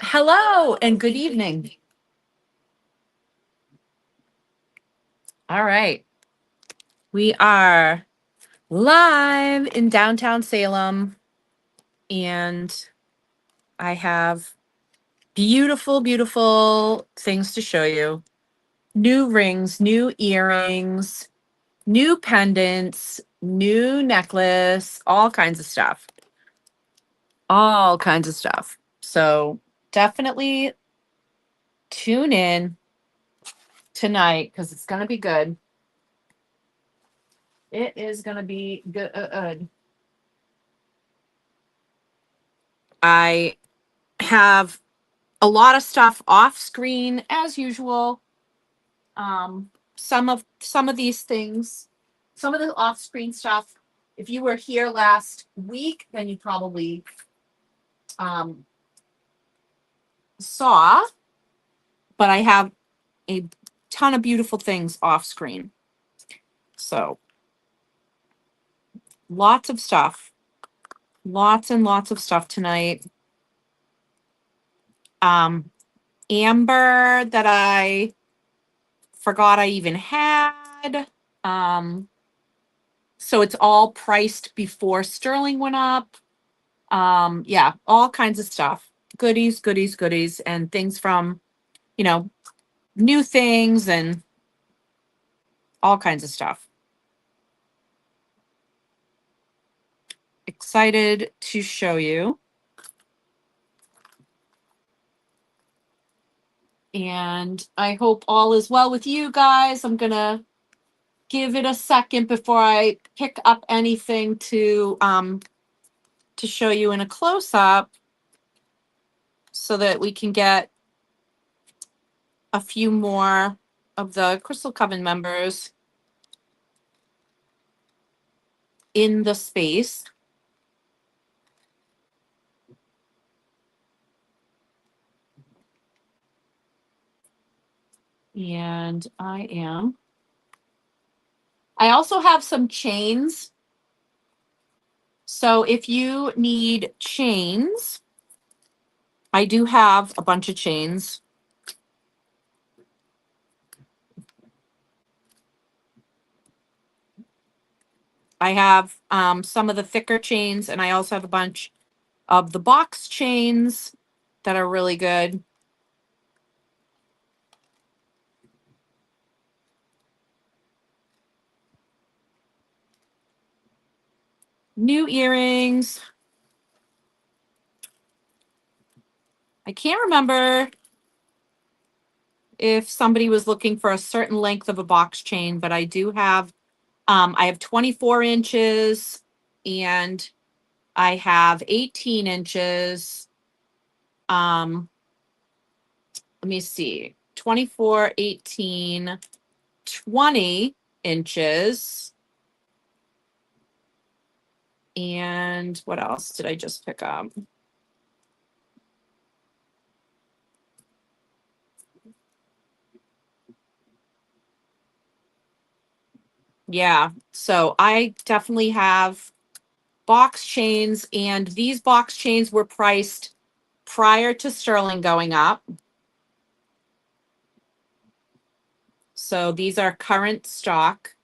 Hello and good evening. All right. We are live in downtown Salem, and I have beautiful, beautiful things to show you. New rings, new earrings, new pendants, new necklace, all kinds of stuff. All kinds of stuff. So definitely tune in tonight because it's going to be good. It is going to be good. I have a lot of stuff off screen as usual. Some of these things, some of the off screen stuff. If you were here last week, then you probably um, saw. But I have a ton of beautiful things off screen. So lots of stuff, lots and lots of stuff tonight. Um, Amber that I forgot I even had. Um, so it's all priced before sterling went up. Yeah, all kinds of stuff. Goodies, goodies, goodies, and things from, you know, new things and all kinds of stuff. Excited to show you. And I hope all is well with you guys. I'm going to give it a second before I pick up anything to show you in a close up so that we can get a few more of the Crystal Coven members in the space. And I also have some chains. So if you need chains, I do have a bunch of chains. I have some of the thicker chains, and I also have a bunch of the box chains that are really good. New earrings. I can't remember if somebody was looking for a certain length of a box chain, but I do have, I have 24 inches and I have 18 inches. Let me see, 24, 18, 20 inches. And what else did I just pick up? Yeah, so I definitely have box chains, and these box chains were priced prior to sterling going up. So these are current stock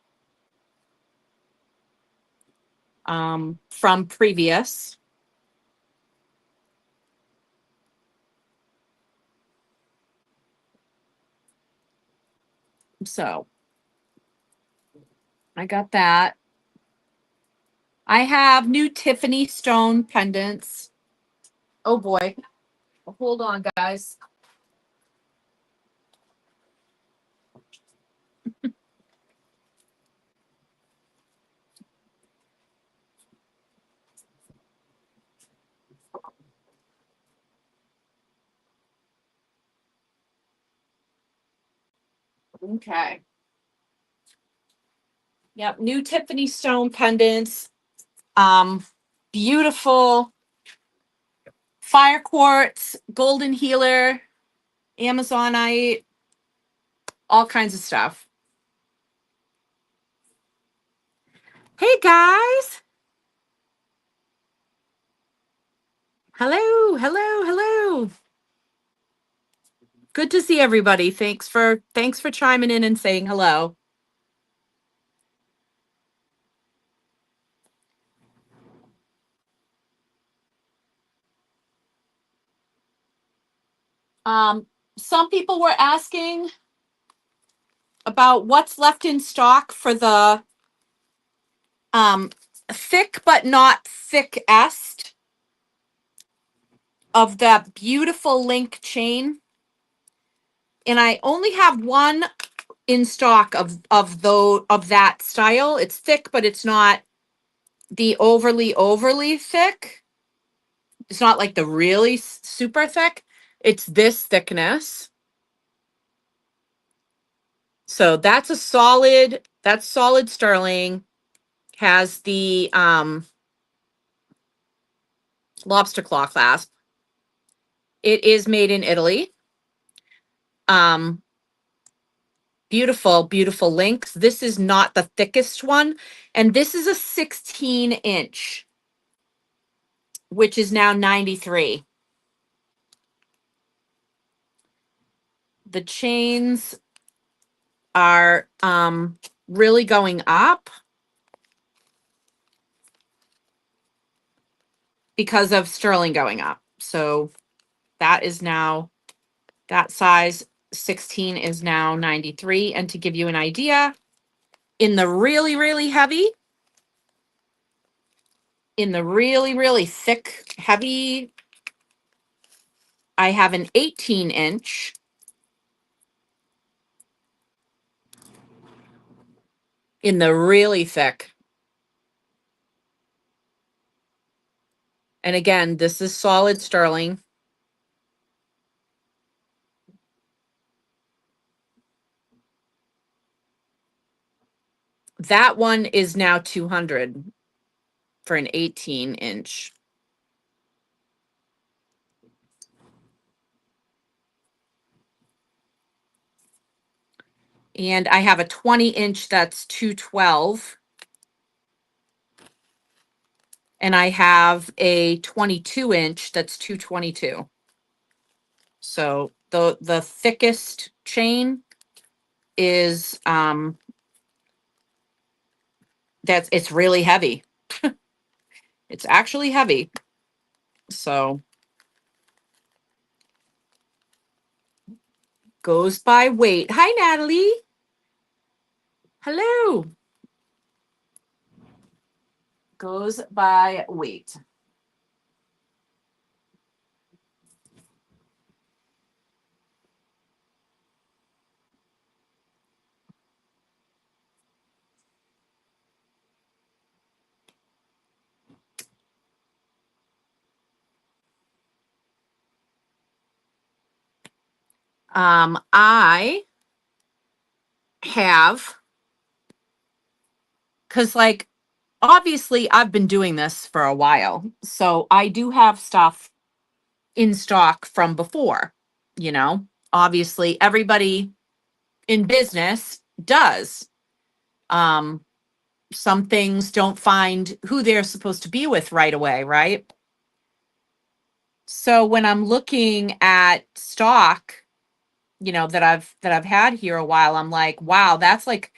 from previous. So I got that. I have new Tiffany stone pendants. Oh boy. Hold on, guys. Okay. Yep, new Tiffany stone pendants. Um, Beautiful fire quartz, golden healer, Amazonite, all kinds of stuff. Hey guys. Hello, hello, hello. Good to see everybody. Thanks for chiming in and saying hello. Some people were asking about what's left in stock for the um, thick but not thickest of that beautiful link chain. And I only have one in stock of that style. It's thick, but it's not the overly thick. It's not like the really super thick. It's this thickness. So that's solid sterling. Has the lobster claw clasp. It is made in Italy. Um, beautiful links. This is not the thickest one. And this is a 16-inch, which is now 93. The chains are really going up because of sterling going up. So that is now, that size 16 is now 93. And to give you an idea, in the really heavy, in the really thick, heavy, I have an 18-inch. In the really thick. And again, this is solid sterling. That one is now 200 for an 18-inch. And I have a 20-inch that's 212. And I have a 22-inch that's 222. So the thickest chain is it's really heavy. It's actually heavy. So goes by weight. Hi, Natalie. Hello. Goes by weight. I have, because like obviously I've been doing this for a while, so I do have stuff in stock from before, you know. Obviously everybody in business does. Um, some things don't find who they're supposed to be with right away, right? So when I'm looking at stock, you know, that I've had here a while, I'm like, wow, that's like,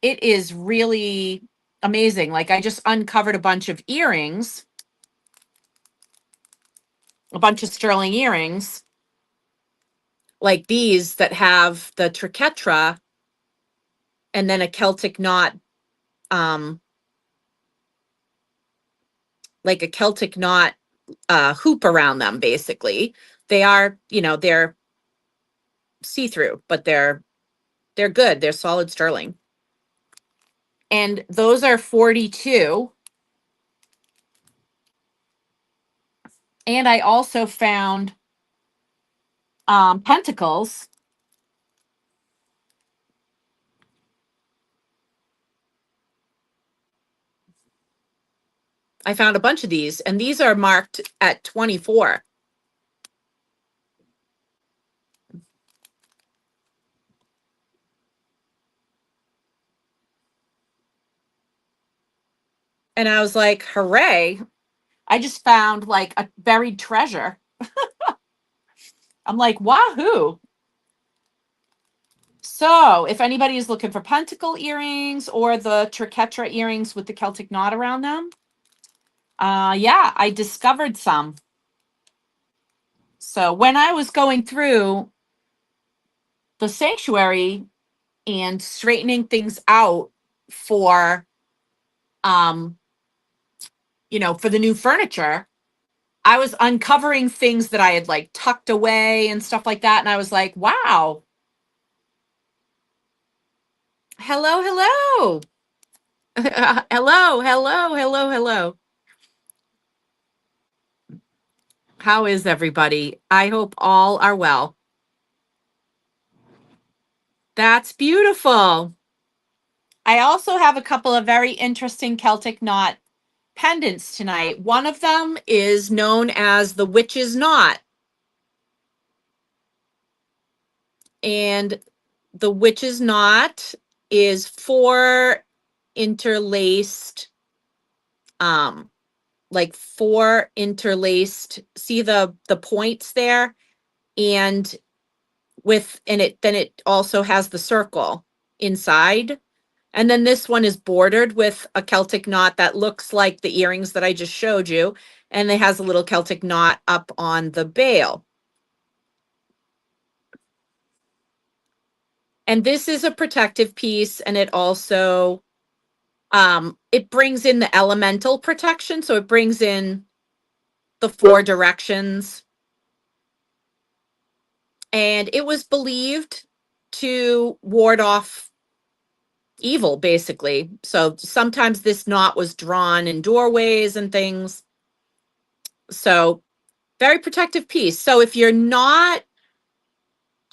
it is really amazing. Like I just uncovered a bunch of earrings, a bunch of sterling earrings, like these that have the triquetra and then a Celtic knot, um, like a Celtic knot hoop around them, basically. They are, you know, they're see-through, but they're good. They're solid sterling. And those are 42. And I also found pentacles. I found a bunch of these, and these are marked at 24. And I was like, hooray. I just found like a buried treasure. I'm like, wahoo. So if anybody is looking for pentacle earrings or the triquetra earrings with the Celtic knot around them, yeah, I discovered some. So when I was going through the sanctuary and straightening things out for, um, for the new furniture, I was uncovering things that I had like tucked away and stuff like that. And I was like, wow. Hello, hello. Hello, hello, hello, hello. How is everybody? I hope all are well. That's beautiful. I also have a couple of very interesting Celtic knot pendants tonight. One of them is known as the witch's knot. And the witch's knot is four interlaced, like four interlaced, see the points there? And it also has the circle inside. And then this one is bordered with a Celtic knot that looks like the earrings that I just showed you. And it has a little Celtic knot up on the bail. And this is a protective piece. And it also, it brings in the elemental protection. So it brings in the four directions. And it was believed to ward off evil, basically. So sometimes this knot was drawn in doorways and things. So very protective piece. So if you're not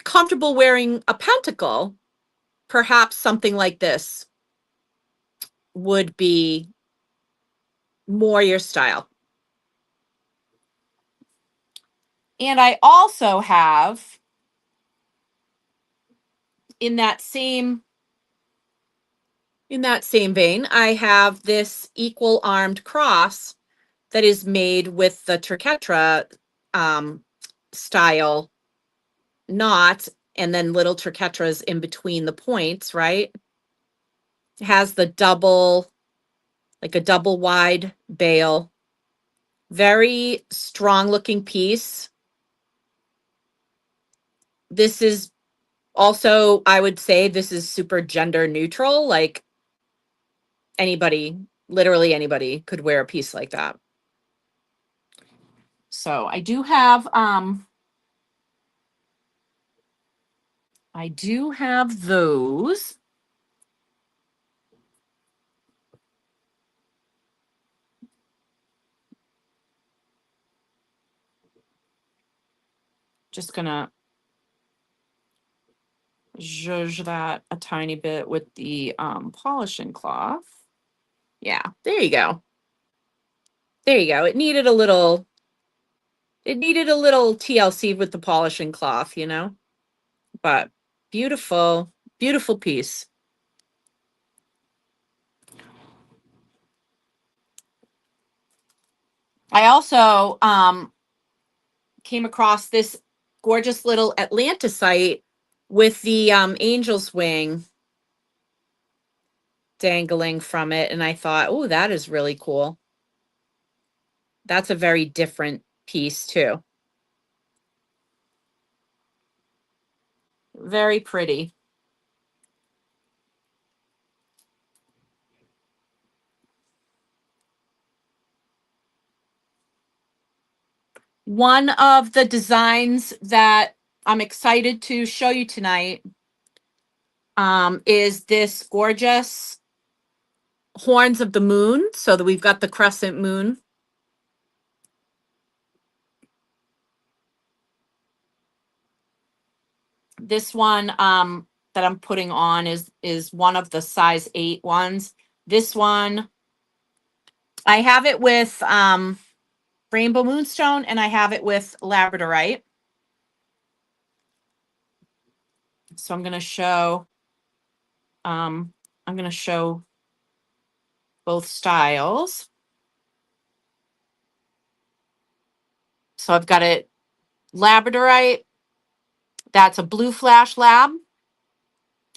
comfortable wearing a pentacle, perhaps something like this would be more your style. And I also have, in that same vein, I have this equal armed cross that is made with the triquetra style knot, and then little triquetras in between the points, right? It has the double, like a double wide bail. Very strong looking piece. This is also, I would say, this is super gender neutral. Like anybody, literally anybody could wear a piece like that. So I do have those. Just gonna zhuzh that a tiny bit with the polishing cloth. Yeah, there you go. There you go. It needed a little TLC with the polishing cloth, but beautiful, beautiful piece. I also came across this gorgeous little Atlantisite with the angel's wing dangling from it. And I thought, oh, that is really cool. That's a very different piece too. Very pretty. One of the designs that I'm excited to show you tonight is this gorgeous horns of the moon. So that we've got the crescent moon. This one that I'm putting on is one of the size 8 ones. This one, I have it with rainbow moonstone, and I have it with labradorite. So I'm going to show both styles. So I've got it labradorite. That's a blue flash lab.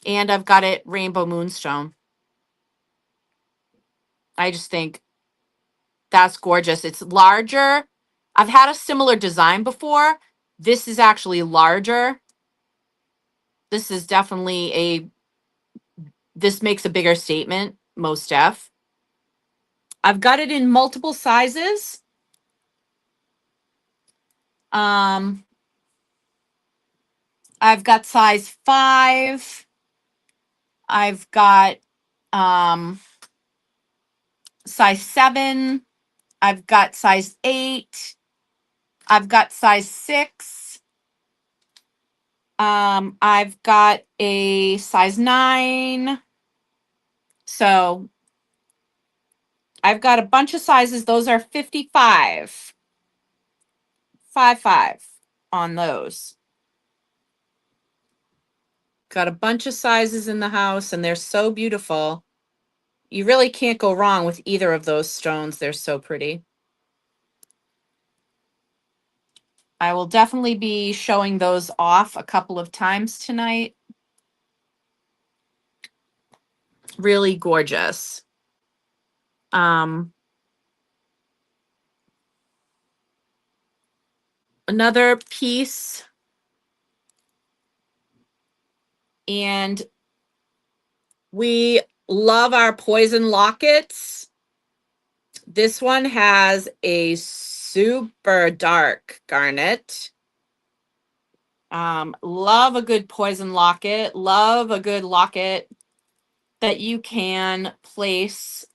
And I've got it rainbow moonstone. I just think that's gorgeous. It's larger. I've had a similar design before. This is actually larger. This is definitely this makes a bigger statement, most def. I've got it in multiple sizes. I've got size 5. I've got size 7. I've got size 8. I've got size 6. I've got a size 9. So I've got a bunch of sizes. Those are 55. 5 on those. Got a bunch of sizes in the house, and they're so beautiful. You really can't go wrong with either of those stones. They're so pretty. I will definitely be showing those off a couple of times tonight. Really gorgeous. Another piece, and we love our poison lockets. This one has a super dark garnet. Love a good poison locket. Love a good locket that you can place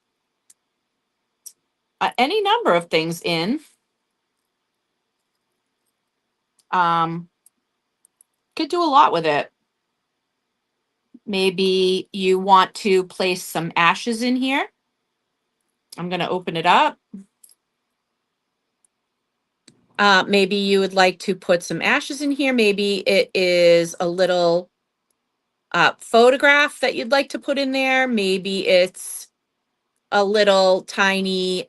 any number of things in. Could do a lot with it. Maybe you want to place some ashes in here. I'm going to open it up. Maybe you would like to put some ashes in here. Maybe it is a little photograph that you'd like to put in there. Maybe it's a little tiny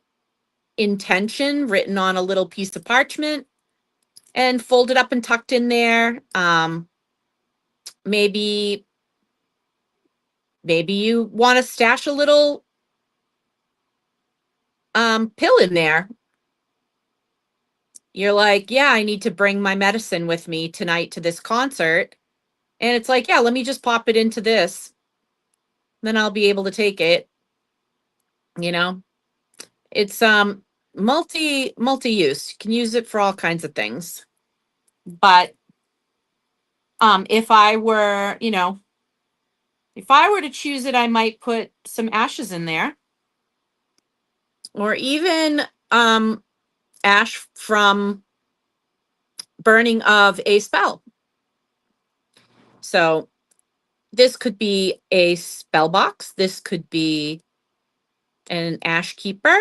intention written on a little piece of parchment and folded up and tucked in there. Maybe you want to stash a little pill in there. You're like, yeah, I need to bring my medicine with me tonight to this concert. And it's like, yeah, let me just pop it into this. Then I'll be able to take it. You know, it's multi-use. You can use it for all kinds of things. But if I were, if I were to choose it, I might put some ashes in there. Or even ash from burning of a spell. So this could be a spell box. This could be an ash keeper.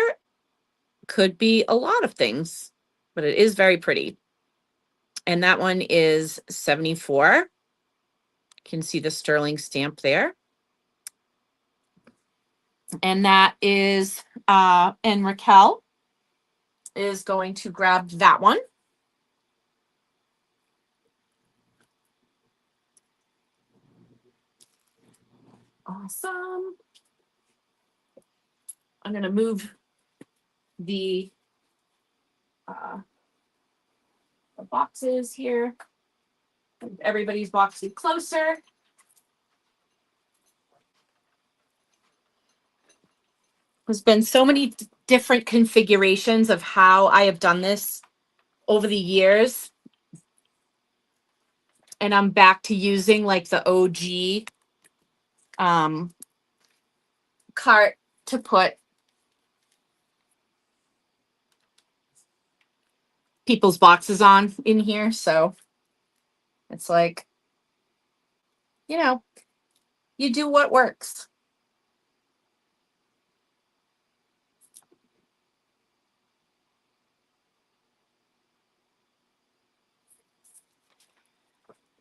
Could be a lot of things, but it is very pretty. And that one is 74. You can see the sterling stamp there. And that is, and Raquel is going to grab that one. Awesome. I'm going to move the boxes here. Everybody's boxes closer. There's been so many different configurations of how I have done this over the years. And I'm back to using like the OG cart to put people's boxes on in here. So it's like, you do what works.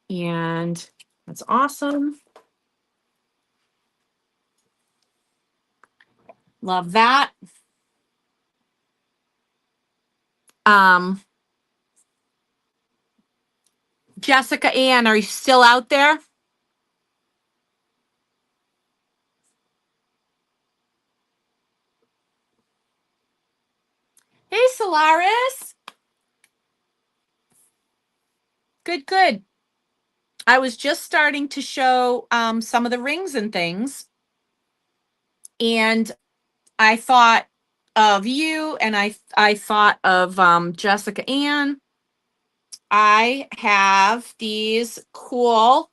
And that's awesome. Love that. Jessica Ann, are you still out there? Hey, Solaris. Good, good. I was just starting to show some of the rings and things, and I thought of you, and I thought of Jessica Ann. I have these cool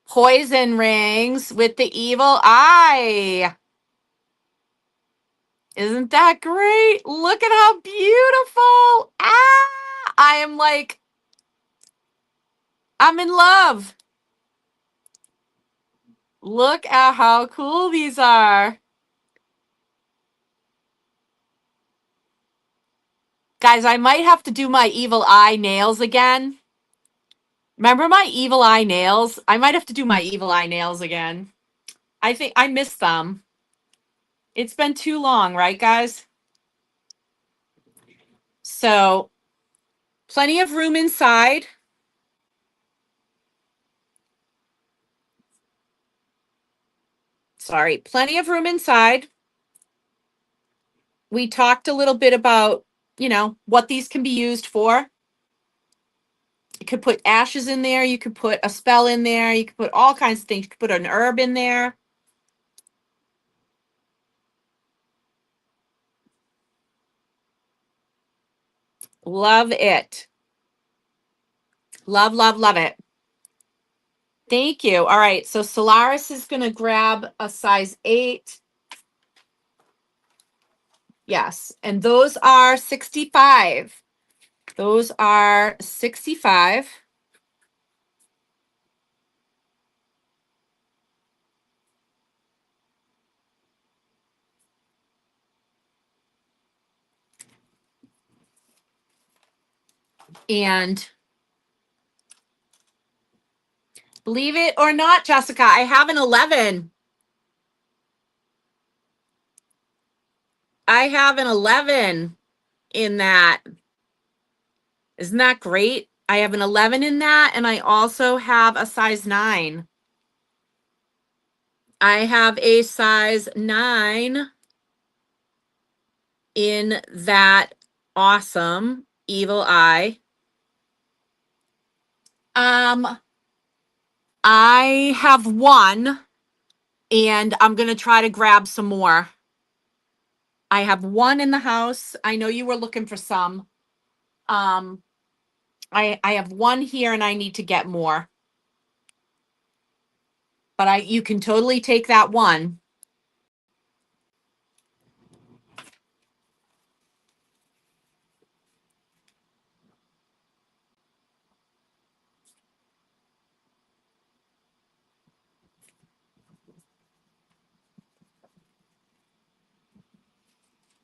poison rings with the evil eye. Isn't that great? Look at how beautiful. I am like, I'm in love. Look at how cool these are. Guys, I might have to do my evil eye nails again. Remember my evil eye nails? I might have to do my evil eye nails again. I think I miss them. It's been too long, right, guys? So, plenty of room inside. Sorry, plenty of room inside. We talked a little bit about, what these can be used for. You could put ashes in there. You could put a spell in there. You could put all kinds of things. You could put an herb in there. Love it. Love, love, love it. Thank you. All right. So Solaris is going to grab a size 8. Yes. And those are 65. Those are 65. And believe it or not, Jessica, I have an 11. I have an 11 in that. Isn't that great? I have an 11 in that, and I also have a size 9. I have a size 9 in that awesome evil eye. I have one, and I'm going to try to grab some more. I have one in the house. I know you were looking for some. Um, I have one here, and I need to get more. But you can totally take that one.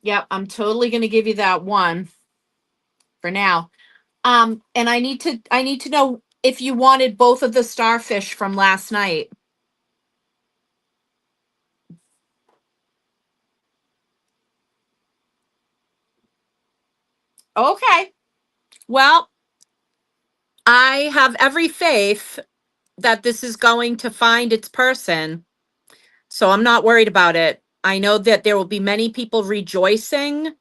Yep, I'm totally going to give you that one for now. And I need to know if you wanted both of the starfish from last night. Okay. Well, I have every faith that this is going to find its person. So I'm not worried about it. I know that there will be many people rejoicing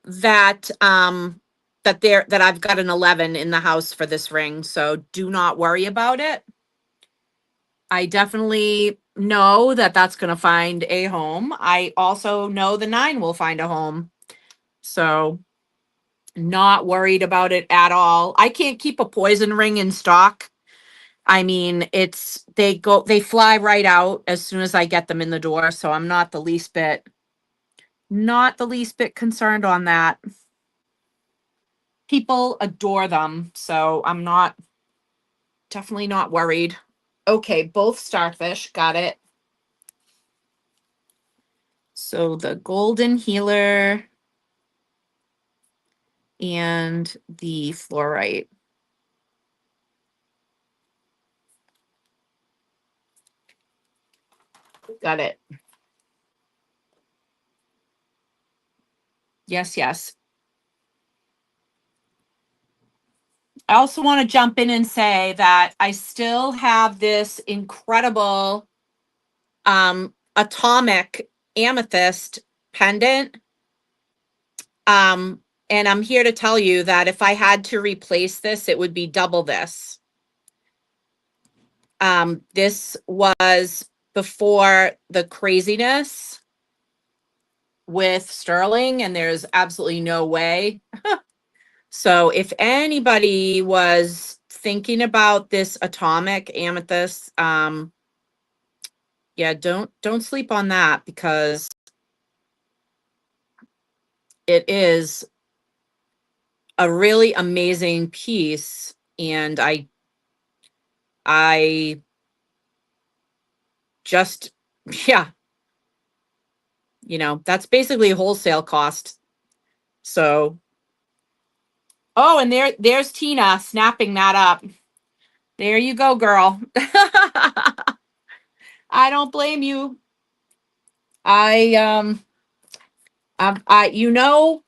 that that I've got an 11 in the house for this ring. So do not worry about it. I definitely know that that's going to find a home. I also know the 9 will find a home. So not worried about it at all. I can't keep a poison ring in stock. I mean, they fly right out as soon as I get them in the door. So I'm not the least bit concerned on that. People adore them. So I'm definitely not worried. Okay, both starfish. Got it. So the golden healer and the fluorite. Got it. Yes, yes. I also want to jump in and say that I still have this incredible atomic amethyst pendant Um, and I'm here to tell you that if I had to replace this, it would be double this. This was before the craziness with sterling, and there's absolutely no way. So if anybody was thinking about this atomic amethyst, yeah, don't sleep on that, because it is a really amazing piece. And I just, yeah, that's basically wholesale cost. So, oh, and there's Tina snapping that up. There you go, girl. I don't blame you. I I do you know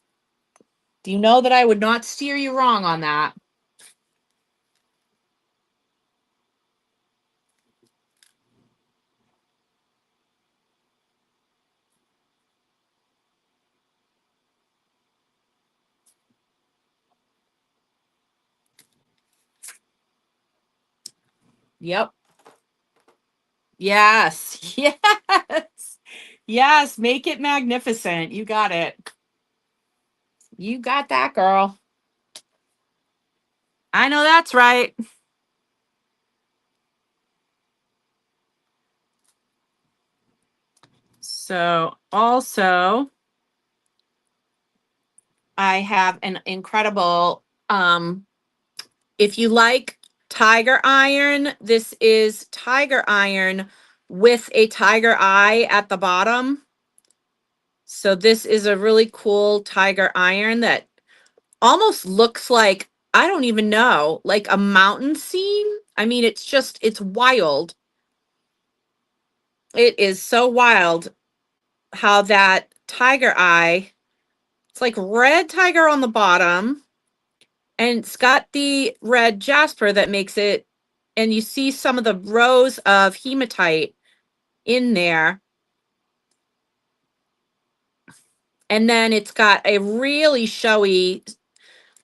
that I would not steer you wrong on that? Yep. Yes. Yes. Yes, make it magnificent. You got it. You got that, girl. I know that's right. So, also, I have an incredible, if you like tiger iron, this is tiger iron with a tiger eye at the bottom. So this is a really cool tiger iron that almost looks like, I don't even know, like a mountain scene. I mean, it's wild. It is so wild how that tiger eye, it's like red tiger on the bottom, and it's got the red jasper that makes it, and you see some of the rows of hematite in there. And then it's got a really showy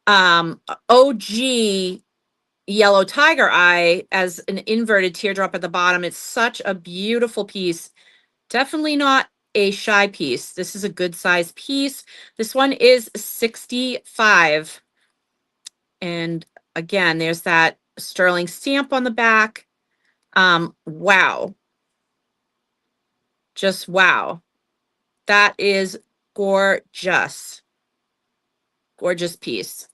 OG yellow tiger eye as an inverted teardrop at the bottom. It's such a beautiful piece. Definitely not a shy piece. This is a good size piece. This one is 65. And again, there's that sterling stamp on the back. Wow. Just wow. That is gorgeous. Gorgeous piece.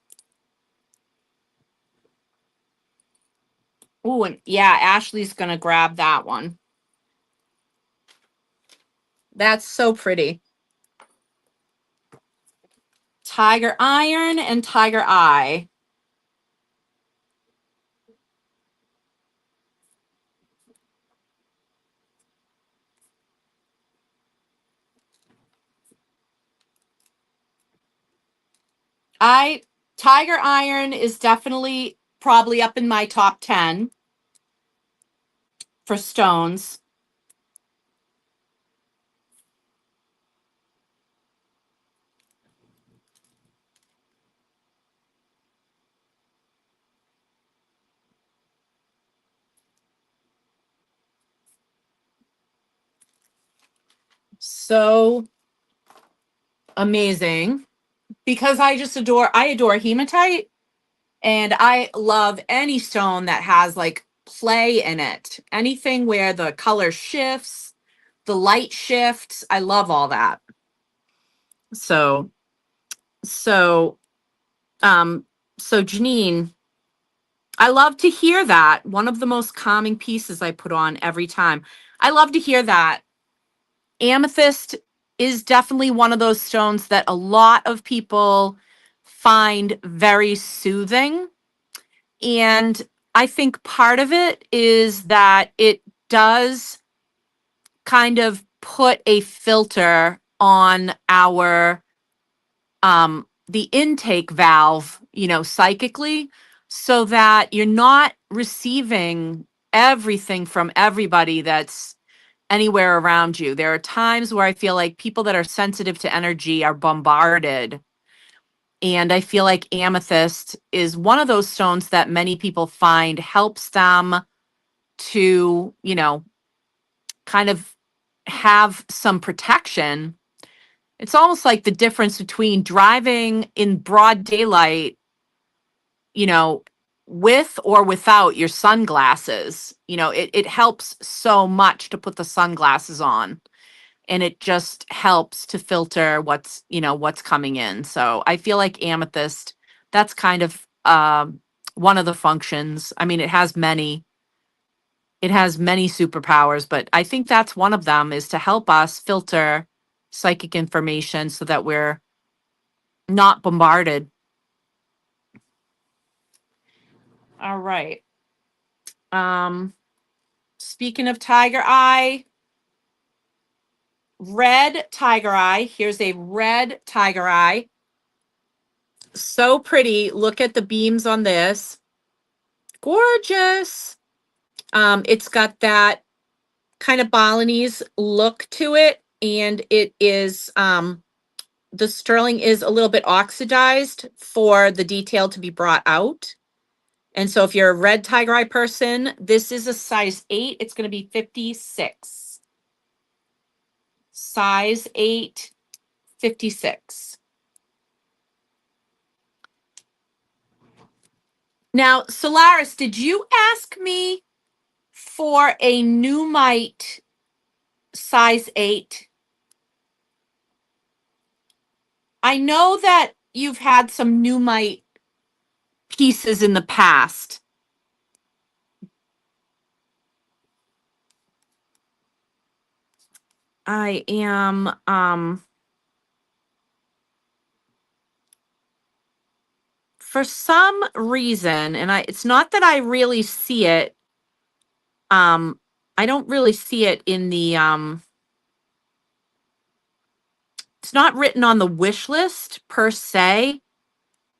Oh, and yeah, Ashley's gonna grab that one. That's so pretty. Tiger iron and tiger eye. I Tiger iron is definitely probably up in my top 10 for stones. So amazing, because I adore hematite, and I love any stone that has like play in it. Anything where the color shifts, the light shifts. I love all that. So so um so Janine, I love to hear that. One of the most calming pieces I put on every time. I love to hear that. Amethyst is definitely one of those stones that a lot of people find very soothing. And I think part of it is that it does kind of put a filter on our the intake valve, psychically, so that you're not receiving everything from everybody that's anywhere around you. There are times where I feel like people that are sensitive to energy are bombarded And I feel like amethyst is one of those stones that many people find helps them to, kind of have some protection. It's almost like the difference between driving in broad daylight, you know, with or without your sunglasses. It helps so much to put the sunglasses on, and it just helps to filter what's coming in. So I feel like amethyst, that's kind of one of the functions. I mean, it has many superpowers, but I think that's one of them, is to help us filter psychic information so that we're not bombarded. All right. Um, Speaking of tiger eye, red tiger eye. Here's a red tiger eye. So pretty. Look at the beams on this. Gorgeous. It's got that kind of Balinese look to it, and it is the sterling is a little bit oxidized for the detail to be brought out. And so if you're a red tiger eye person, this is a size 8. It's going to be 56. Size 8, 56. Now, Solaris, did you ask me for a Numite size 8? I know that you've had some Numite pieces in the past. I am for some reason, and it's not that I really see it. I don't really see it in the it's not written on the wish list per se,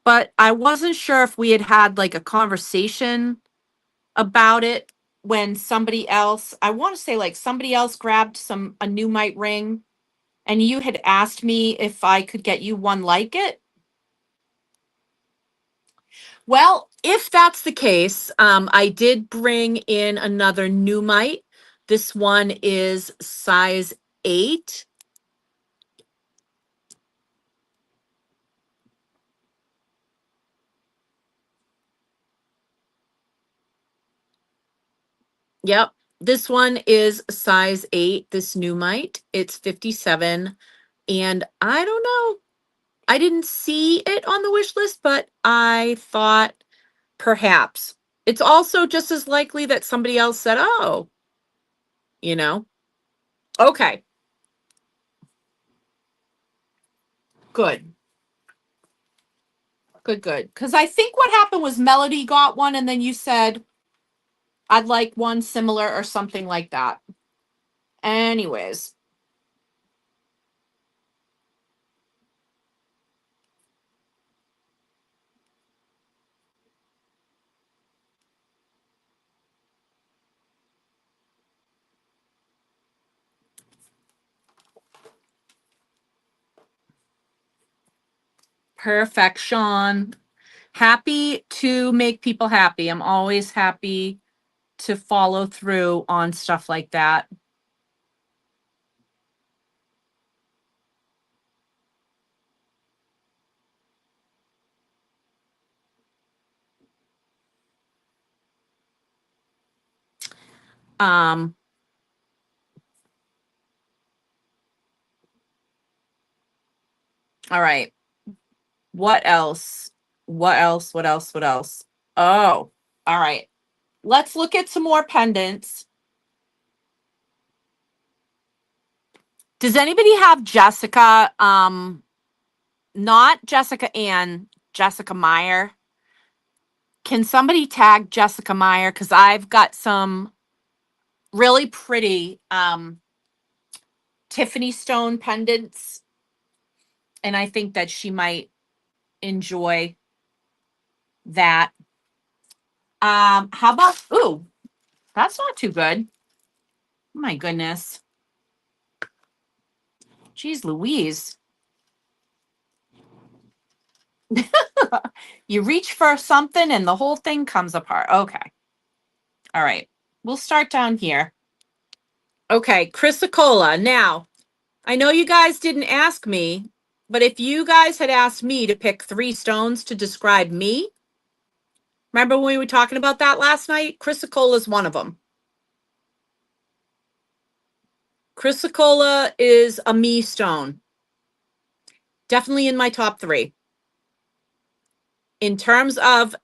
but I wasn't sure if we had had like a conversation about it when somebody else, I want to say like somebody else grabbed a Numite ring, and you had asked me if I could get you one like it. Well, if that's the case, I did bring in another Numite. This one is size 8. Yep. This one is size 8, this Numite. It's 57. And I don't know. I didn't see it on the wish list, but I thought perhaps. It's also just as likely that somebody else said, oh, you know. Okay, good. Good, good. Because I think what happened was Melody got one, and then you said, I'd like one similar or something like that. Anyways. Perfection. Happy to make people happy. I'm always happy to follow through on stuff like that. Um, all right. What else? What else? What else? What else? Oh, all right. Let's look at some more pendants. Does anybody have Jessica? Not Jessica Ann, Jessica Meyer. Can somebody tag Jessica Meyer? Because I've got some really pretty Tiffany stone pendants, and I think that she might enjoy that. How about, ooh, that's not too good. My goodness. Geez Louise. You reach for something and the whole thing comes apart. Okay. All right. We'll start down here. Okay, chrysocolla. Now, I know you guys didn't ask me, but if you guys had asked me to pick 3 stones to describe me, remember when we were talking about that last night? Chrysocolla is one of them. Chrysocolla is a me stone. Definitely in my top 3. In terms of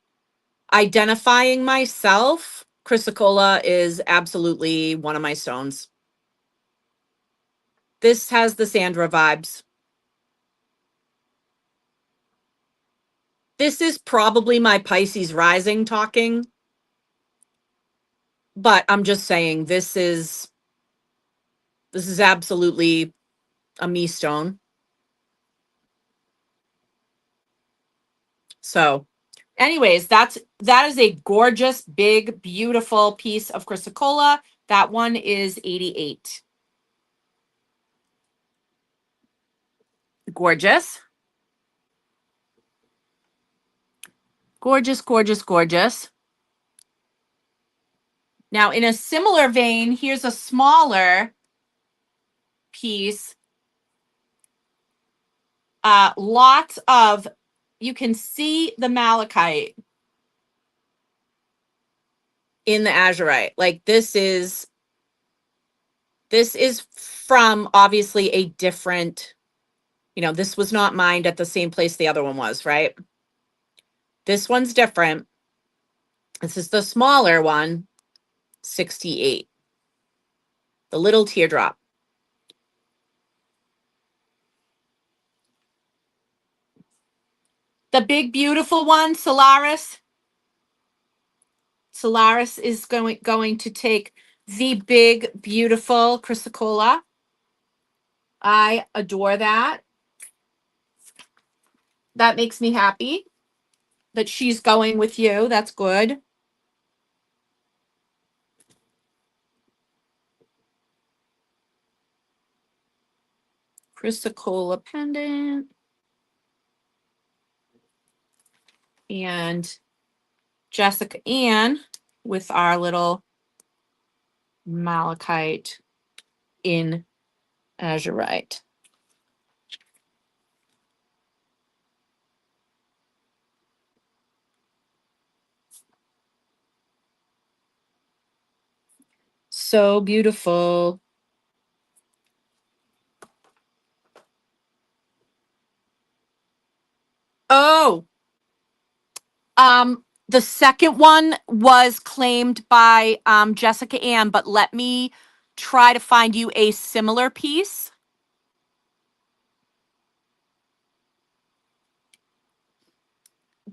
identifying myself, chrysocolla is absolutely one of my stones. This has the Sandra vibes. This is probably my Pisces rising talking, but I'm just saying this is absolutely a me stone. So, anyways, that is a gorgeous, big, beautiful piece of chrysocolla. That one is 88. Gorgeous. Gorgeous, gorgeous, gorgeous. Now, in a similar vein, here's a smaller piece. Lots of, you can see the malachite in the azurite. Like this is from obviously a different, this was not mined at the same place the other one was, right? This one's different. This is the smaller one, 68. The little teardrop. The big, beautiful one, Solaris. Solaris is going to take the big, beautiful chrysocolla. I adore that. That makes me happy that she's going with you. That's good. Chrysocolla pendant. And Jessica Ann with our little malachite in azurite. So beautiful. Oh, the second one was claimed by Jessica Ann, but let me try to find you a similar piece.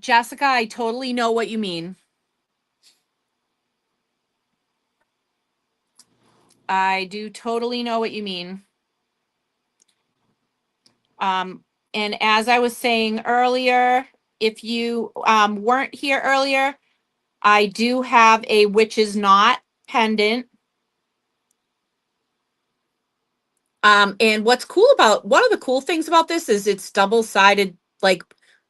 Jessica, I totally know what you mean. I do totally know what you mean. And as I was saying earlier, if you weren't here earlier, I do have a witch's knot pendant. And what's cool about, one of the cool things about this is it's double-sided, like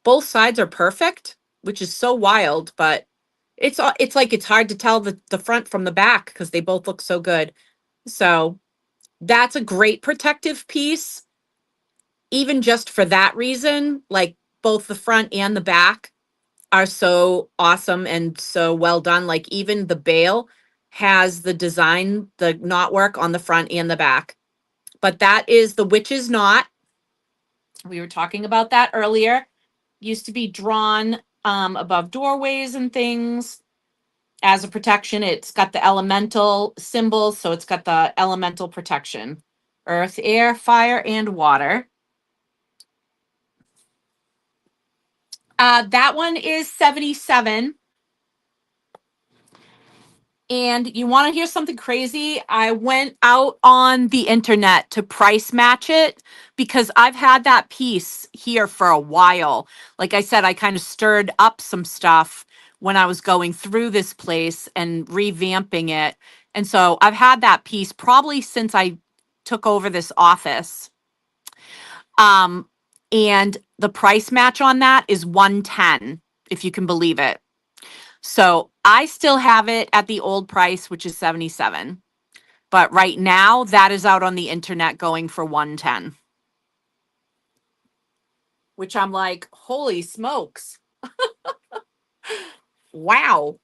both sides are perfect, which is so wild, but it's like it's hard to tell the front from the back because they both look so good. So that's a great protective piece, even just for that reason. Like both the front and the back are so awesome and so well done. Like even the bail has the design, the knotwork on the front and the back. But that is the witch's knot. We were talking about that earlier. Used to be drawn above doorways and things as a protection. It's got the elemental symbols, so it's got the elemental protection. Earth, air, fire, and water. That one is 77. And you want to hear something crazy? I went out on the internet to price match it because I've had that piece here for a while. Like I said, I kind of stirred up some stuff when I was going through this place and revamping it. And so I've had that piece probably since I took over this office. And the price match on that is 110, if you can believe it. So I still have it at the old price, which is 77. But right now, that is out on the internet going for 110. Which I'm like, holy smokes. Wow.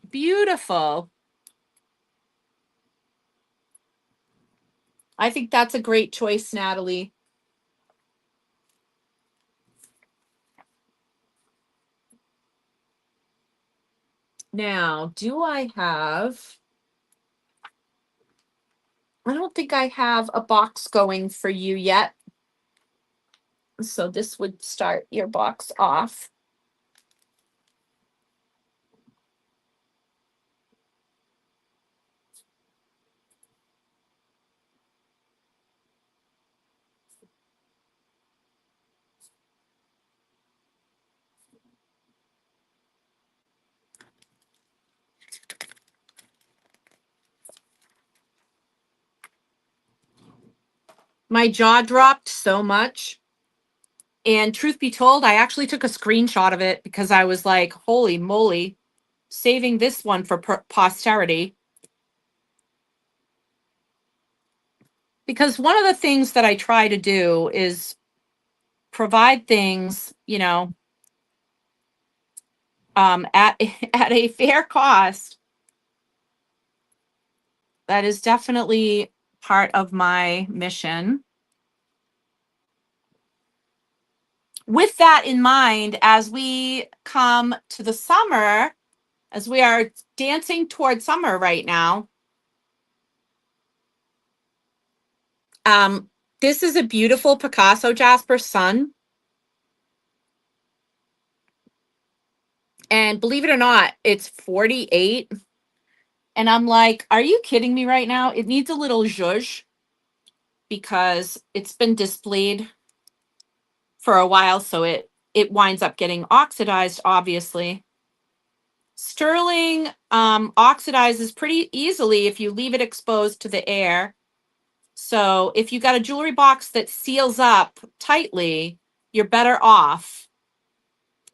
Beautiful. I think that's a great choice, Natalie. Now, I don't think I have a box going for you yet. So this would start your box off. My jaw dropped so much. And truth be told, I actually took a screenshot of it because I was like, holy moly, saving this one for posterity. Because one of the things that I try to do is provide things, at at a fair cost. That is definitely part of my mission. With that in mind, as we come to the summer, as we are dancing toward summer right now, this is a beautiful Picasso Jasper Sun. And believe it or not, it's 48. And I'm like, are you kidding me right now? It needs a little zhuzh because it's been displayed for a while, so it winds up getting oxidized, obviously. Sterling oxidizes pretty easily if you leave it exposed to the air. So if you got a jewelry box that seals up tightly, you're better off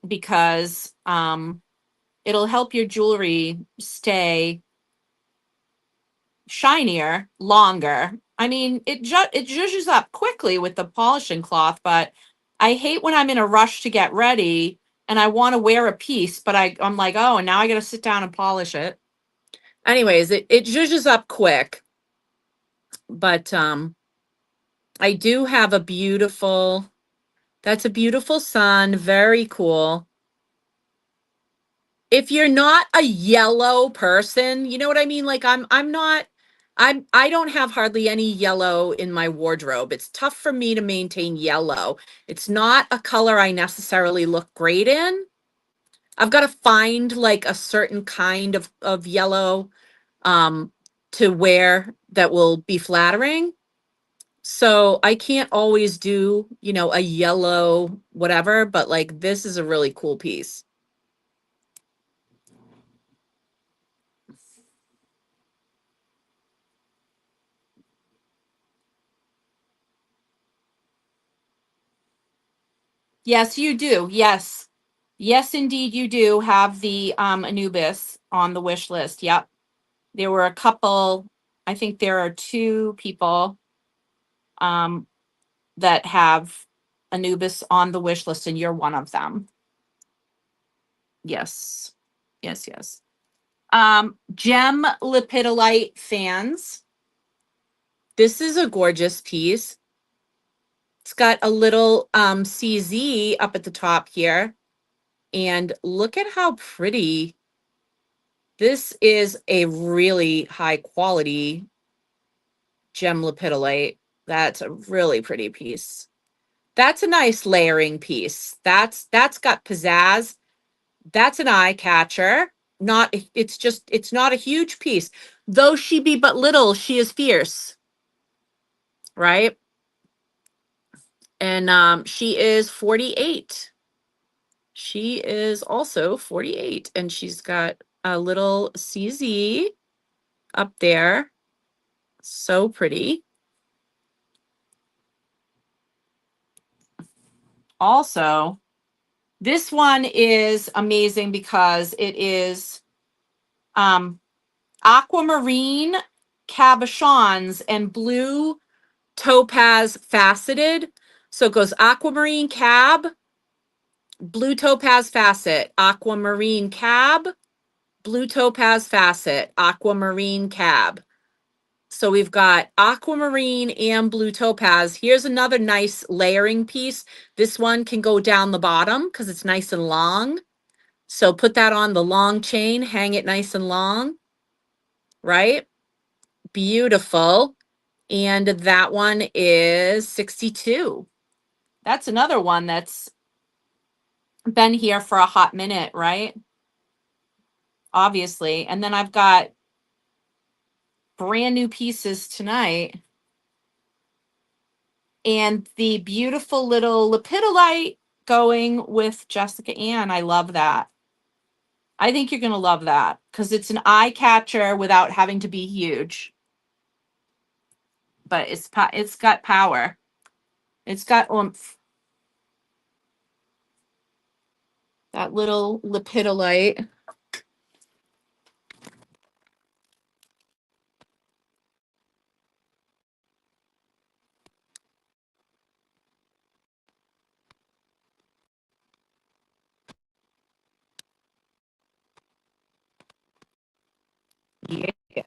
because it'll help your jewelry stay shinier longer. I mean, it zhuzhes up quickly with the polishing cloth, but I hate when I'm in a rush to get ready and I want to wear a piece, but I'm like, oh, and now I got to sit down and polish it. Anyways, it zhuzhes up quick, but I do have a beautiful. That's a beautiful sun. Very cool. If you're not a yellow person, you know what I mean? Like I'm not I don't have hardly any yellow in my wardrobe. It's tough for me to maintain yellow. It's not a color I necessarily look great in. I've got to find like a certain kind of yellow um to wear that will be flattering. So I can't always do, a yellow whatever, but like this is a really cool piece. Yes, you do. Yes. Yes, indeed, you do have the Anubis on the wish list. Yep. There were a couple, I think there are two people um, that have Anubis on the wish list, and you're one of them. Yes. Yes, yes. Gem Lepidolite fans. This is a gorgeous piece. It's got a little CZ up at the top here. And look at how pretty. This is a really high quality gem lepidolite. That's a really pretty piece. That's a nice layering piece. That's got pizzazz. That's an eye catcher. Not it's not a huge piece. Though she be but little, she is fierce. Right? And she is 48. She is also 48 and she's got a little CZ up there. So pretty. Also, this one is amazing because it is aquamarine cabochons and blue topaz faceted. So it goes aquamarine cab, blue topaz facet, aquamarine cab, blue topaz facet, aquamarine cab. So we've got aquamarine and blue topaz. Here's another nice layering piece. This one can go down the bottom because it's nice and long. So put that on the long chain, hang it nice and long, right? Beautiful. And that one is 62. That's another one that's been here for a hot minute, right? Obviously. And then I've got brand new pieces tonight. And the beautiful little lepidolite going with Jessica Ann. I love that. I think you're going to love that because it's an eye catcher without having to be huge. But it's got power. It's got oomph. That little lepidolite. Yes.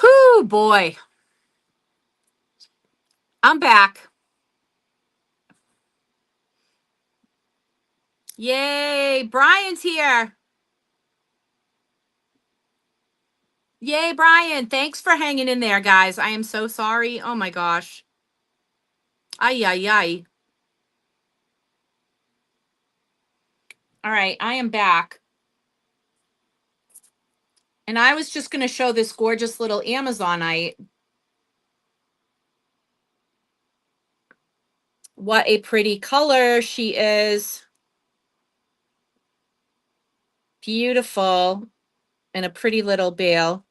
Whoo, boy. I'm back. Yay. Brian's here. Yay, Brian. Thanks for hanging in there, guys. I am so sorry. Oh my gosh. Ay, ay, ay. All right, I am back. And I was just going to show this gorgeous little Amazonite. What a pretty color she is. Beautiful. And a pretty little bale.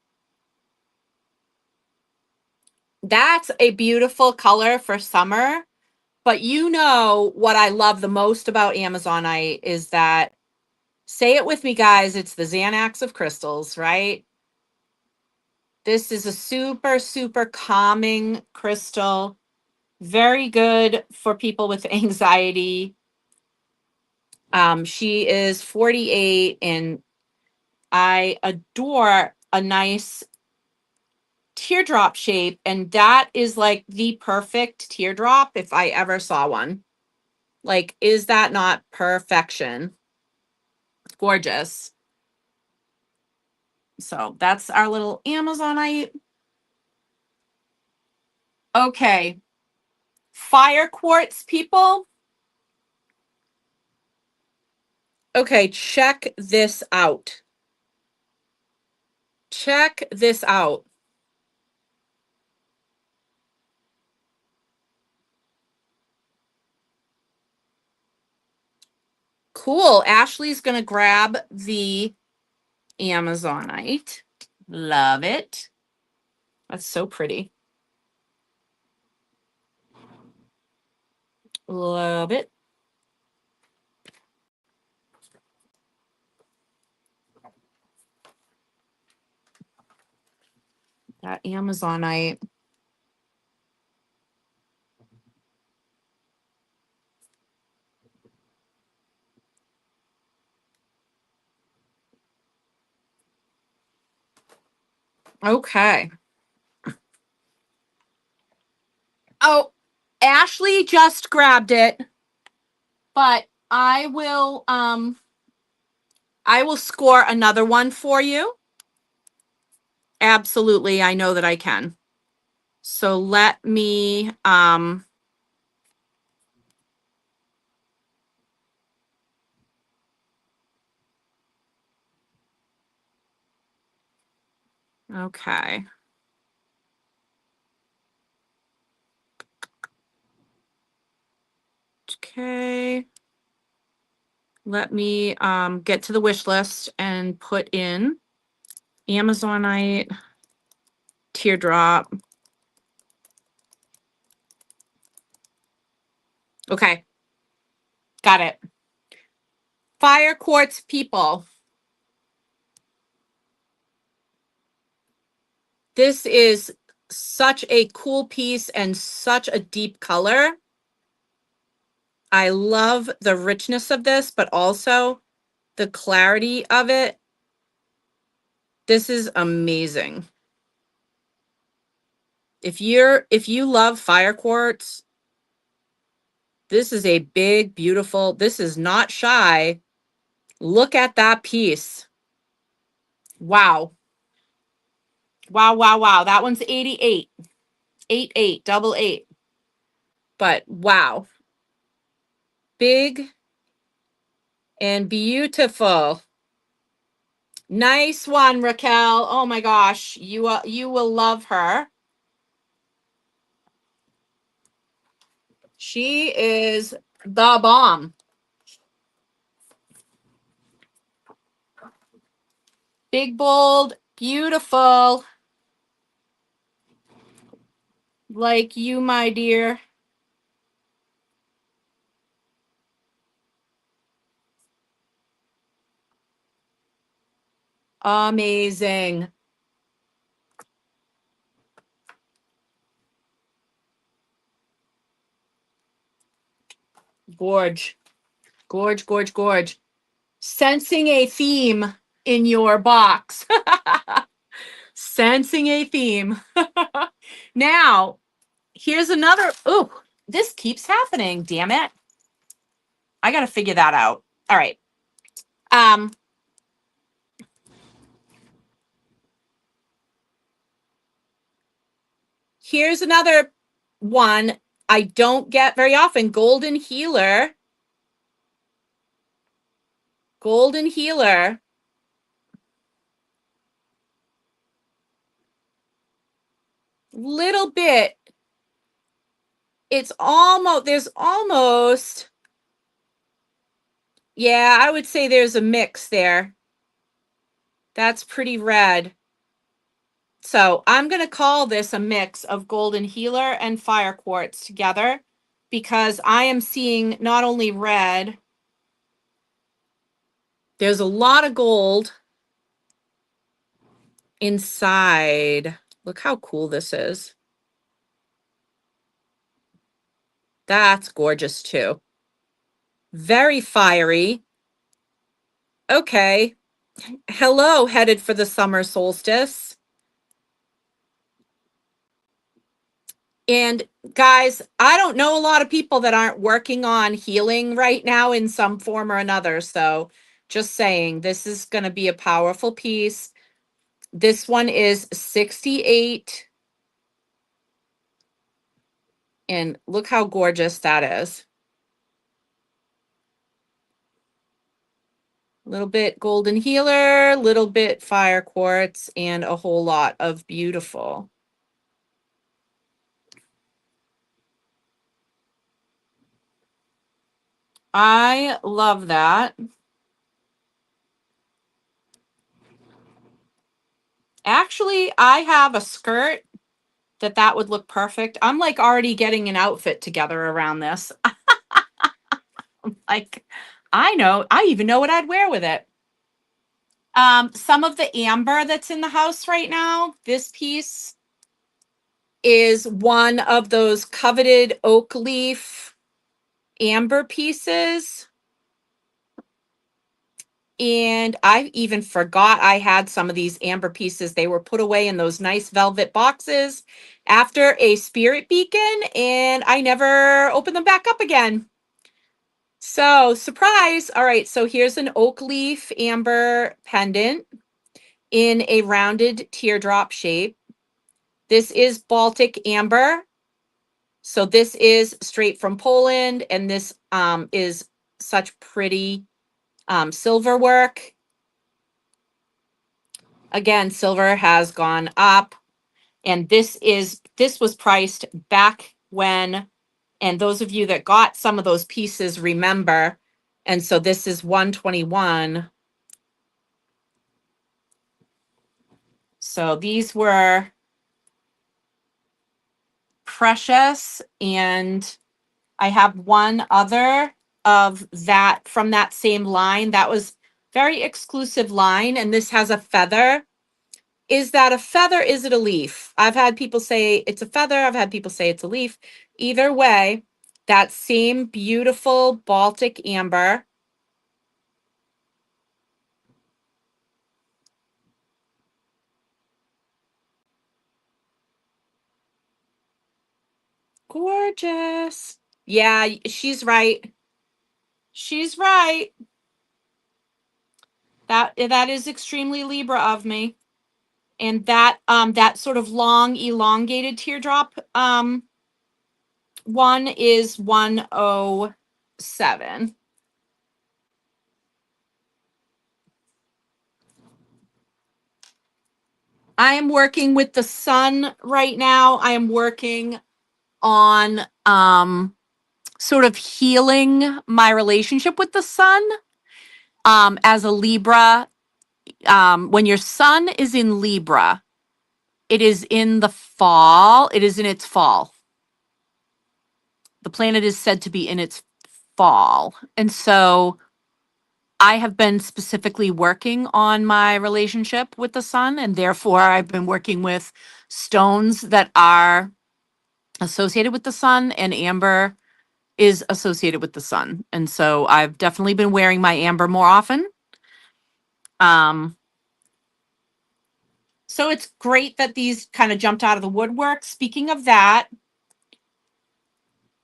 That's a beautiful color for summer. But you know what I love the most about Amazonite is that, say it with me, guys, it's the Xanax of crystals, right? This is a super, super calming crystal. Very good for people with anxiety. She is 48, and I adore a nice teardrop shape, and that is like the perfect teardrop if I ever saw one. Like, is that not perfection? Gorgeous. So that's our little Amazonite. Okay. Fire quartz, people. Okay, check this out. Check this out. Cool. Ashley's going to grab the Amazonite. Love it. That's so pretty. Love it. That Amazonite. Okay. Oh, Ashley just grabbed it, but I will score another one for you. Absolutely, I know that I can. So let me okay. Okay. Let me get to the wish list and put in Amazonite teardrop. Okay. Got it. Fire quartz, people. This is such a cool piece and such a deep color. I love the richness of this, but also the clarity of it. This is amazing. If you love fire quartz, this is a big, beautiful, this is not shy. Look at that piece. Wow. Wow, wow, wow. That one's 88. 88, double eight. But wow. Big and beautiful. Nice one, Raquel. Oh my gosh, you will love her. She is the bomb. Big, bold, beautiful. Like you, my dear. Amazing. Gorge. Gorge, gorge, gorge. Sensing a theme in your box. Sensing a theme. Now, here's another. Oh, this keeps happening. Damn it. I got to figure that out. All right. Um, Here's another one I don't get very often. Golden Healer. Golden Healer. Little bit. There's almost, yeah, I would say there's a mix there. That's pretty red. So I'm going to call this a mix of Golden Healer and Fire Quartz together because I am seeing not only red, there's a lot of gold inside. Look how cool this is. That's gorgeous too. Very fiery. Okay. Hello, headed for the summer solstice. And guys, I don't know a lot of people that aren't working on healing right now in some form or another. So just saying, this is going to be a powerful piece. This one is 68. And look how gorgeous that is. A little bit golden healer, little bit fire quartz, and a whole lot of beautiful. I love that. Actually, I have a skirt that would look perfect. I'm like already getting an outfit together around this. Like, I know, I even know what I'd wear with it. Some of the amber that's in the house right now, this piece is one of those coveted oak leaf amber pieces. And I even forgot I had some of these amber pieces. They were put away in those nice velvet boxes after a spirit beacon, and I never opened them back up again. So, surprise. All right, so here's an oak leaf amber pendant in a rounded teardrop shape. This is Baltic amber. So this is straight from Poland, and this is such pretty silver work. Again, silver has gone up, and this was priced back when, and those of you that got some of those pieces remember. And so this is 121. So these were precious, and I have one other of that from that same line. That was very exclusive line, and this has a feather. Is that a feather? Is it a leaf? I've had people say it's a feather. I've had people say it's a leaf. Either way, that same beautiful Baltic amber. Gorgeous. Yeah, she's right. She's right. That is extremely Libra of me. And that sort of long elongated teardrop one is 107. I am working with the sun right now. I am working on sort of healing my relationship with the sun. As a Libra, when your sun is in Libra, it is in the fall. It is in its fall. The planet is said to be in its fall. And so I have been specifically working on my relationship with the sun, and therefore I've been working with stones that are associated with the sun, and amber is associated with the sun. And so I've definitely been wearing my amber more often. Um, so it's great that these kind of jumped out of the woodwork. Speaking of that,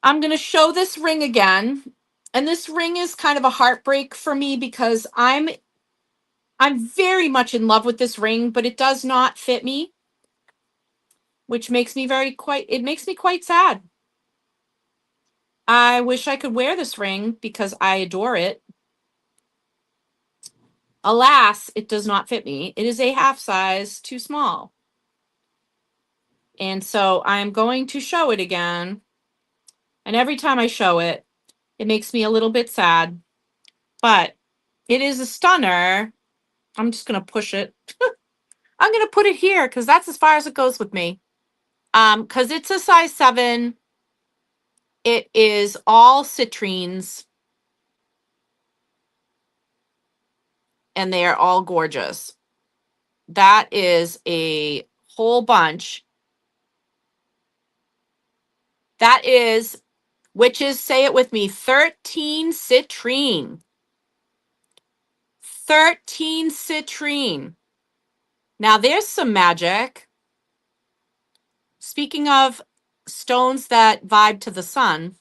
I'm going to show this ring again. And this ring is kind of a heartbreak for me because I'm very much in love with this ring, but it does not fit me, which makes me it makes me quite sad. I wish I could wear this ring because I adore it. Alas, it does not fit me. It is a half size too small. And so I'm going to show it again. And every time I show it, it makes me a little bit sad. But it is a stunner. I'm just going to push it. I'm going to put it here because that's as far as it goes with me. Because it's a size 7. It is all citrines, and they are all gorgeous. That is a whole bunch. That is, witches, say it with me, 13 citrine. 13 citrine. Now there's some magic. Speaking of stones that vibe to the sun,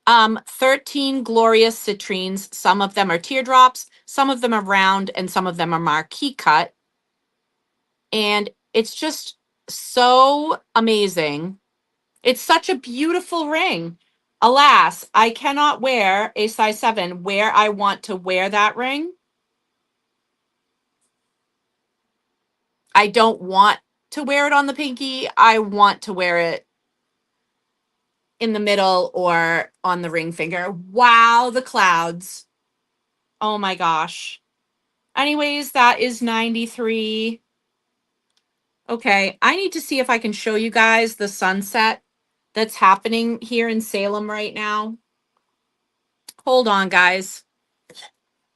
13 glorious citrines. Some of them are teardrops, some of them are round, and some of them are marquee cut. And it's just so amazing. It's such a beautiful ring. Alas, I cannot wear a size 7 where I want to wear that ring. I don't want to wear it on the pinky. I want to wear it in the middle or on the ring finger. Wow, the clouds. Oh my gosh. Anyways, that is 93. Okay, I need to see if I can show you guys the sunset that's happening here in Salem right now. Hold on, guys.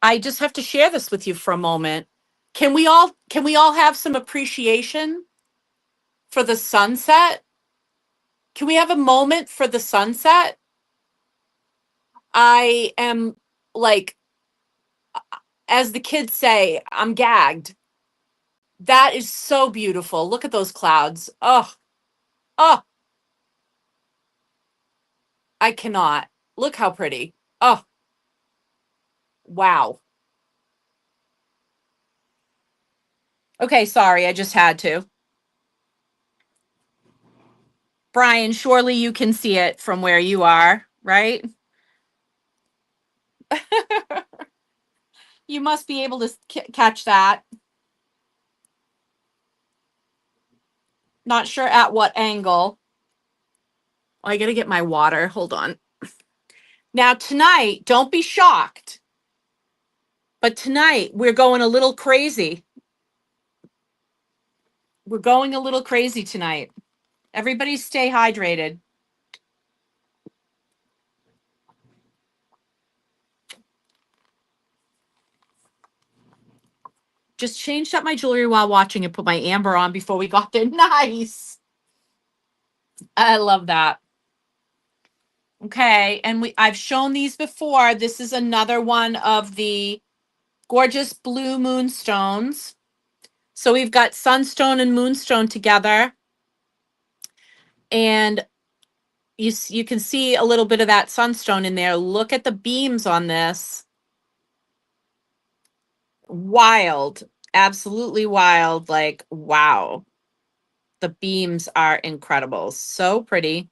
I just have to share this with you for a moment. Can we all have some appreciation for the sunset? Can we have a moment for the sunset? I am like, as the kids say, I'm gagged. That is so beautiful. Look at those clouds. Oh, oh, I cannot. Look how pretty. Oh, wow. Okay, sorry, I just had to. Brian, surely you can see it from where you are, right? You must be able to catch that. Not sure at what angle. Oh, I gotta get my water. Hold on. Now, tonight, don't be shocked, but tonight we're going a little crazy. We're going a little crazy tonight. Everybody stay hydrated. Just changed up my jewelry while watching and put my amber on before we got there. Nice. I love that. Okay, and I've shown these before. This is another one of the gorgeous blue moonstones. So we've got sunstone and moonstone together. And you can see a little bit of that sunstone in there. Look at the beams on this. Wild. Absolutely wild. Like, wow. The beams are incredible. So pretty.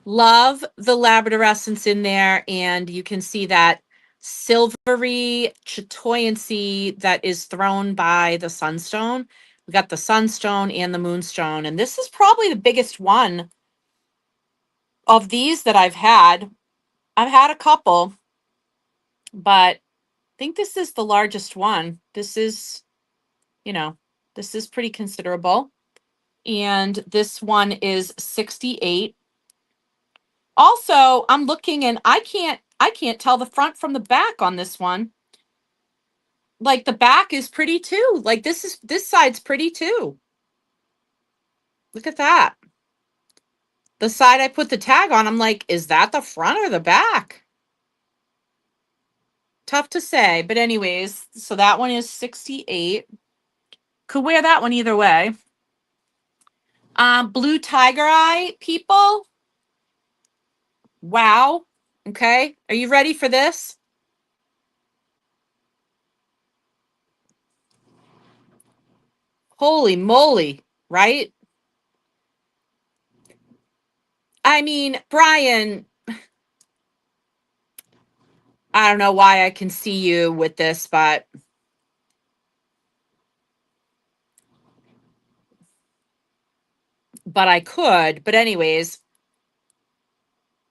Love the labradorescence in there, and you can see that silvery chatoyancy that is thrown by the sunstone. We got the sunstone and the moonstone, and this is probably the biggest one of these that I've had. I've had a couple, but I think this is the largest one. This is, this is pretty considerable. And this one is 68. Also, I'm looking and I can't tell the front from the back on this one. Like the back is pretty too. Like this side's pretty too. Look at that. The side I put the tag on, I'm like, is that the front or the back? Tough to say, but anyways, so that one is 68. Could wear that one either way. Blue tiger eye, people. Wow. Okay. Are you ready for this? Holy moly, right? I mean, Brian, I don't know why I can see you with this, but I could. But anyways,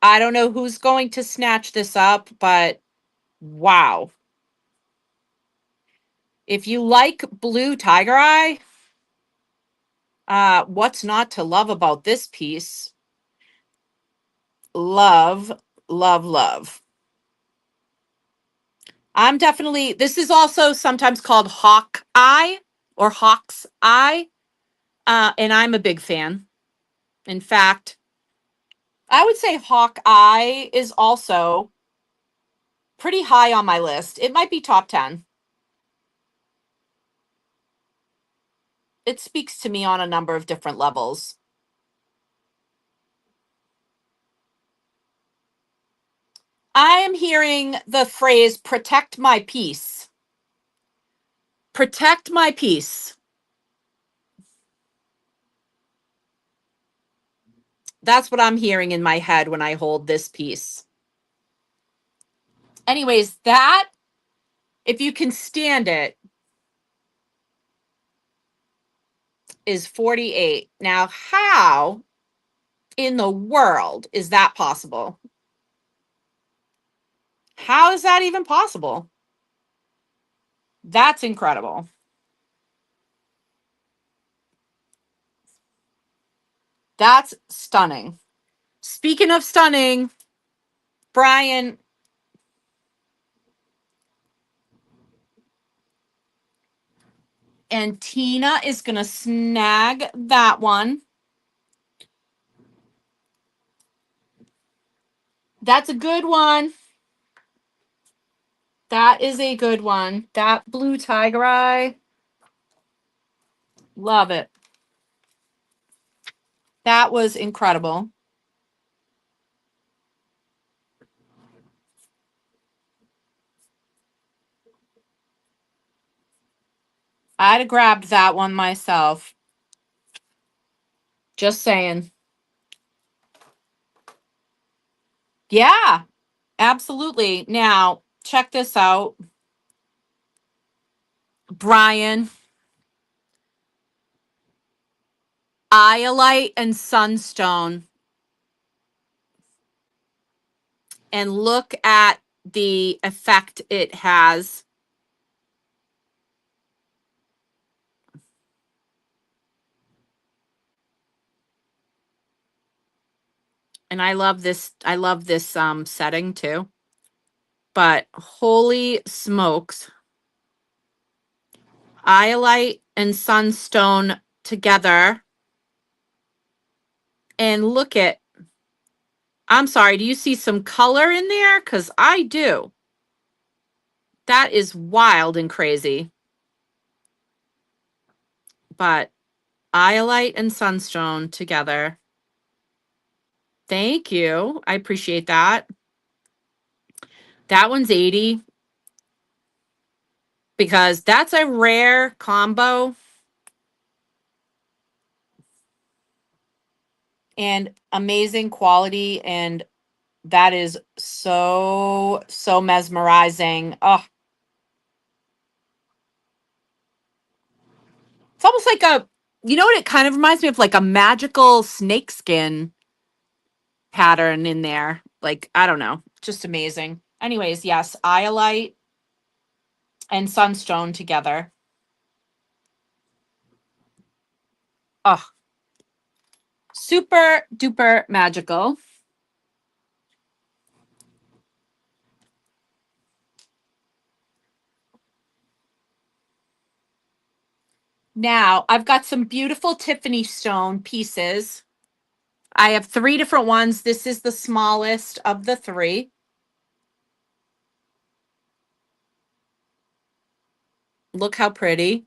I don't know who's going to snatch this up, but wow. If you like blue tiger eye, What's not to love about this piece? Love, love, love. I'm definitely, this is also sometimes called hawk eye or hawk's eye. And I'm a big fan. In fact, I would say hawk eye is also pretty high on my list. It might be top 10. It speaks to me on a number of different levels. I am hearing the phrase protect my peace. Protect my peace. That's what I'm hearing in my head when I hold this piece. Anyways, that, if you can stand it, is 48. Now, how in the world is that possible? How is that even possible? That's incredible. That's stunning. Speaking of stunning, Brian, and Tina is going to snag that one. That's a good one. That is a good one. That blue tiger eye. Love it. That was incredible. I'd have grabbed that one myself. Just saying. Yeah, absolutely. Now, check this out. Brian, Iolite and Sunstone. And look at the effect it has. And I love this setting too. But holy smokes. Iolite and Sunstone together. And look at, I'm sorry, do you see some color in there? Because I do. That is wild and crazy. But Iolite and Sunstone together. Thank you. I appreciate that. That one's 80 because that's a rare combo and amazing quality. And that is so, so mesmerizing. Oh, it's almost like you know what it kind of reminds me of? Like a magical snakeskin pattern in there. Like, I don't know. Just amazing. Anyways, yes, Iolite and Sunstone together. Oh, super duper magical. Now, I've got some beautiful Tiffany stone pieces. I have 3 different ones. This is the smallest of the 3. Look how pretty.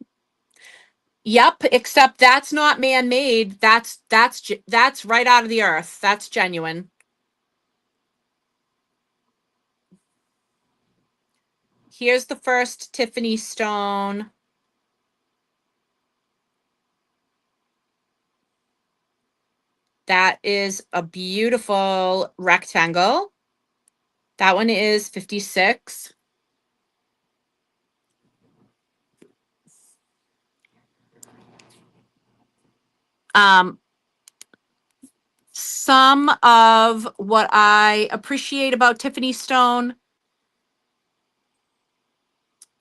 Yep, except that's not man-made. That's right out of the earth. That's genuine. Here's the first Tiffany stone. That is a beautiful rectangle. That one is 56. Some of what I appreciate about Tiffany stone,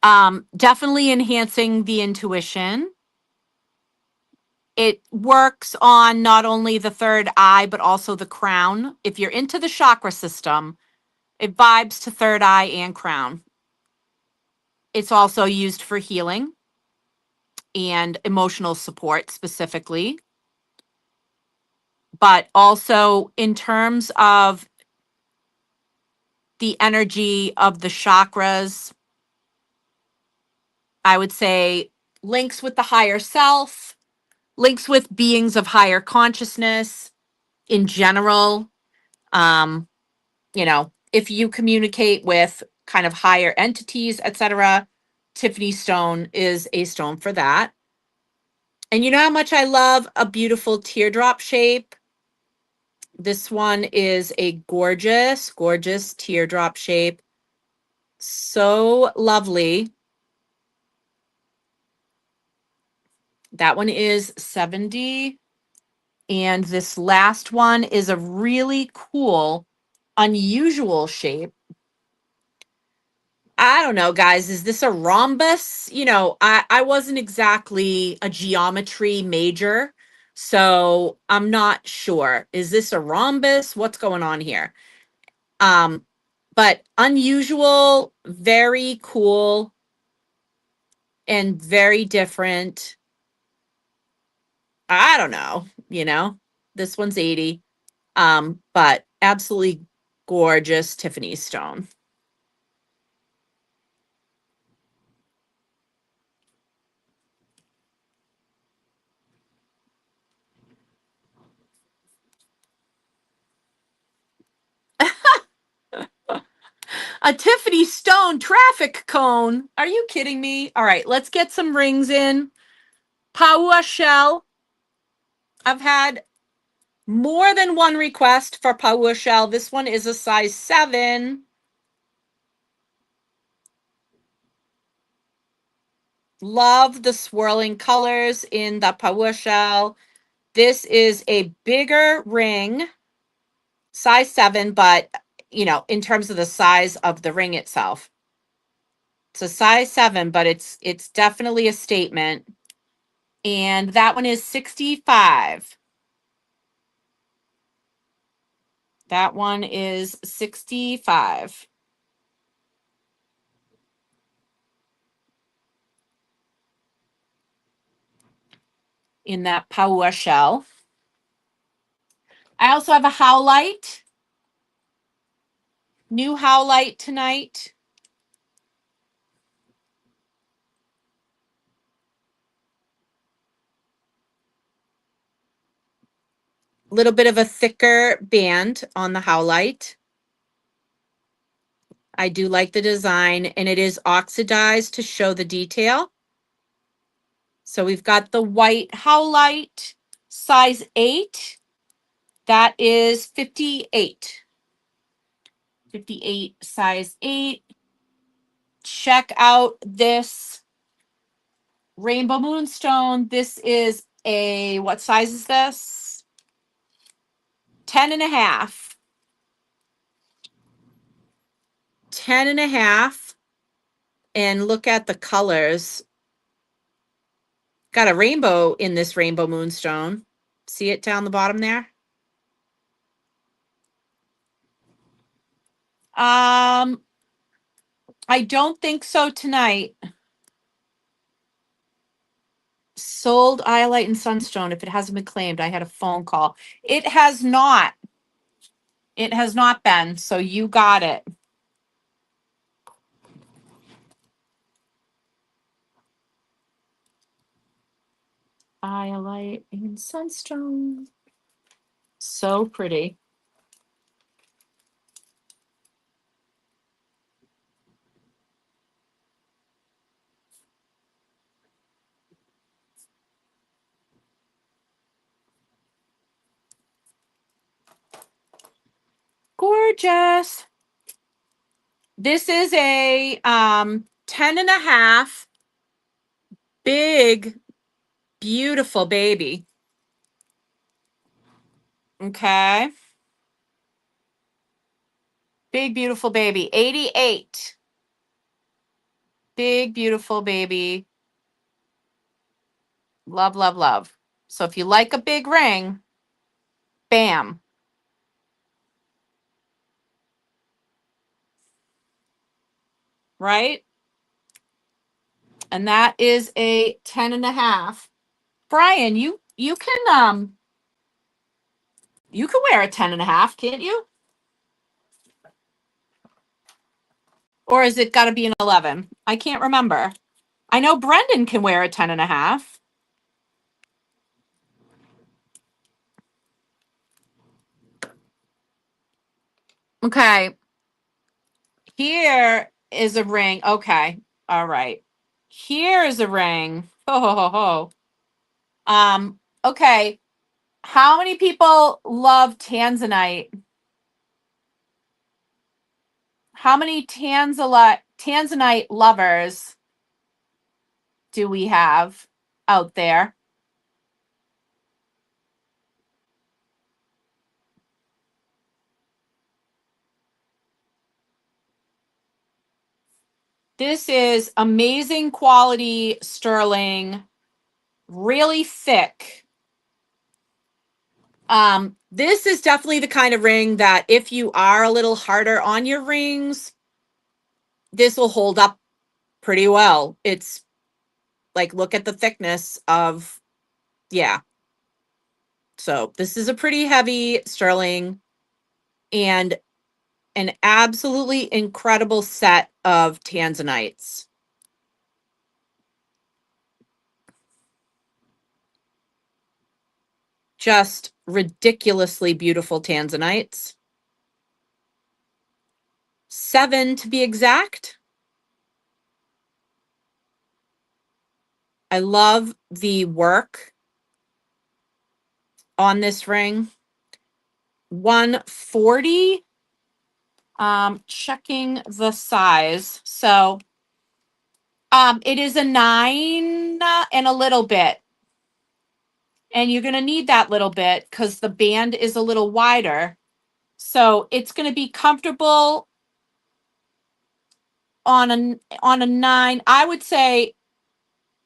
definitely enhancing the intuition. It works on not only the third eye, but also the crown. If you're into the chakra system, it vibes to third eye and crown. It's also used for healing and emotional support specifically, but also in terms of the energy of the chakras, I would say links with the higher self, links with beings of higher consciousness in general. Um, if you communicate with kind of higher entities, etc., Tiffany stone is a stone for that. And you know how much I love a beautiful teardrop shape? This one is a gorgeous, gorgeous teardrop shape. So lovely. That one is 70. And this last one is a really cool, unusual shape. I don't know, guys. Is this a rhombus? I wasn't exactly a geometry major, so I'm not sure. Is this a rhombus? What's going on here? But unusual, very cool, and very different. I don't know. This one's 80. But absolutely gorgeous Tiffany stone. A Tiffany stone traffic cone. Are you kidding me? All right, let's get some rings in. Paua shell. I've had more than one request for Paua shell. This one is a size 7. Love the swirling colors in the Paua shell. This is a bigger ring, size 7, but in terms of the size of the ring itself. It's a size 7, but it's definitely a statement. And that one is 65. That one is 65. In that Paua shell. I also have a howlite. New howlite tonight. Little bit of a thicker band on the howlite. I do like the design, and it is oxidized to show the detail. So we've got the white howlite, size 8. That is 58. 58, size 8. Check out this rainbow moonstone. This is what size is this? 10 and a half. 10 and a half. And look at the colors. Got a rainbow in this rainbow moonstone. See it down the bottom there? I don't think so tonight. Sold Iolite and Sunstone if it hasn't been claimed. I had a phone call. It has not. It has not been. So you got it. Iolite and Sunstone. So pretty. Gorgeous. This is a 10 and a half big, beautiful baby. Okay. Big, beautiful baby. 88. Big, beautiful baby. Love, love, love. So if you like a big ring, bam. Right? And that is a 10.5. Brian, you can you can wear a 10.5, can't you? Or is it got to be an 11? I can't remember. I know Brendan can wear a 10.5. Okay. Here is a ring. Okay. All right. Here is a ring. Ho ho ho ho. Okay. How many people love tanzanite? How many tanzanite lovers do we have out there? This is amazing quality sterling, really thick. This is definitely the kind of ring that if you are a little harder on your rings, this will hold up pretty well. It's like, look at the thickness of, yeah. So this is a pretty heavy sterling and an absolutely incredible set of tanzanites. Just ridiculously beautiful tanzanites. 7 to be exact. I love the work on this ring. 140. Checking the size. So it is a 9 and a little bit. And you're going to need that little bit because the band is a little wider. So it's going to be comfortable on a 9. I would say,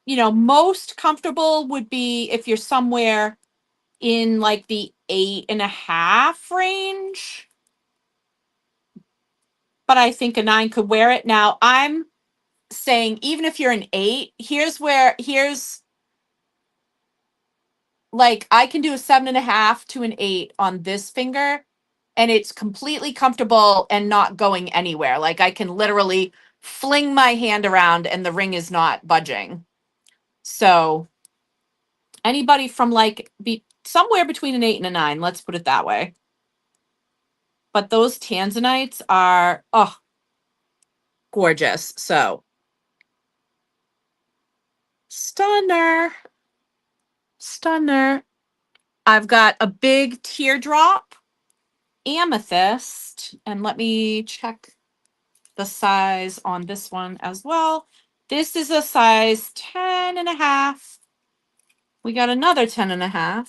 most comfortable would be if you're somewhere in like the 8.5 range. But I think a 9 could wear it. Now I'm saying even if you're an 8, here's like I can do a 7.5 to an 8 on this finger, and it's completely comfortable and not going anywhere. Like I can literally fling my hand around and the ring is not budging. So anybody from like be somewhere between an 8 and a 9, let's put it that way. But those tanzanites are gorgeous. So stunner. Stunner. I've got a big teardrop amethyst, and let me check the size on this one as well. This is a size 10.5. We got another 10.5.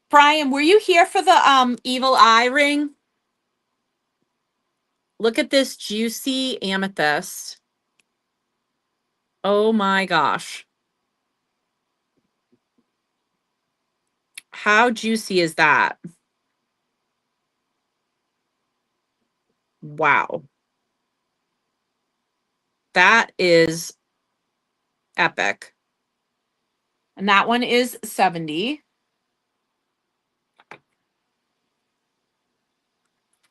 Brian, were you here for the evil eye ring? Look at this juicy amethyst. Oh my gosh. How juicy is that? Wow. That is epic. And that one is 70.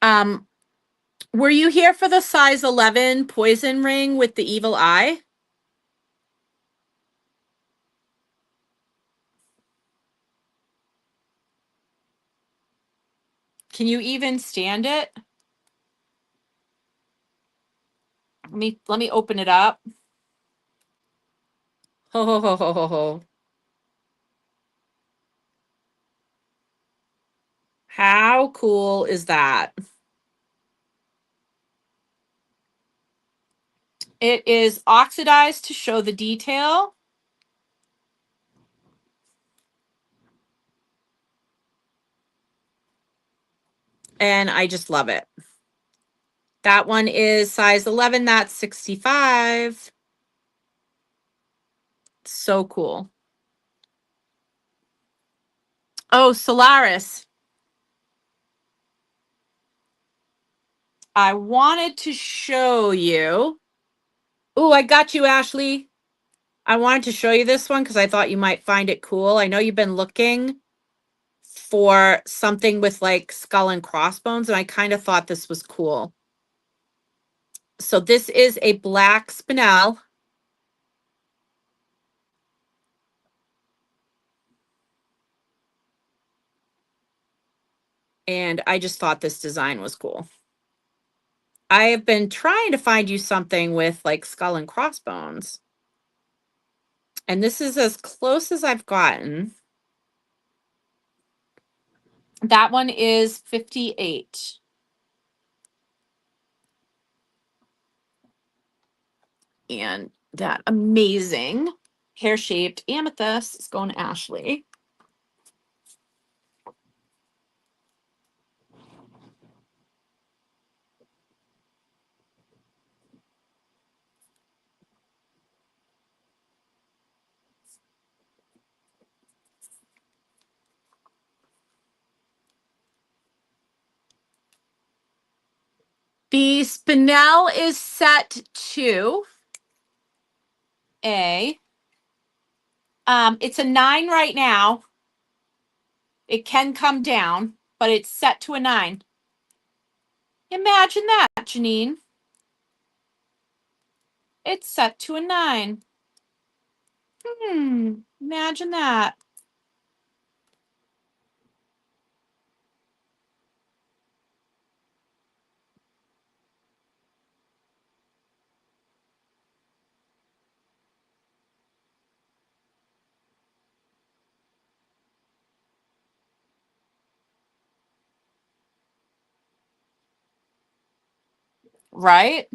Um, were you here for the size 11 poison ring with the evil eye? Can you even stand it? Let me open it up. Ho ho ho ho ho ho. How cool is that? It is oxidized to show the detail. And I just love it. That one is size 11. That's 65. So cool. Oh, Solaris. I wanted to show you. Oh, I got you, Ashley. I wanted to show you this one because I thought you might find it cool. I know you've been looking for something with like skull and crossbones, and I kind of thought this was cool. So this is a black spinel. And I just thought this design was cool. I have been trying to find you something with like skull and crossbones. And this is as close as I've gotten. That one is 58. And that amazing hair-shaped amethyst is going to Ashley. The spinel is set to a, it's a 9 right now. It can come down, but it's set to a 9. Imagine that, Janine. It's set to a 9. Imagine that. Right?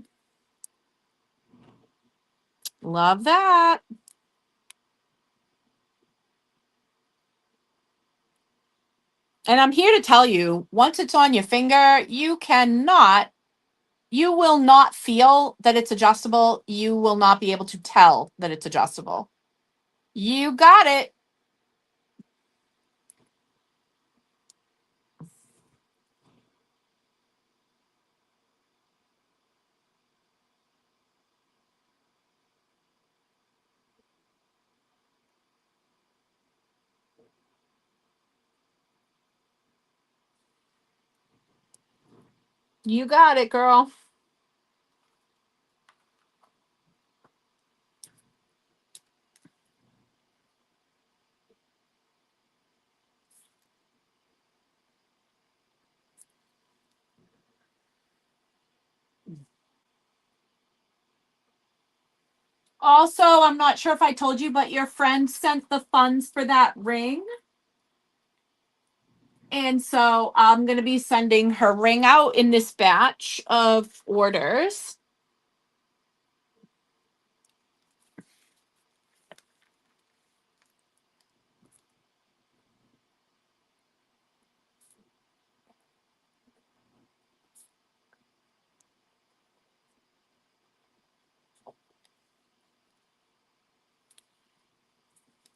Love that. And I'm here to tell you, once it's on your finger, you will not feel that it's adjustable. You will not be able to tell that it's adjustable. You got it. You got it, girl. Also, I'm not sure if I told you, but your friend sent the funds for that ring. And so I'm going to be sending her ring out in this batch of orders.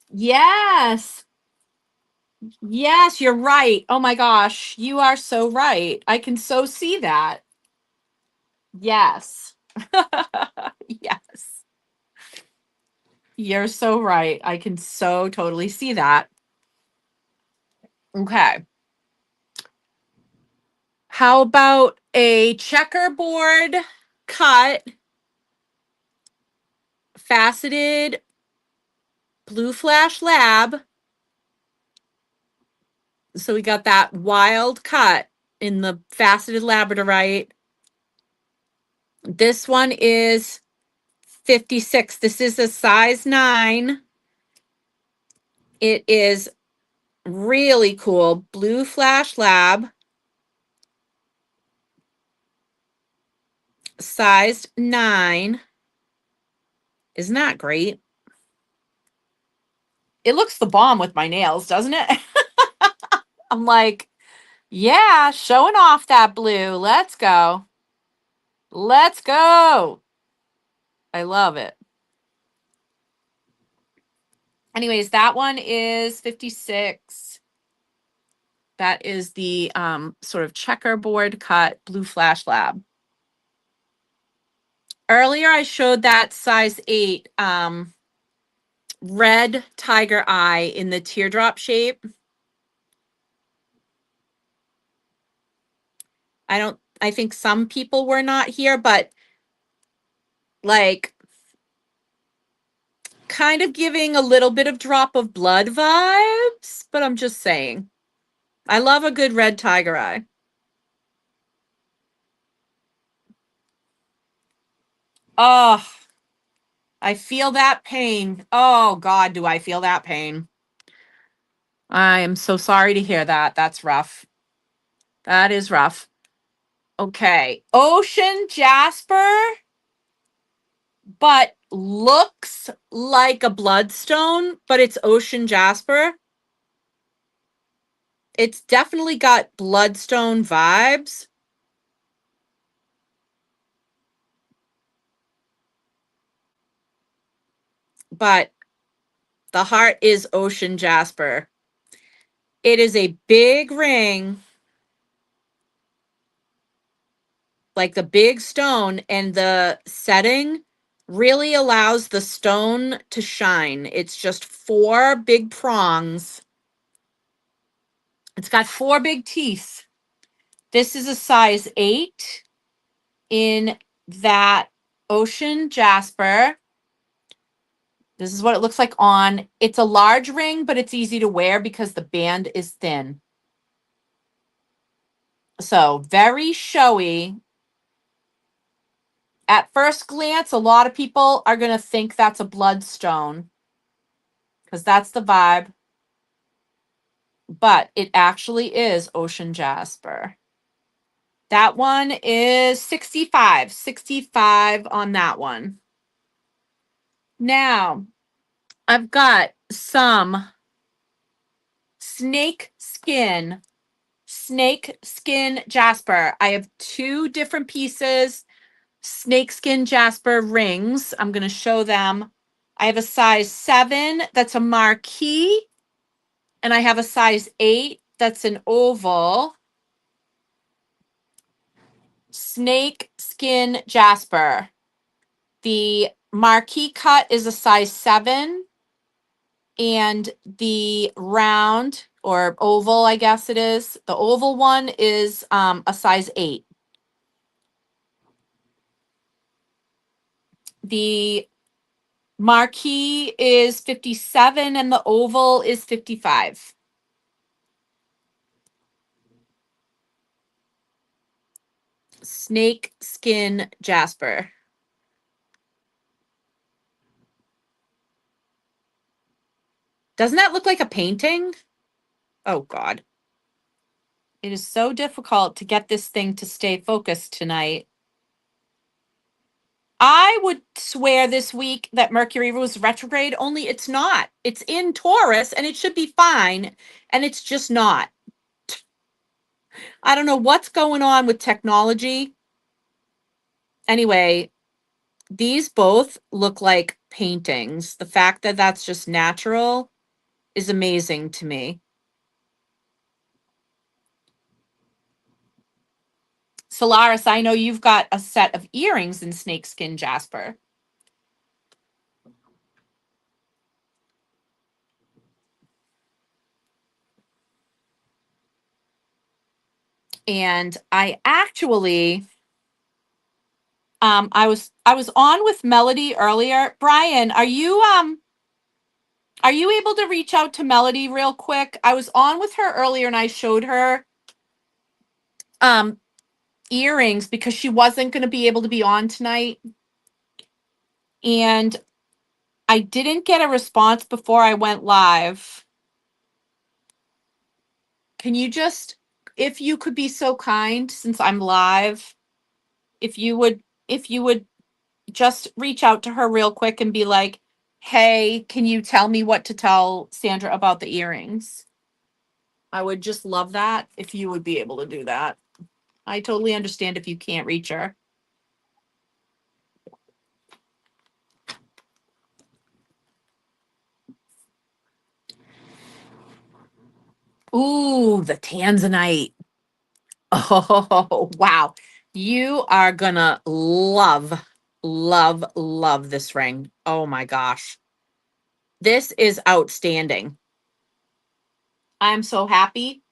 Yes. Yes, you're right. Oh my gosh, you are so right. I can so see that. Yes. Yes. You're so right. I can so totally see that. Okay. How about a checkerboard cut, faceted blue flash lab? So we got that wild cut in the faceted labradorite. This one is 56. This is a size 9. It is really cool. Blue flash lab, sized 9. Isn't that great? It looks the bomb with my nails, doesn't it? I'm like, yeah, showing off that blue. Let's go. Let's go. I love it. Anyways, that one is 56. That is the sort of checkerboard cut blue flash lab. Earlier, I showed that size 8 red tiger eye in the teardrop shape. I think some people were not here, but like kind of giving a little bit of drop of blood vibes, but I'm just saying. I love a good red tiger eye. Oh, I feel that pain. Oh God, do I feel that pain. I am so sorry to hear that. That's rough. That is rough. Okay. Ocean jasper, but looks like a bloodstone, but it's ocean jasper. It's definitely got bloodstone vibes. But the heart is ocean jasper. It is a big ring, like the big stone, and the setting really allows the stone to shine. It's just 4 big prongs. It's got 4 big teeth. This is a size 8 in that ocean jasper. This is what it looks like on. It's a large ring, but it's easy to wear because the band is thin. So very showy. At first glance, a lot of people are going to think that's a bloodstone because that's the vibe. But it actually is ocean jasper. That one is 65. 65 on that one. Now, I've got some snake skin jasper. I have 2 different pieces, snakeskin jasper rings. I'm going to show them. I have a size 7 that's a marquee, and I have a size 8 that's an oval. Snake skin jasper. The marquee cut is a size 7, and the round or oval, I guess it is, the oval one is a size 8. The marquee is 57 and the oval is 55. Snake skin jasper. Doesn't that look like a painting? Oh God. It is so difficult to get this thing to stay focused tonight. I would swear this week that Mercury was retrograde, only it's not. It's in Taurus and it should be fine, and it's just not. I don't know what's going on with technology. Anyway, these both look like paintings. The fact that that's just natural is amazing to me. Solaris, I know you've got a set of earrings in snakeskin jasper. And I actually I was on with Melody earlier. Brian, are you able to reach out to Melody real quick? I was on with her earlier and I showed her um earrings because she wasn't going to be able to be on tonight. And I didn't get a response before I went live. Can you just, if you could be so kind, since I'm live, if you would just reach out to her real quick and be like, "Hey, can you tell me what to tell Sandra about the earrings?" I would just love that if you would be able to do that. I totally understand if you can't reach her. Ooh, the Tanzanite. Oh, wow. You are gonna love, love, love this ring. Oh my gosh. This is outstanding. I'm so happy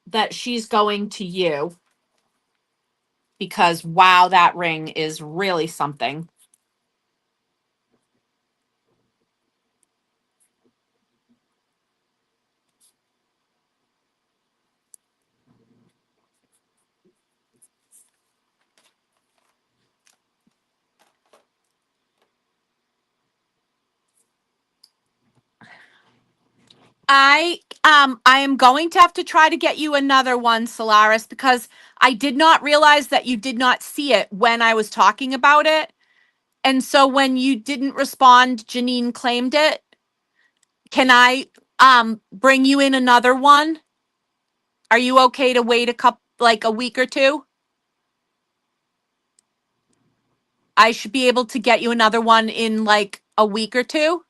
that she's going to you because wow, that ring is really something. I am going to have to try to get you another one, Solaris, because I did not realize that you did not see it when I was talking about it. And so when you didn't respond, Janine claimed it. Can I bring you in another one? Are you okay to wait a week or two? I should be able to get you another one in like a week or two.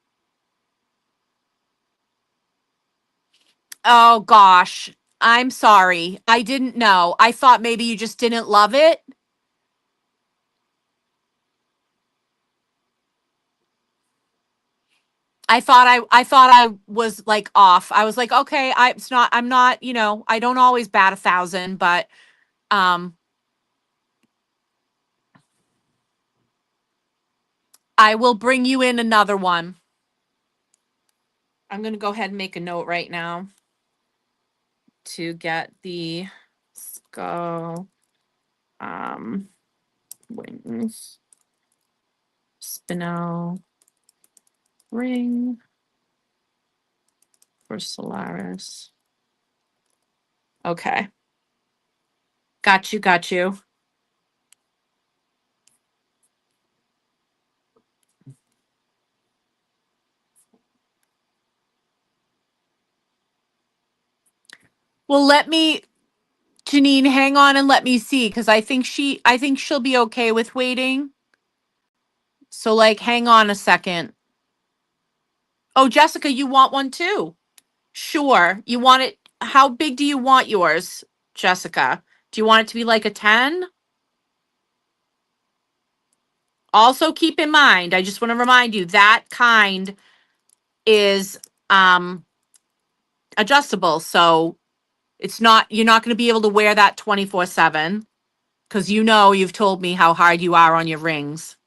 Oh gosh. I'm sorry. I didn't know. I thought maybe you just didn't love it. I thought I was like off. I was like, okay, I'm not, I don't always bat 1,000, but um I will bring you in another one. I'm gonna go ahead and make a note right now to get the skull wings spinel ring for Solaris. Okay. Got you. Well, Janine, hang on and let me see, because I think she'll be okay with waiting. So like hang on a second. Oh, Jessica, you want one too? Sure. You want it, how big do you want yours, Jessica? Do you want it to be like a 10? Also keep in mind, I just want to remind you that kind is adjustable. So you're not going to be able to wear that 24/7 because you've told me how hard you are on your rings.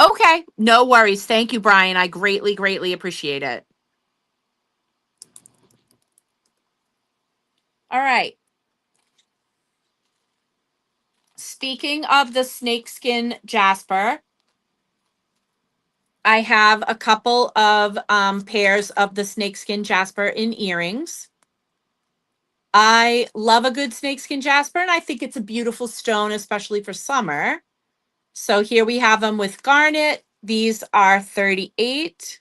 Okay, no worries. Thank you, Brian. I greatly, greatly appreciate it. All right. Speaking of the snakeskin jasper, I have a couple of pairs of the snakeskin jasper in earrings. I love a good snakeskin jasper, and I think it's a beautiful stone, especially for summer. So here we have them with garnet. These are 38.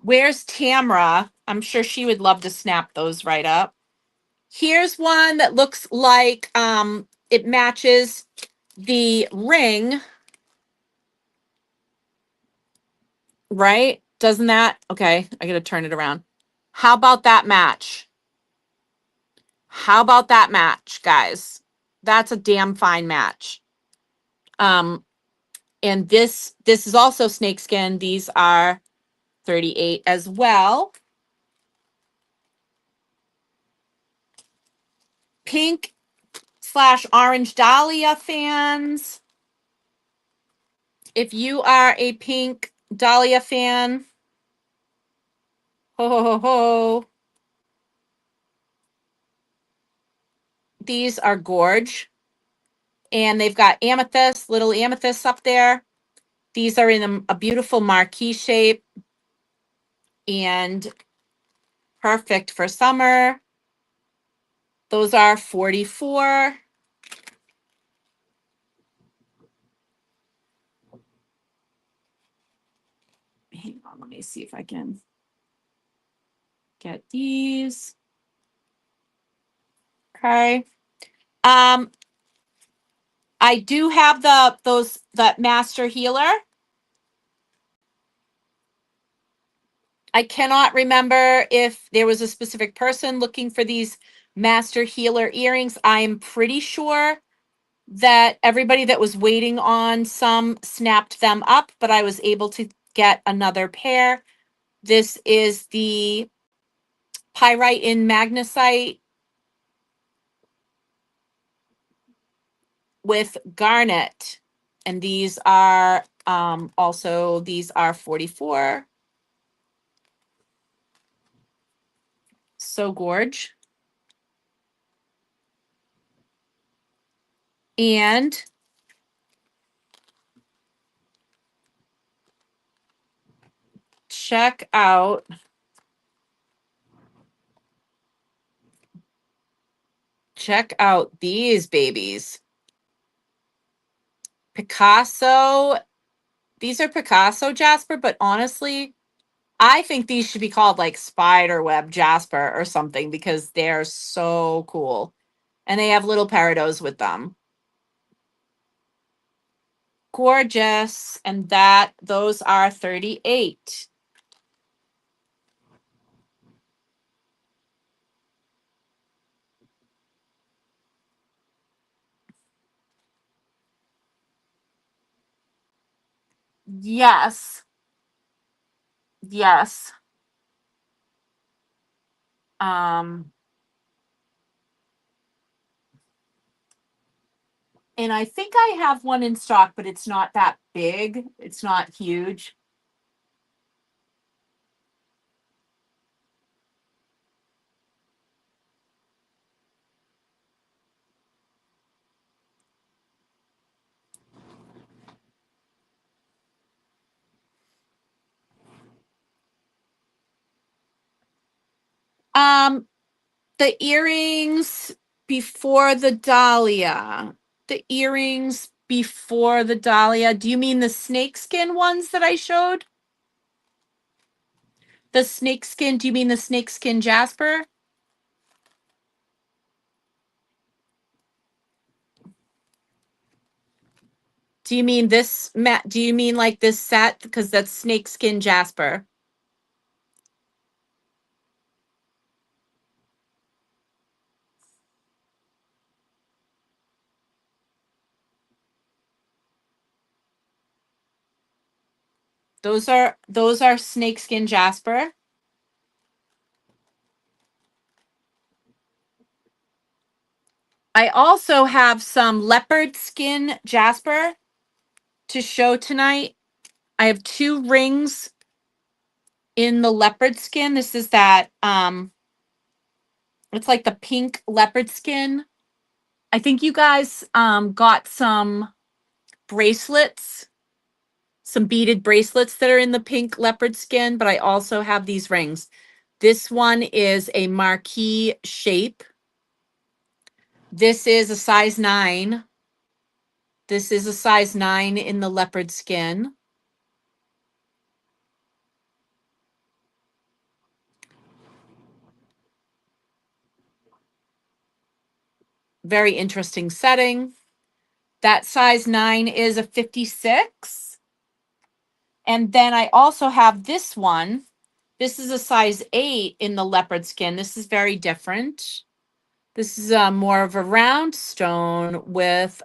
Where's Tamra? I'm sure she would love to snap those right up. Here's one that looks like it matches the ring, right? Doesn't that? Okay, I got to turn it around. How about that match? How about that match, guys? That's a damn fine match. Um, and this is also snakeskin. These are 38 as well. Pink/orange dahlia fans. If you are a pink dahlia fan, ho ho ho ho. These are gorge. And they've got amethyst, little amethysts up there. These are in a beautiful marquee shape and perfect for summer. Those are 44. Hang on, let me see if I can get these. Okay. Um, I do have that master healer. I cannot remember if there was a specific person looking for these master healer earrings. I am pretty sure that everybody that was waiting on some snapped them up, but I was able to get another pair. This is the pyrite in magnesite with garnet. And these are also, these are 44. So gorge. And check out these babies. Picasso. These are Picasso Jasper, but honestly, I think these should be called like spiderweb Jasper or something because they're so cool. And they have little peridot with them. Gorgeous. And those are 38. Yes. Yes. Um, and I think I have one in stock, but it's not that big. It's not huge. Um, the earrings before the dahlia. The earrings before the dahlia. Do you mean the snakeskin ones that I showed? The snakeskin, do you mean the snakeskin Jasper? Do you mean this do you mean like this set? Because that's snakeskin Jasper. Those are snakeskin Jasper. I also have some leopard skin Jasper to show tonight. I have 2 rings in the leopard skin. This is that it's like the pink leopard skin. I think you guys got some bracelets, some beaded bracelets that are in the pink leopard skin, but I also have these rings. This one is a marquee shape. This is a size 9. This is a size 9 in the leopard skin. Very interesting setting. That size 9 is a 56. And then I also have this one. This is a size 8 in the leopard skin. This is very different. This is more of a round stone with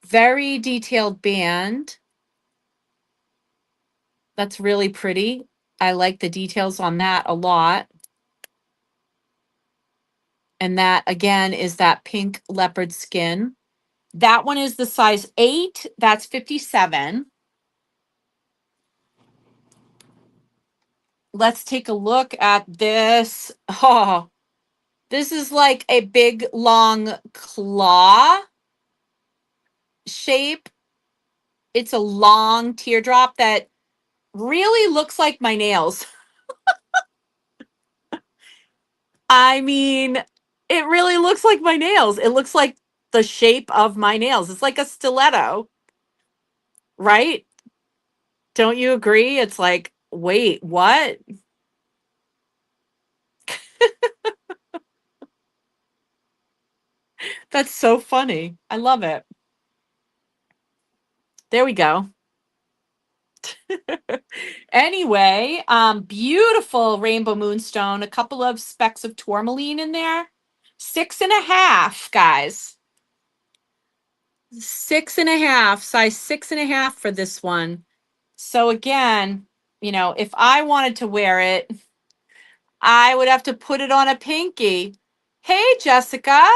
very detailed band. That's really pretty. I like the details on that a lot. And that again is that pink leopard skin. That one is the size 8. That's 57. Let's take a look at this. Oh, this is like a big long claw shape. It's a long teardrop that really looks like my nails. I mean, it really looks like my nails. It looks like the shape of my nails. It's like a stiletto, right? Don't you agree? It's like, wait, what? That's so funny. I love it. There we go. Anyway, beautiful rainbow moonstone, a couple of specks of tourmaline in there. 6.5, guys. 6.5, size 6.5 for this one. So again, if I wanted to wear it, I would have to put it on a pinky. Hey, Jessica.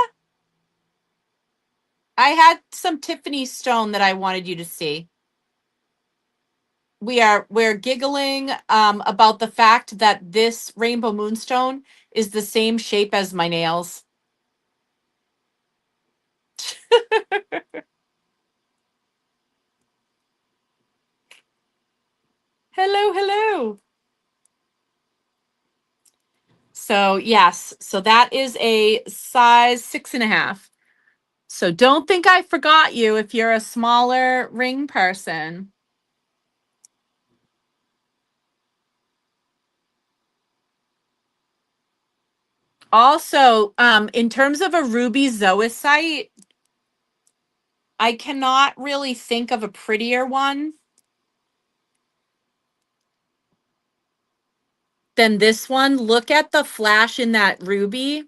I had some Tiffany stone that I wanted you to see. We're giggling about the fact that this rainbow moonstone is the same shape as my nails. Hello, hello. So yes, so that is a size 6.5. So don't think I forgot you if you're a smaller ring person. Also, in terms of a ruby zoisite, I cannot really think of a prettier one than this one. Look at the flash in that ruby.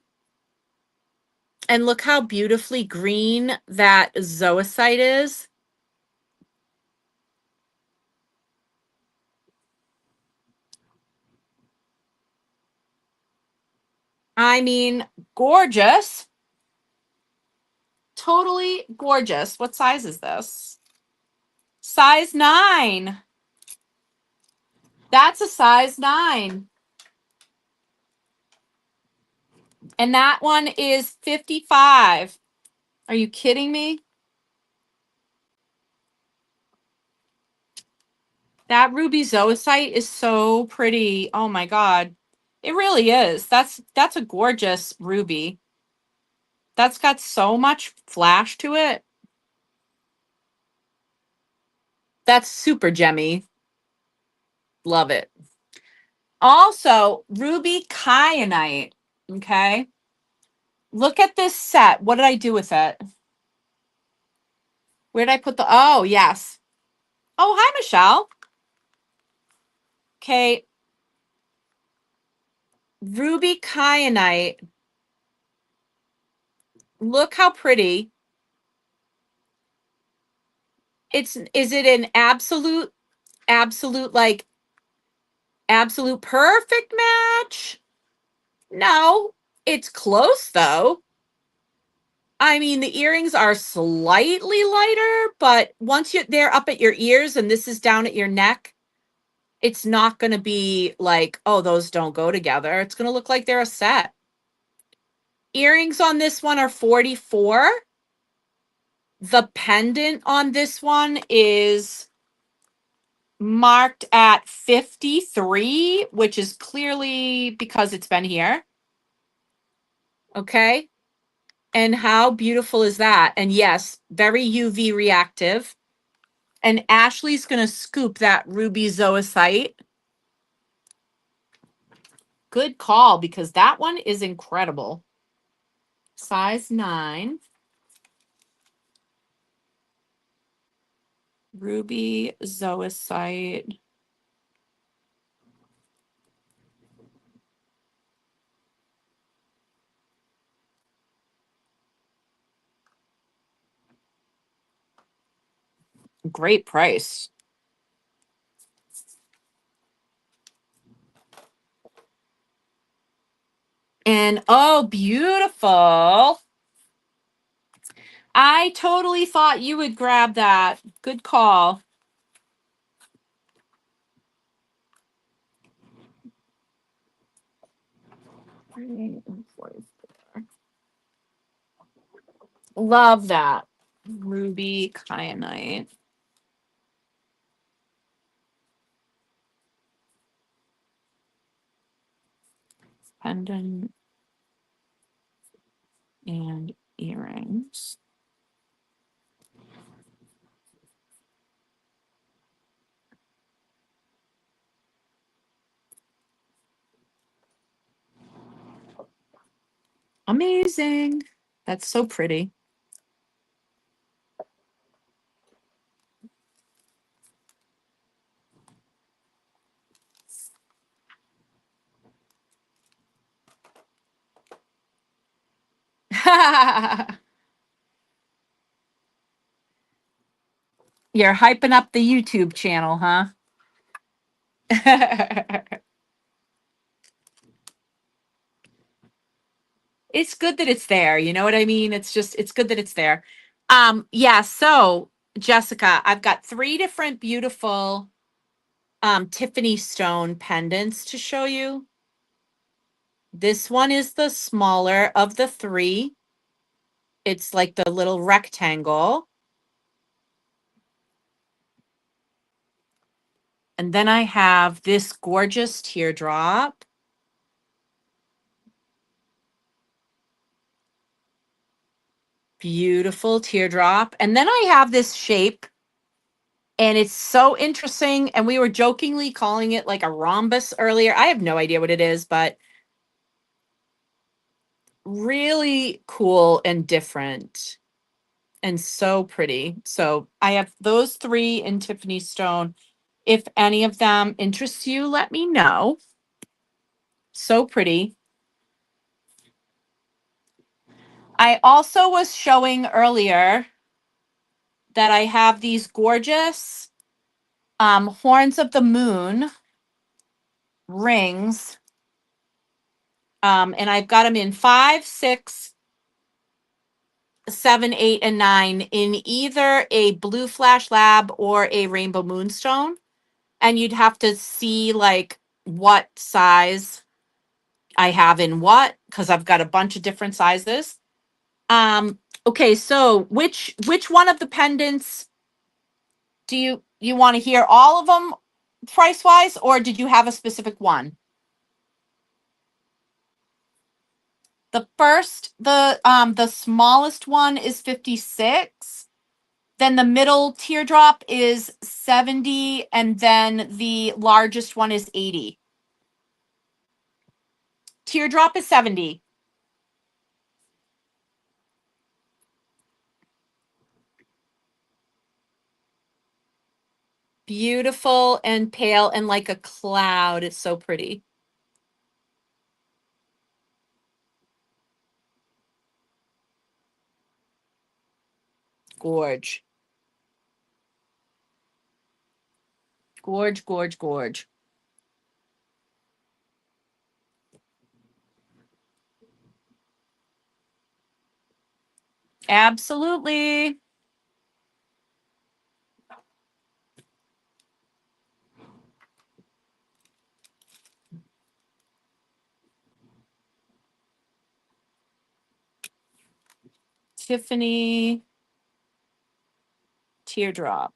And look how beautifully green that zoisite is. I mean, gorgeous. Totally gorgeous. What size is this? Size 9. That's a size 9. And that one is 55. Are you kidding me? That ruby zoisite is so pretty. Oh my God. It really is. That's a gorgeous ruby. That's got so much flash to it. That's super gemmy. Love it. Also, ruby kyanite. Okay. Look at this set. What did I do with it? Where did I put the? Oh, yes. Oh, hi, Michelle. Okay. Ruby kyanite. Look how pretty. Is it an absolute, like, absolute perfect match? No, it's close though. I mean, the earrings are slightly lighter, but once they're up at your ears and this is down at your neck, it's not going to be like, oh, those don't go together. It's going to look like they're a set. Earrings on this one are 44. The pendant on this one is marked at 53, which is clearly because it's been here. Okay. And how beautiful is that? And yes, very UV reactive. And Ashley's going to scoop that ruby zoisite. Good call, because that one is incredible. Size 9. Ruby zoisite. Great price. And oh, beautiful. I totally thought you would grab that. Good call. Love that. Ruby kyanite. Pendant and earrings. Amazing. That's so pretty. You're hyping up the YouTube channel, huh? It's good that it's there. You know what I mean? It's good that it's there. Yeah. So, Jessica, I've got three different beautiful Tiffany stone pendants to show you. This one is the smaller of the three. It's like the little rectangle. And then I have this gorgeous teardrop. Beautiful teardrop. And then I have this shape, and it's so interesting. And we were jokingly calling it like a rhombus earlier. I have no idea what it is, but really cool and different and so pretty. So I have those three in Tiffany stone. If any of them interests you, let me know. So pretty. I also was showing earlier that I have these gorgeous horns of the moon rings. And I've got them in 5, 6, 7, 8, and 9 in either a blue flash lab or a rainbow moonstone. And you'd have to see like what size I have in what, because I've got a bunch of different sizes. Okay, so which one of the pendants do you want to hear all of them price wise, or did you have a specific one? The smallest one is 56. Then the middle teardrop is 70, and then the largest one is 80. Teardrop is 70. Beautiful and pale and like a cloud. It's so pretty. Gorge. Gorge, gorge, gorge. Absolutely. Tiffany teardrop.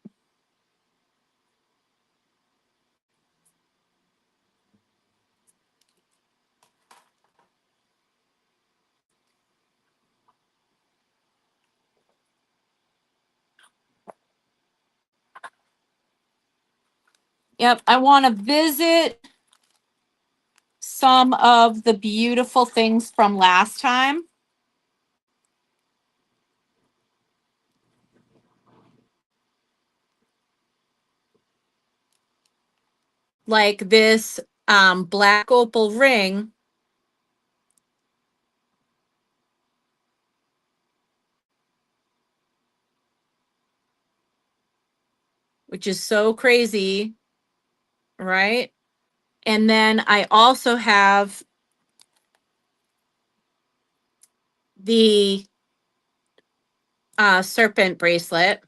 Yep, I want to visit some of the beautiful things from last time. Like this black opal ring. Which is so crazy, right? And then I also have the serpent bracelet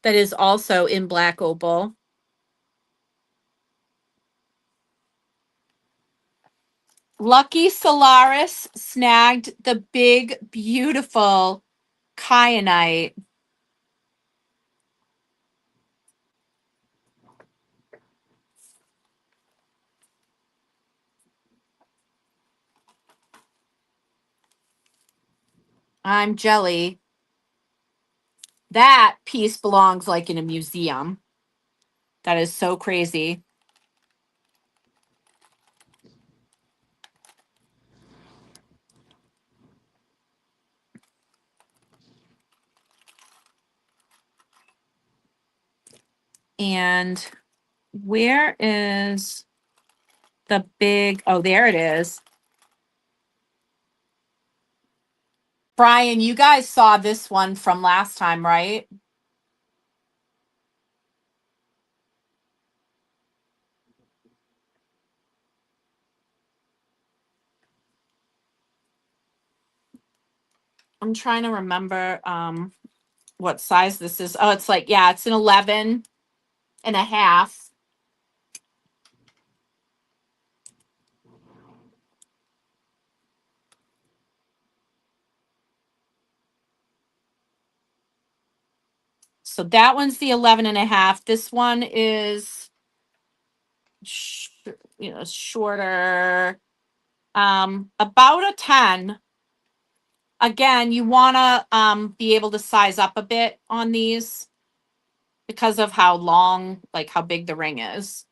that is also in black opal. Lucky Solaris snagged the big, beautiful kyanite. I'm jelly. That piece belongs like in a museum. That is so crazy. And where is the big, oh, there it is. Brian, you guys saw this one from last time, right? I'm trying to remember what size this is. Oh, it's like, yeah, it's an 11 and a half. So that one's the 11 and a half. This one is, shorter, about a 10. Again, you want to be able to size up a bit on these because of how long, like how big the ring is.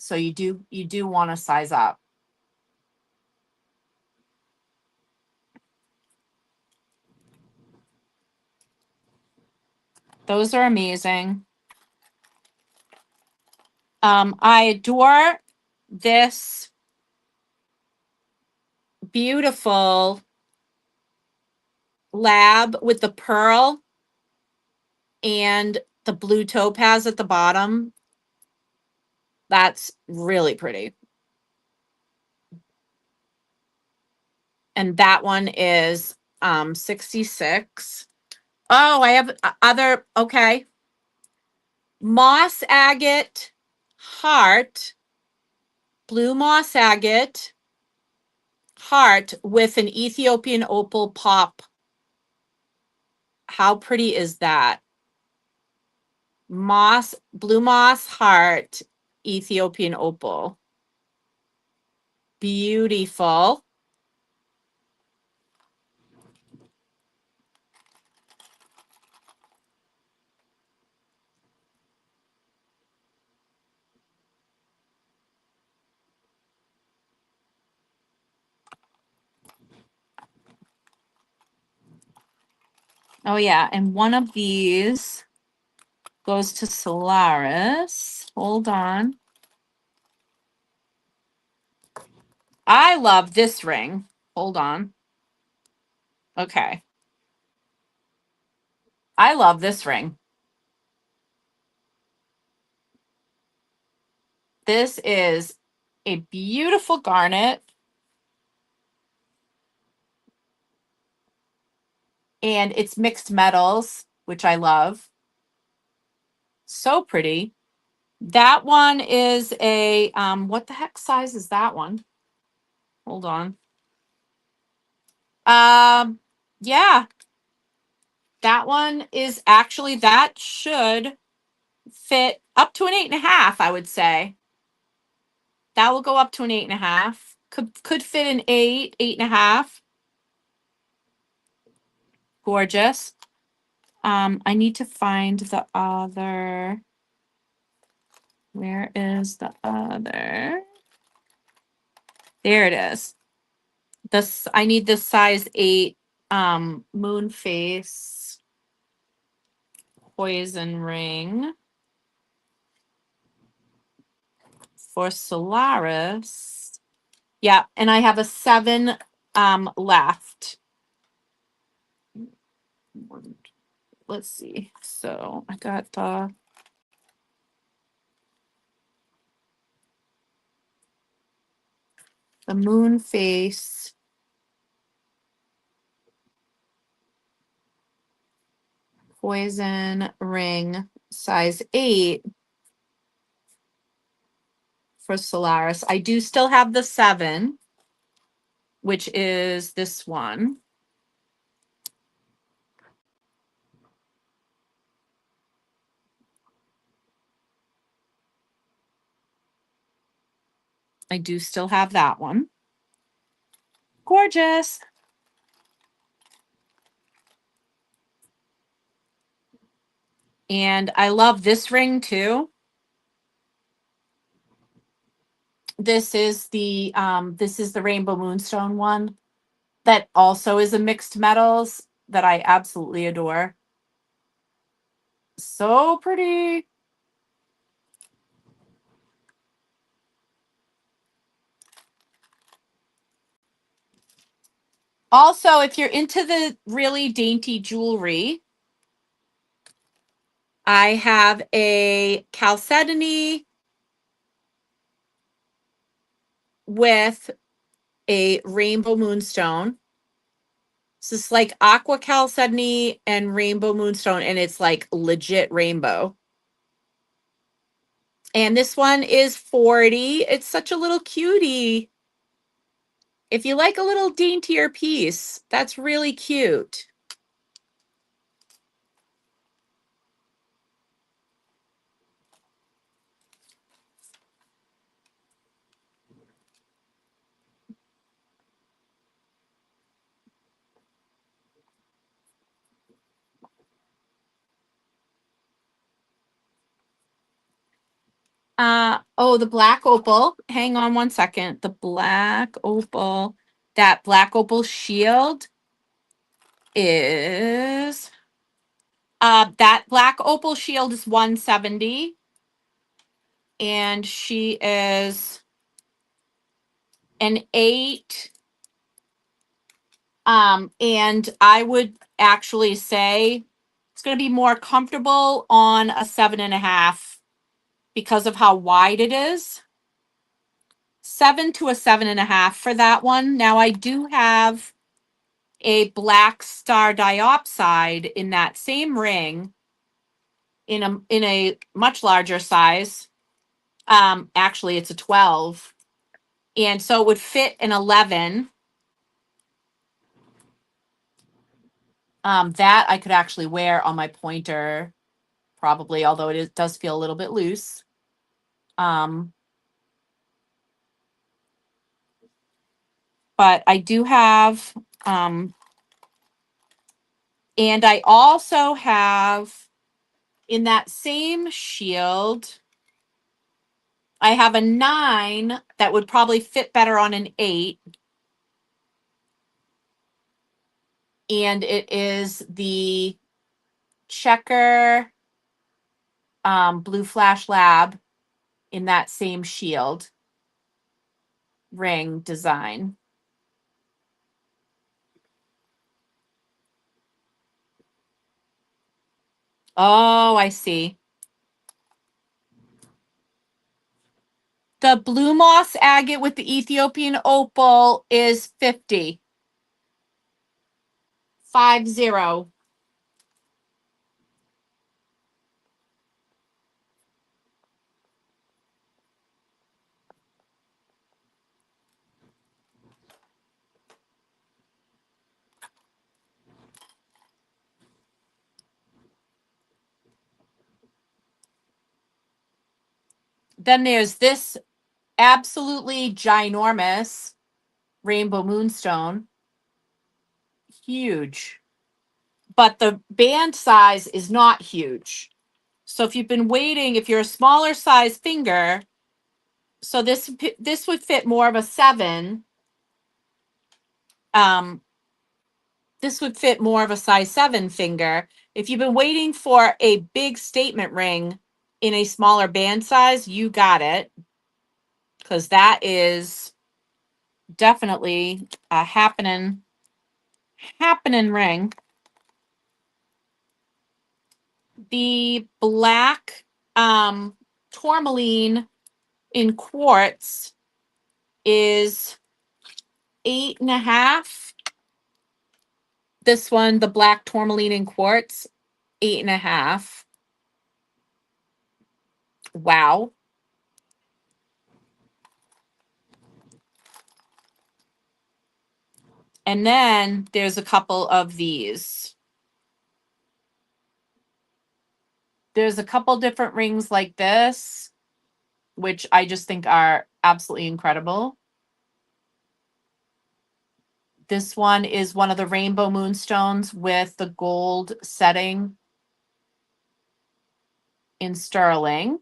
So you do want to size up. Those are amazing. I adore this beautiful lab with the pearl and the blue topaz at the bottom. That's really pretty. And that one is 66. Oh, I have other, okay. Moss agate heart, blue moss agate heart with an Ethiopian opal pop. How pretty is that? Blue moss heart, Ethiopian opal. Beautiful. Oh yeah, and one of these goes to Solaris. Hold on. I love this ring. Hold on. Okay. I love this ring. This is a beautiful garnet. And it's mixed metals, which I love. So pretty. That one is a what the heck size is that one? Hold on. Yeah, that one is actually, that should fit up to an 8.5, I would say. That will go up to an 8.5. Could fit an 8.5. Gorgeous. I need to find the other. Where is the other? There it is. This, I need this size 8 moon face poison ring for Solaris. Yeah, and I have a 7 left. Let's see. So I got the moon face poison ring size 8 for Solaris. I do still have the 7, which is this one. I do still have that one. Gorgeous. And I love this ring too. This is the rainbow moonstone one that also is a mixed metals that I absolutely adore. So pretty. Also, if you're into the really dainty jewelry, I have a chalcedony with a rainbow moonstone. It's just like aqua chalcedony and rainbow moonstone, and it's like legit rainbow. And this one is 40. It's such a little cutie. If you like a little daintier piece, that's really cute. Oh, the black opal. Hang on one second. The black opal, that black opal shield is that black opal shield is 170, and she is an 8. And I would actually say it's going to be more comfortable on a 7.5 because of how wide it is. 7 to a 7.5 for that one. Now I do have a black star diopside in that same ring in a much larger size. Actually it's a 12. And so it would fit an 11. That I could actually wear on my pointer probably, although does feel a little bit loose. But I do have, and I also have in that same shield, I have a 9 that would probably fit better on an 8. And it is the Checker Blue Flash Lab in that same shield ring design. Oh, I see. The blue moss agate with the Ethiopian opal is 50. 50. Then there's this absolutely ginormous rainbow moonstone. Huge. But the band size is not huge. So if you've been waiting, if you're a smaller size finger, so this would fit more of a 7. Um, this would fit more of a size 7 finger. If you've been waiting for a big statement ring in a smaller band size, you got it. Because that is definitely a happening ring. The black tourmaline in quartz is 8.5. This one, the black tourmaline in quartz, 8.5. Wow. And then there's a couple of these. There's a couple different rings like this, which I just think are absolutely incredible. This one is one of the rainbow moonstones with the gold setting in sterling.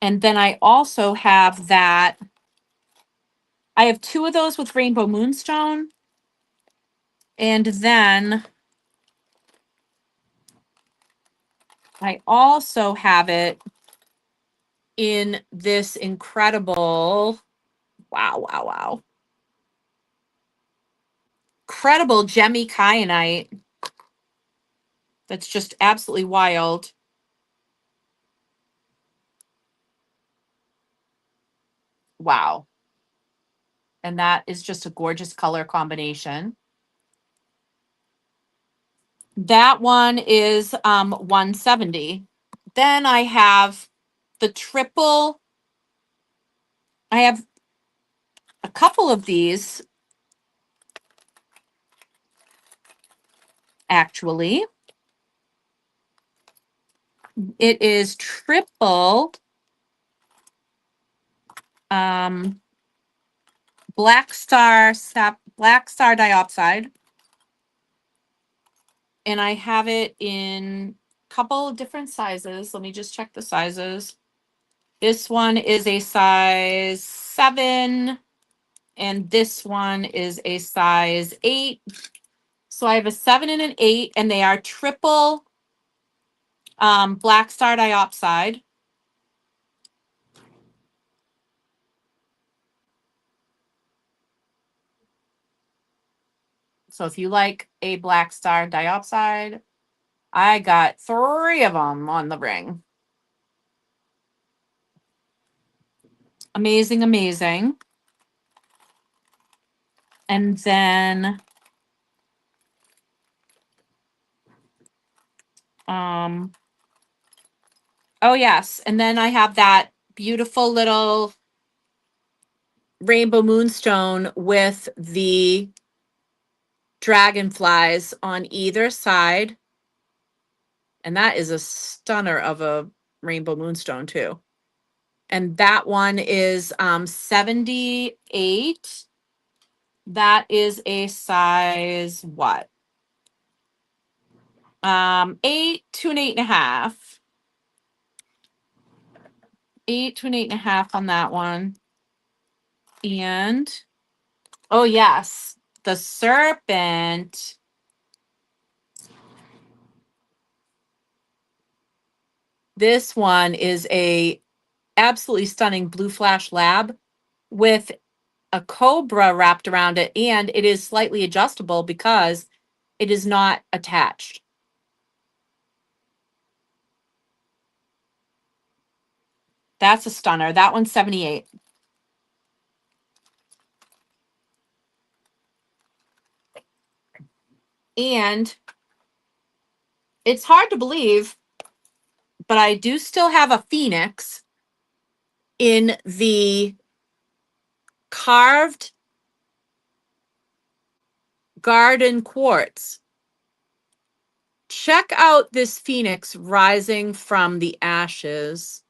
And then I also have that. I have 2 of those with rainbow moonstone. And then I also have it in this incredible Wow, wow, wow. Incredible gemmy kyanite. That's just absolutely wild. Wow. And that is just a gorgeous color combination. That one is 170. Then I have the triple. I have a couple of these actually. It is triple um black star diopside, and I have it in a couple of different sizes. Let me just check the sizes. This one is a size 7 and this one is a size 8. So I have a 7 and an 8, and they are triple black star diopside. So if you like a black star diopside, I got 3 of them on the ring. Amazing, amazing. And then oh yes, and then I have that beautiful little rainbow moonstone with the dragonflies on either side. And that is a stunner of a rainbow moonstone too. And that one is 78. That is a size what? 8 to an 8.5. 8 to an 8.5 on that one. And oh yes, the serpent. This one is a absolutely stunning blue flash lab with a cobra wrapped around it, and it is slightly adjustable because it is not attached. That's a stunner. That one's 78. And it's hard to believe, but I do still have a phoenix in the carved garden quartz. Check out this phoenix rising from the ashes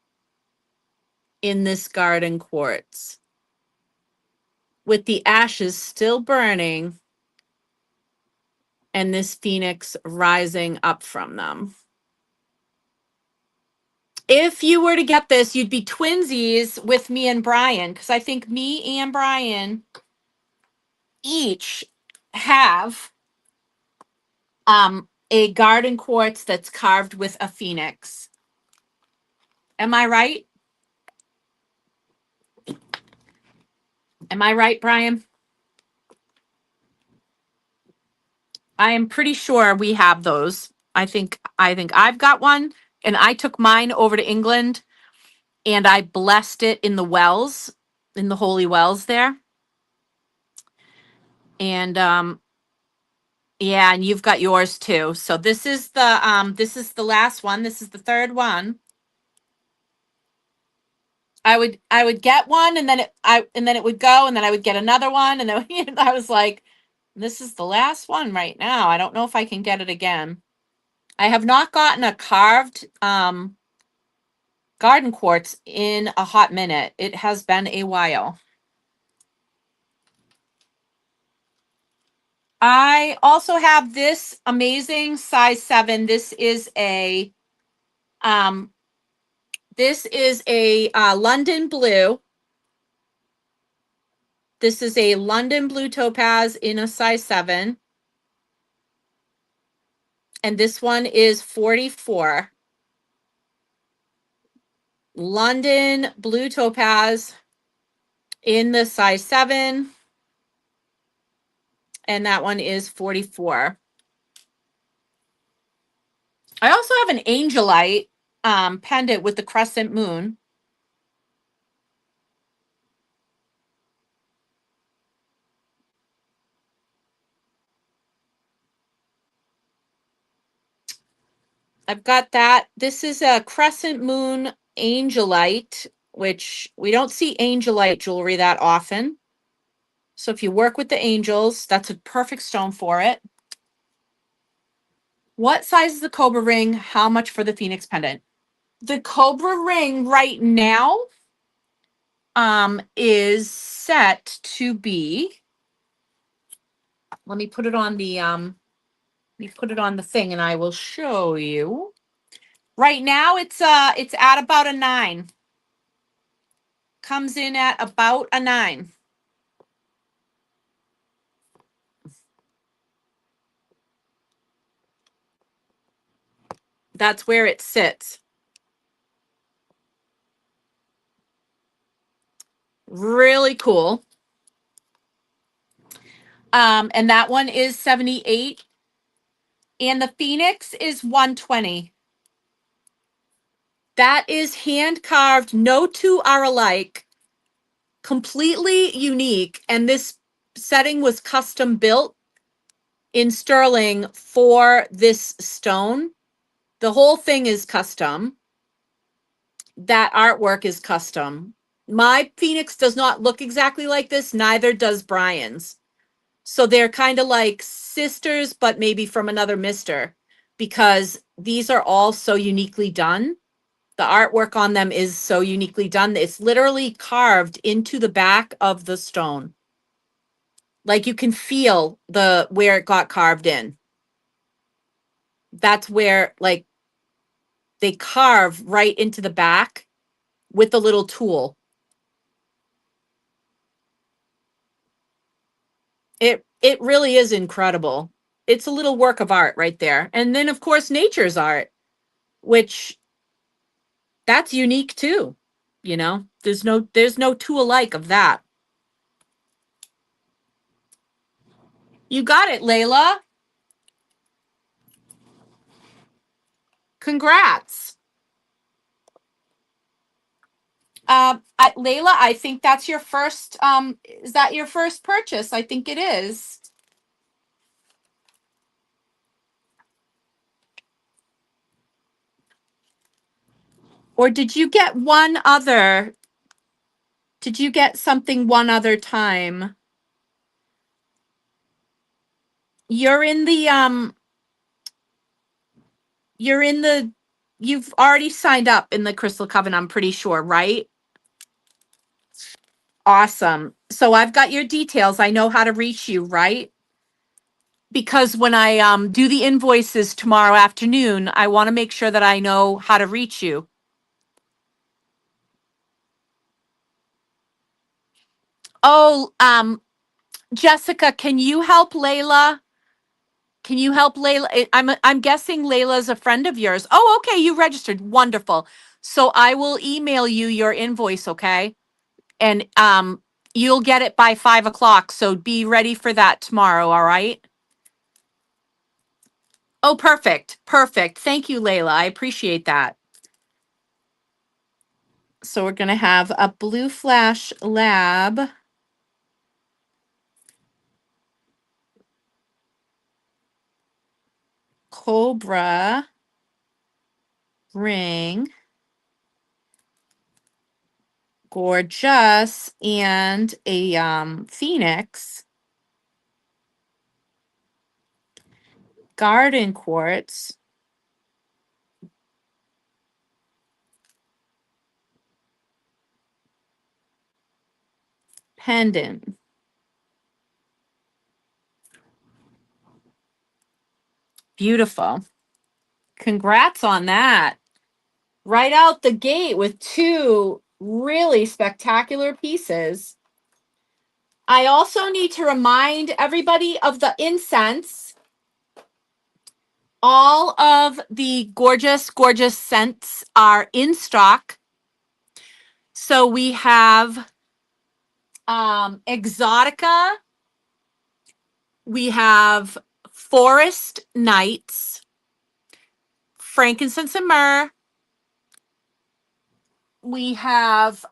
in this garden quartz, with the ashes still burning and this phoenix rising up from them. If you were to get this, you'd be twinsies with me and Brian, because I think me and Brian each have a garden quartz that's carved with a phoenix. Am I right? Am I right, Brian? I am pretty sure we have those. I think I've got one, and I took mine over to England and I blessed it in the wells, in the holy wells there. And yeah, and you've got yours too. So this is the last one. This is the third one. I would get one, and then it would go, and then I would get another one, and then I was like, this is the last one right now. I don't know if I can get it again. I have not gotten a carved garden quartz in a hot minute. It has been a while. I also have this amazing size 7. Um this is a London blue. This is a London blue topaz in a size 7. And this one is 44. London blue topaz in the size 7. And that one is 44. I also have an angelite pendant with the crescent moon. I've got that. This is a crescent moon angelite, which we don't see angelite jewelry that often. So if you work with the angels, that's a perfect stone for it. What size is the cobra ring? How much for the phoenix pendant? The cobra ring right now is set to be, let me put it on the thing and I will show you. Right now it's at about a 9. Comes in at about a 9. That's where it sits. Really cool. And that one is 78. And the Phoenix is 120. That is hand carved. No two are alike. Completely unique. And this setting was custom built in sterling for this stone. The whole thing is custom. That artwork is custom. My Phoenix does not look exactly like this, neither does Brian's. So they're kind of like sisters, but maybe from another mister, because these are all so uniquely done. The artwork on them is so uniquely done. It's literally carved into the back of the stone. Like you can feel where it got carved in. That's where like they carve right into the back with the little tool. It really is incredible. It's a little work of art right there. And then of course nature's art, which that's unique too. You know, there's no two alike of that. You got it, Layla. Congrats. Layla, I think that's your first, is that your first purchase? I think it is. Or did you get one other? Did you get something one other time? You're in the, you're in the, you've already signed up in the Crystal Coven, I'm pretty sure, right? Awesome. So I've got your details. I know how to reach you, right? Because when I do the invoices tomorrow afternoon, I want to make sure that I know how to reach you. Oh, Jessica, can you help Layla? Can you help Layla? I'm guessing Layla's a friend of yours. Oh, okay, you registered. Wonderful. So I will email you your invoice, okay? And you'll get it by 5 o'clock. So be ready for that tomorrow, all right? Oh, perfect. Perfect. Thank you, Layla. I appreciate that. So we're going to have a Blue Flash Lab Cobra ring. Gorgeous. And a Phoenix garden quartz pendant. Beautiful. Congrats on that. Right out the gate with 2 really spectacular pieces. I also need to remind everybody of the incense. All of the gorgeous, gorgeous scents are in stock. So we have Exotica, we have Forest Nights, Frankincense and Myrrh. We have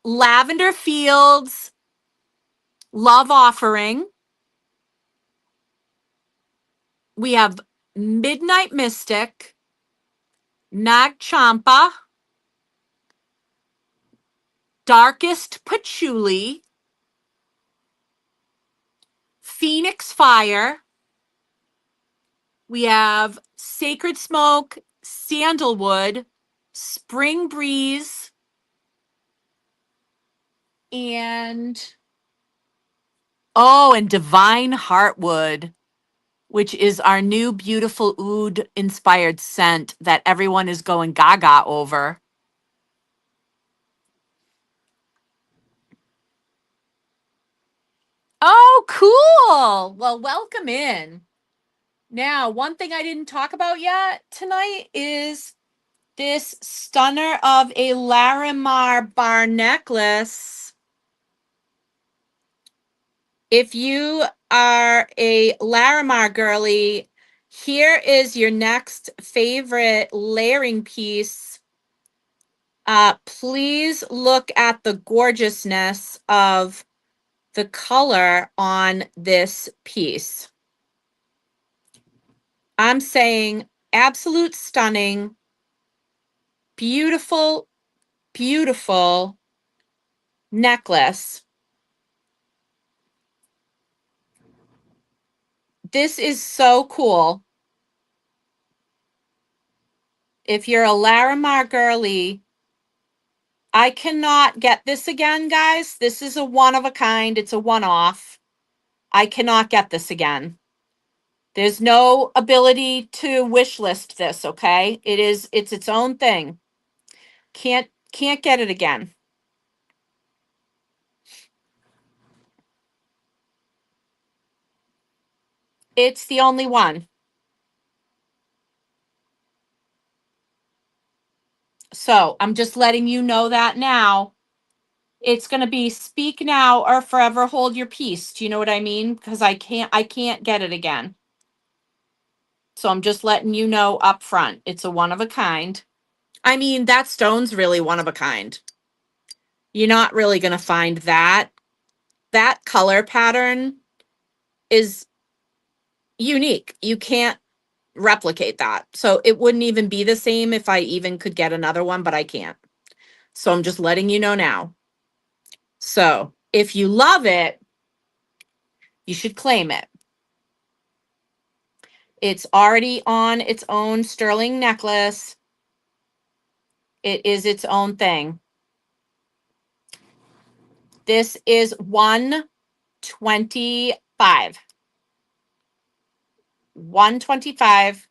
Lavender Fields, Love Offering. We have Midnight Mystic, Nag Champa, Darkest Patchouli, Phoenix Fire. We have Sacred Smoke, Sandalwood, Spring Breeze, and and Divine Heartwood, which is our new beautiful oud inspired scent that everyone is going gaga over. Oh, cool. Well, welcome in. Now, one thing I didn't talk about yet tonight is this stunner of a Larimar bar necklace. If you are a Larimar girly, here is your next favorite layering piece. Please look at the gorgeousness of the color on this piece. I'm saying absolute stunning, beautiful, beautiful necklace. This is so cool. If you're a Larimar girly, I cannot get this again, guys. This is a one of a kind. It's a one-off. I cannot get this again. There's no ability to wish list this, okay? It's its own thing. Can't get it again. It's the only one. So I'm just letting you know that now. It's going to be speak now or forever hold your peace. Do you know what I mean? Because I can't get it again. So I'm just letting you know up front. It's a one of a kind. I mean, that stone's really one of a kind. You're not really going to find that. That color pattern is unique. You can't replicate that. So it wouldn't even be the same if I even could get another one, but I can't. So I'm just letting you know now. So if you love it, you should claim it. It's already on its own sterling necklace. It is its own thing. This is 125. 125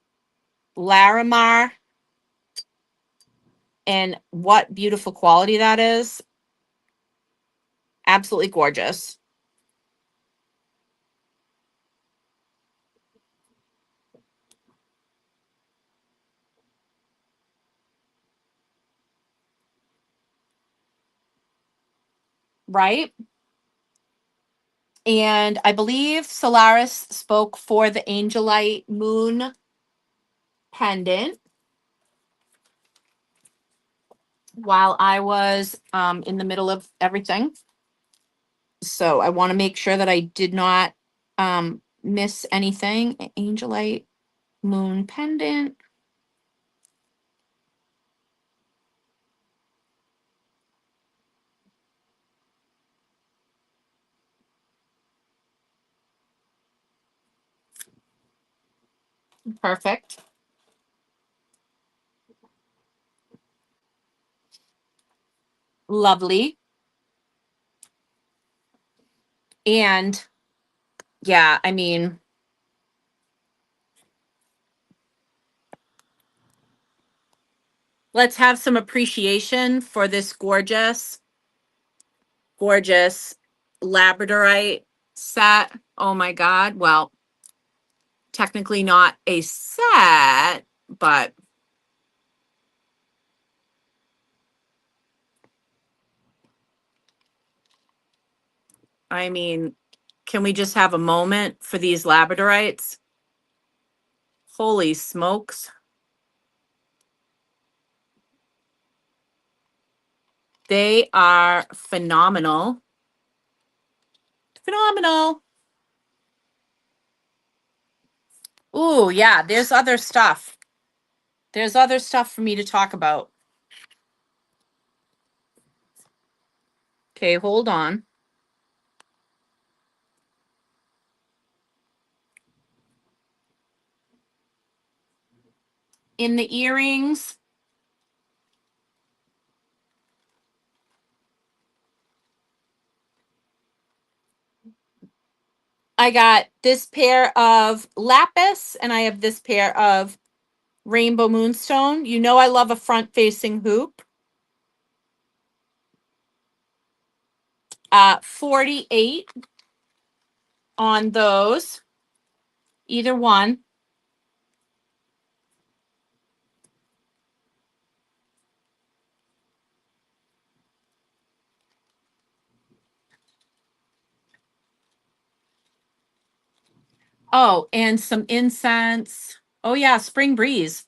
Larimar. And what beautiful quality that is. Absolutely gorgeous. Right? And I believe Solaris spoke for the Angelite Moon pendant while I was in the middle of everything. So I want to make sure that I did not miss anything. Angelite Moon pendant. Perfect. Lovely. And yeah, I mean, let's have some appreciation for this gorgeous, gorgeous Labradorite set. Oh my God. Well, technically not a set, but I mean, can we just have a moment for these labradorites? Holy smokes. They are phenomenal. Phenomenal. Ooh, yeah, there's other stuff. There's other stuff for me to talk about. Okay, hold on. In the earrings, I got this pair of lapis and I have this pair of rainbow moonstone. You know I love a front facing hoop. 48 on those. Either one. Oh, and some incense. Oh yeah, spring breeze.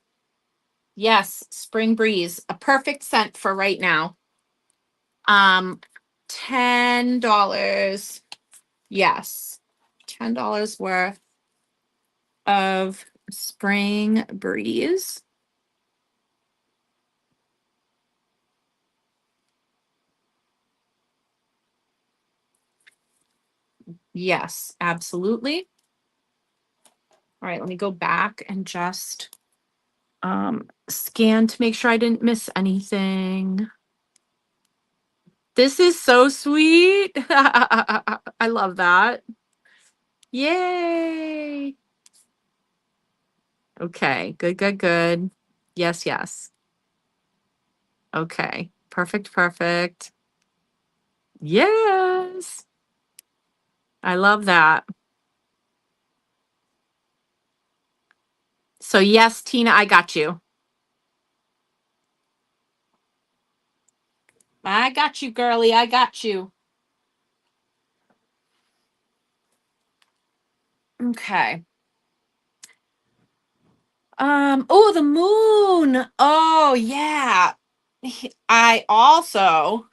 Yes, spring breeze. A perfect scent for right now. Um, $10. Yes. $10 worth of spring breeze. Yes, absolutely. All right, let me go back and just scan to make sure I didn't miss anything. This is so sweet. I love that. Yay. Okay, good, good, good. Yes, yes. Okay, perfect, perfect. Yes. I love that. So, yes, Tina, I got you. I got you, girly. I got you. Okay. Oh, the moon. Oh, yeah. I also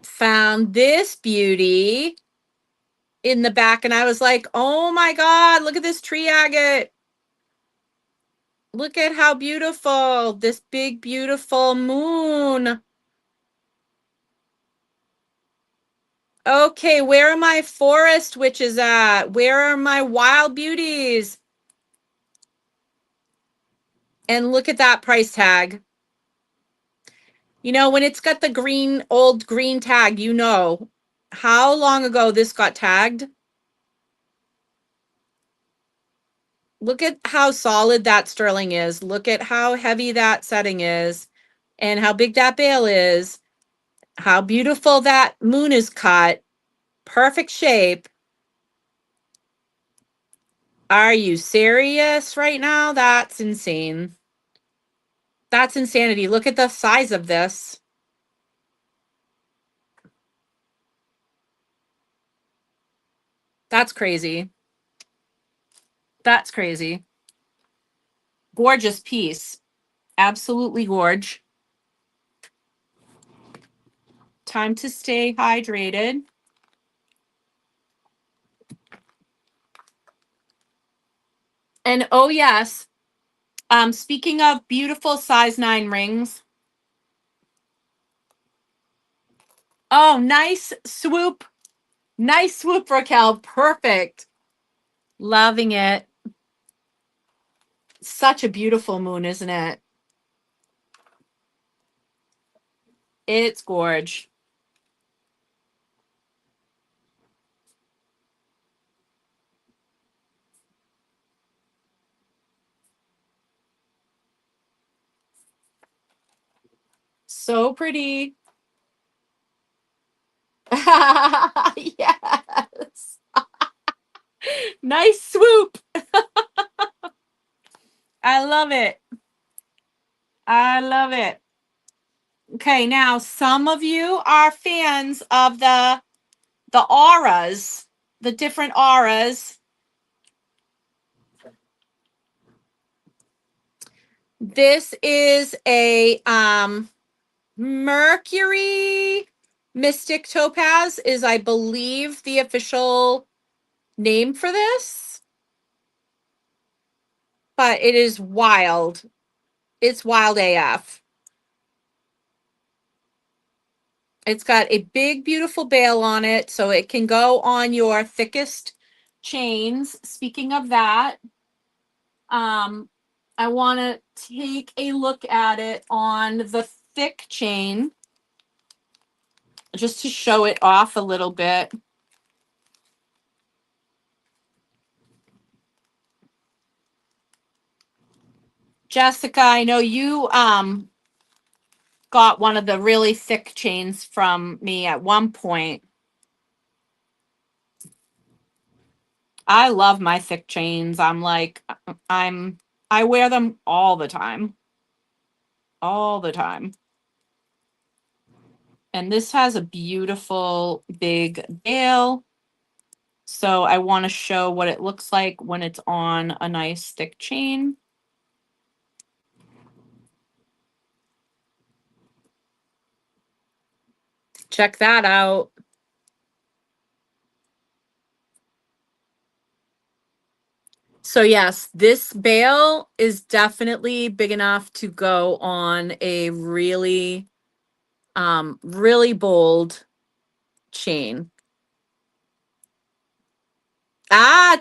found this beauty in the back, and I was like, oh my God, look at this tree agate. Look at how beautiful this big, beautiful moon. Okay, where are my forest witches at? Where are my wild beauties? And look at that price tag. You know, when it's got the green, old green tag, you know how long ago this got tagged. Look at how solid that sterling is. Look at how heavy that setting is and how big that bale is. How beautiful that moon is cut. Perfect shape. Are you serious right now? That's insane. That's insanity. Look at the size of this. That's crazy. That's crazy. Gorgeous piece. Absolutely gorge. Time to stay hydrated. And oh yes, speaking of beautiful size 9 rings. Oh, nice swoop. Nice swoop, Raquel. Perfect. Loving it. Such a beautiful moon, isn't it? It's gorge. So pretty. Yes. Nice swoop. I love it. I love it. Okay, now some of you are fans of the the auras, the different auras. This is a Mercury Mystic Topaz is, I believe, the official name for this. But it is wild. It's wild AF. It's got a big, beautiful bail on it, so it can go on your thickest chains. Speaking of that, I want to take a look at it on the thick chain just to show it off a little bit. Jessica, I know you got one of the really thick chains from me at one point. I love my thick chains. I wear them all the time. All the time. And this has a beautiful big bail. So I want to show what it looks like when it's on a nice thick chain. Check that out. So yes, this bail is definitely big enough to go on a really, really bold chain. Ah,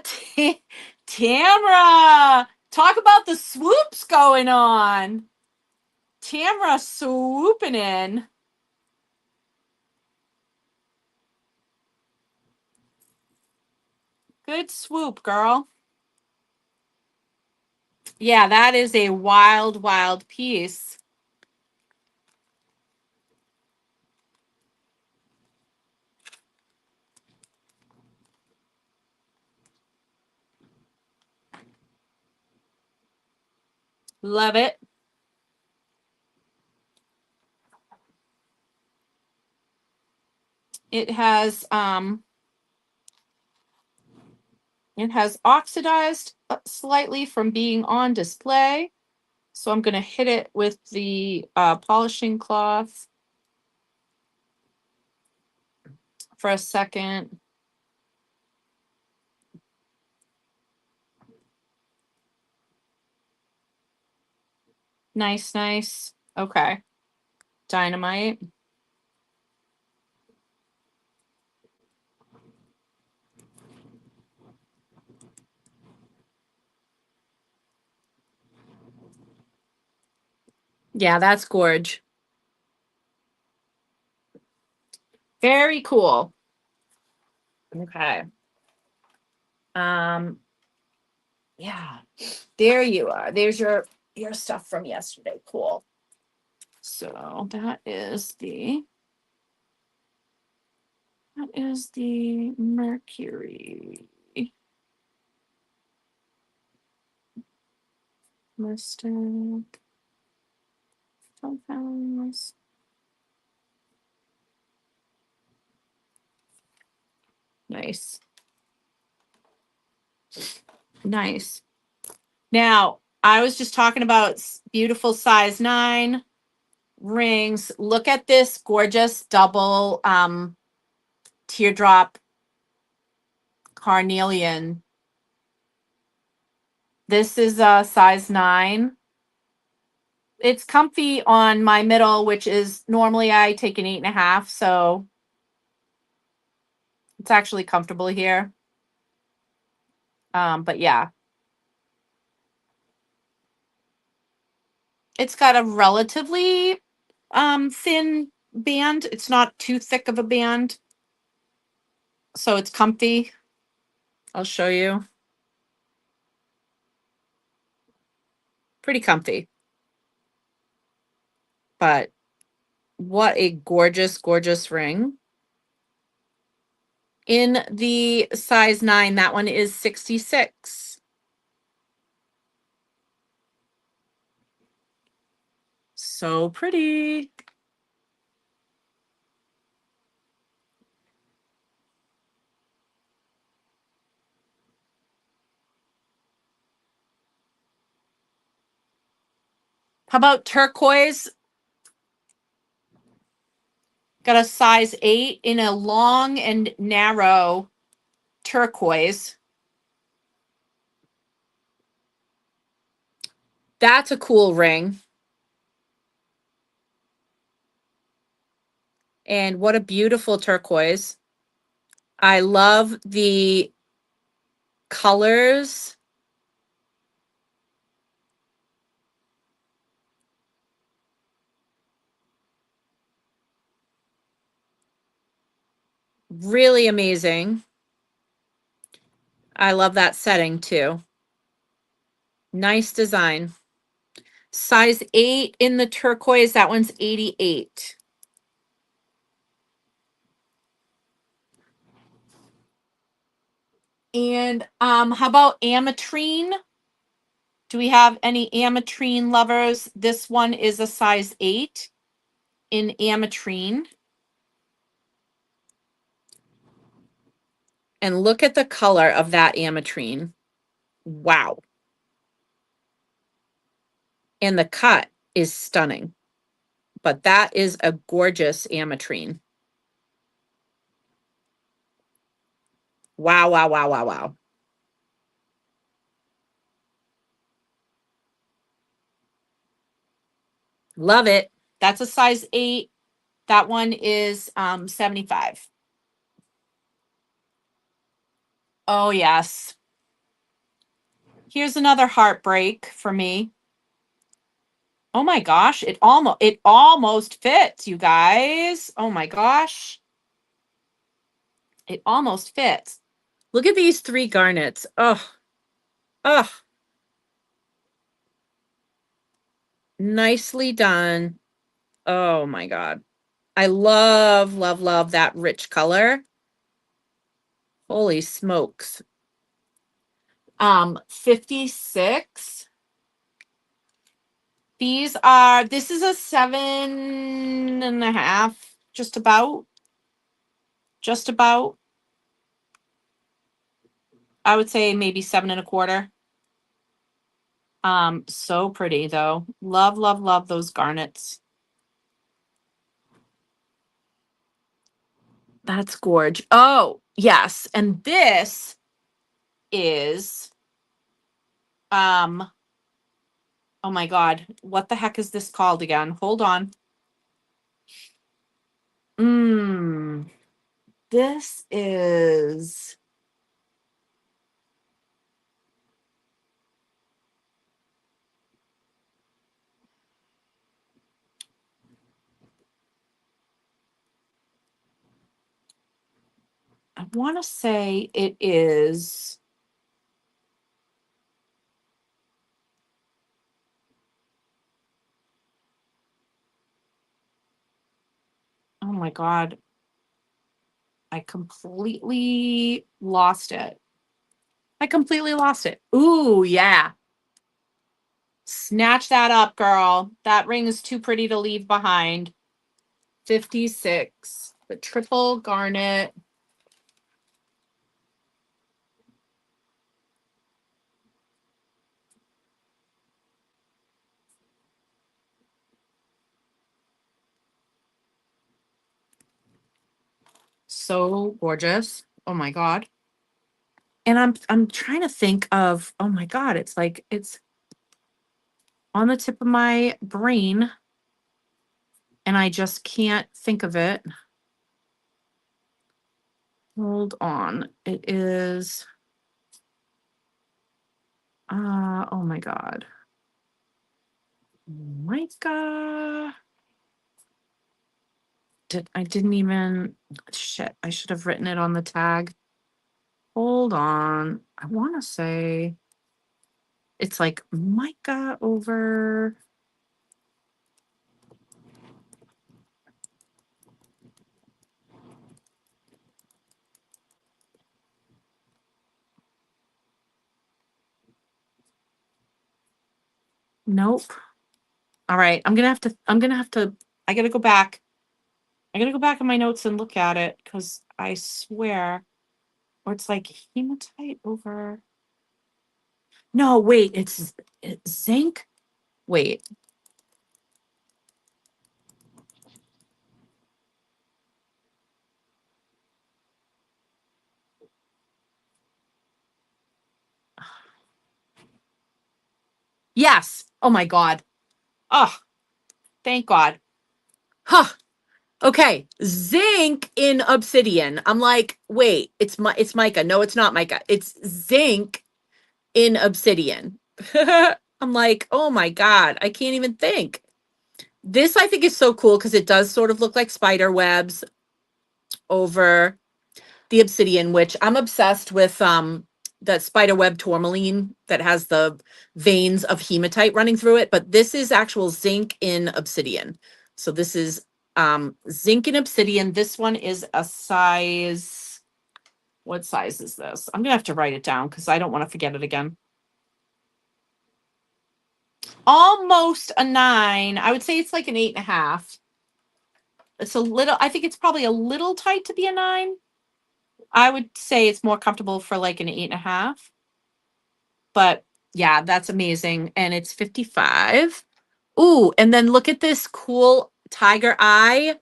Tamra, talk about the swoops going on. Tamra swooping in. Good swoop, girl. Yeah, that is a wild, wild piece. Love it. It has oxidized slightly from being on display. So I'm going to hit it with the polishing cloth for a second. Nice, nice. Okay. Dynamite. Yeah, that's gorge. Very cool. Okay. Yeah. There you are. There's your stuff from yesterday. Cool. So that is the Mercury Mystic Topaz. Nice. Nice. Now, I was just talking about beautiful size 9 rings. Look at this gorgeous double teardrop carnelian. This is a size 9. It's comfy on my middle, which is normally I take an 8.5, so it's actually comfortable here. But yeah, it's got a relatively thin band. It's not too thick of a band, so it's comfy. I'll show you. Pretty comfy. But what a gorgeous, gorgeous ring. In the size 9, that one is 66. So pretty. How about turquoise? Got a size 8 in a long and narrow turquoise. That's a cool ring. And what a beautiful turquoise. I love the colors. Really amazing. I love that setting too. Nice design. Size 8 in the turquoise. That one's 88. And how about ametrine? Do we have any ametrine lovers? This one is a size 8 in ametrine. And look at the color of that ametrine. Wow. And the cut is stunning. But that is a gorgeous ametrine. Wow, wow, wow, wow, wow. Love it. That's a size 8. That one is 75. Oh, yes. Here's another heartbreak for me. Oh my gosh, it almost fits, you guys. Oh my gosh. It almost fits. Look at these 3 garnets. Oh. Oh. Nicely done. Oh my god. I love, love, love that rich color. Holy smokes. 56. This is a 7.5, just about. Just about. I would say maybe 7.25. So pretty though. Love, love, love those garnets. That's gorge. Oh, yes. And this is oh my god, what the heck is this called again? Hold on. This is I want to say it is oh my god. I completely lost it. Ooh, yeah. Snatch that up, girl. That ring is too pretty to leave behind. 56. The triple garnet. So gorgeous. Oh my god. And I'm trying to think of, oh my god, it's like it's on the tip of my brain and I just can't think of it. Hold on. It is oh my god. Micah. I didn't even shit. I should have written it on the tag. Hold on. I want to say it's like Micah over. Nope. All right. I gotta go back. I gotta go back in my notes and look at it because I swear, or it's like hematite over. No, wait, it's zinc. Wait. Yes. Oh my God. Oh, thank God. Huh. Okay. Zinc in obsidian. I'm like, wait, it's mica. No, it's not mica. It's zinc in obsidian. I'm like, oh my God, I can't even think. This I think is so cool because it does sort of look like spider webs over the obsidian, which I'm obsessed with that spider web tourmaline that has the veins of hematite running through it, but this is actual zinc in obsidian. So this is zinc in obsidian. This one is a size, what size is this? I'm gonna have to write it down because I don't want to forget it again. Almost a 9. I would say it's like an 8.5. It's a little, I think it's probably a little tight to be a 9. I would say it's more comfortable for like an 8.5. But yeah, that's amazing. And it's 55. Ooh, and then look at this cool tiger eye,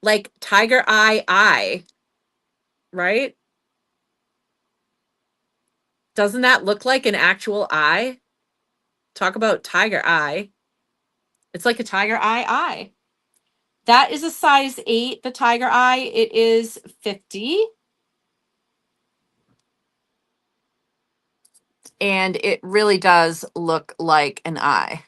like tiger eye, right? Doesn't that look like an actual eye? Talk about tiger eye. It's like a tiger eye. That is a size 8, the tiger eye. It is 50. And it really does look like an eye.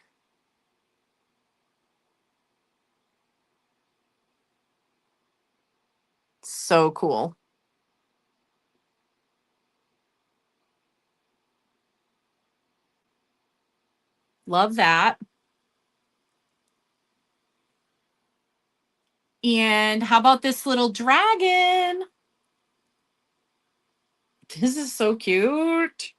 So cool. Love that. And how about this little dragon? This is so cute.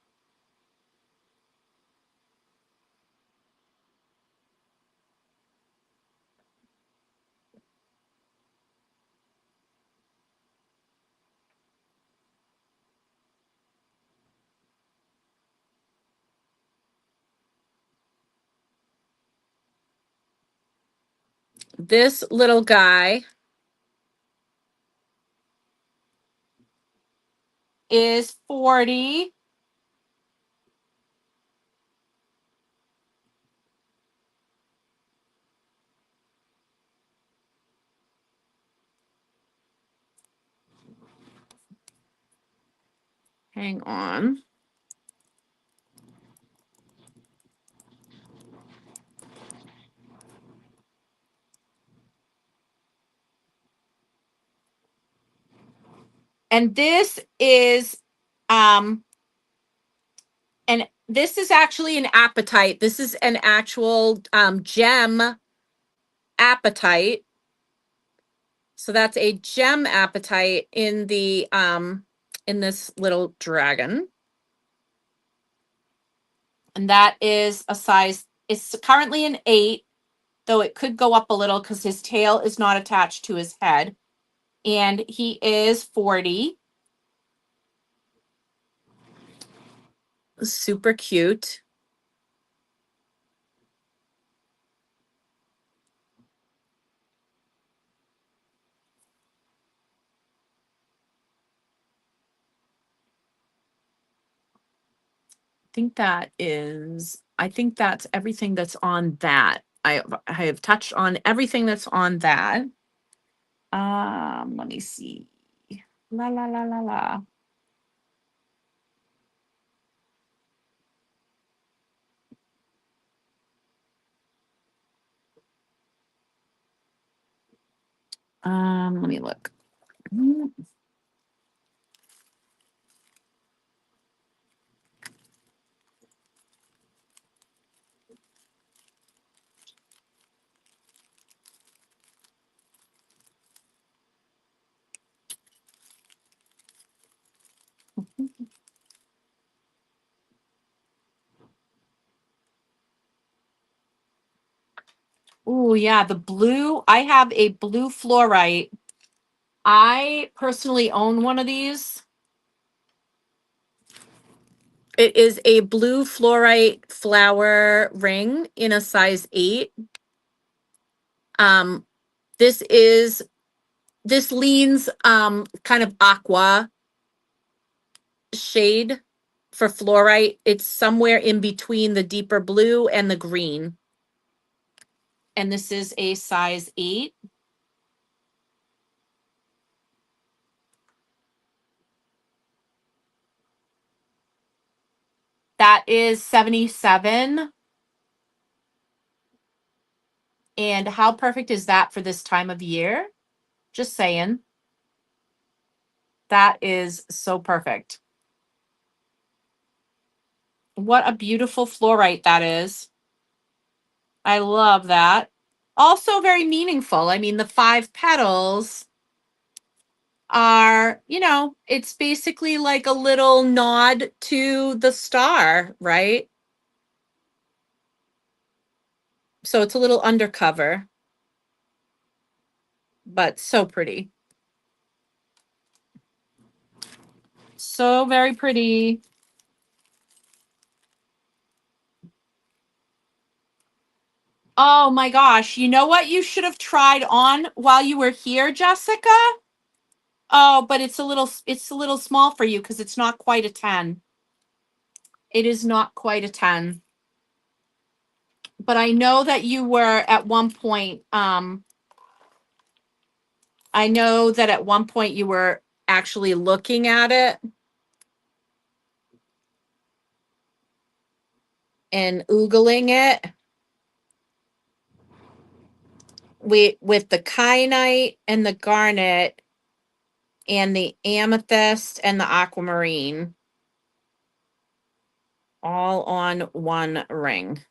This little guy is 40. Hang on. And this is and this is actually an apatite. This is an actual gem apatite. So that's a gem apatite in the in this little dragon. And that is a size, it's currently an 8, though it could go up a little because his tail is not attached to his head. And he is 40. Super cute. I think that's everything that's on that. I have touched on everything that's on that. Let me see. La la la la la. Let me look. Oh yeah, the blue. I have a blue fluorite. I personally own one of these. It is a blue fluorite flower ring in a size 8. Um, this leans kind of aqua shade for fluorite. It's somewhere in between the deeper blue and the green. And this is a size 8. That is 77. And how perfect is that for this time of year? Just saying. That is so perfect. What a beautiful fluorite that is. I love that. Also very meaningful. I mean, the 5 petals are, it's basically like a little nod to the star, right? So it's a little undercover, but so pretty. So very pretty. Oh my gosh. You know what you should have tried on while you were here, Jessica? Oh, but it's a little small for you because it's not quite a 10. It is not quite a 10. But I know that you were at one point, I know that at one point you were actually looking at it and oogling it. With the kyanite and the garnet and the amethyst and the aquamarine all on one ring.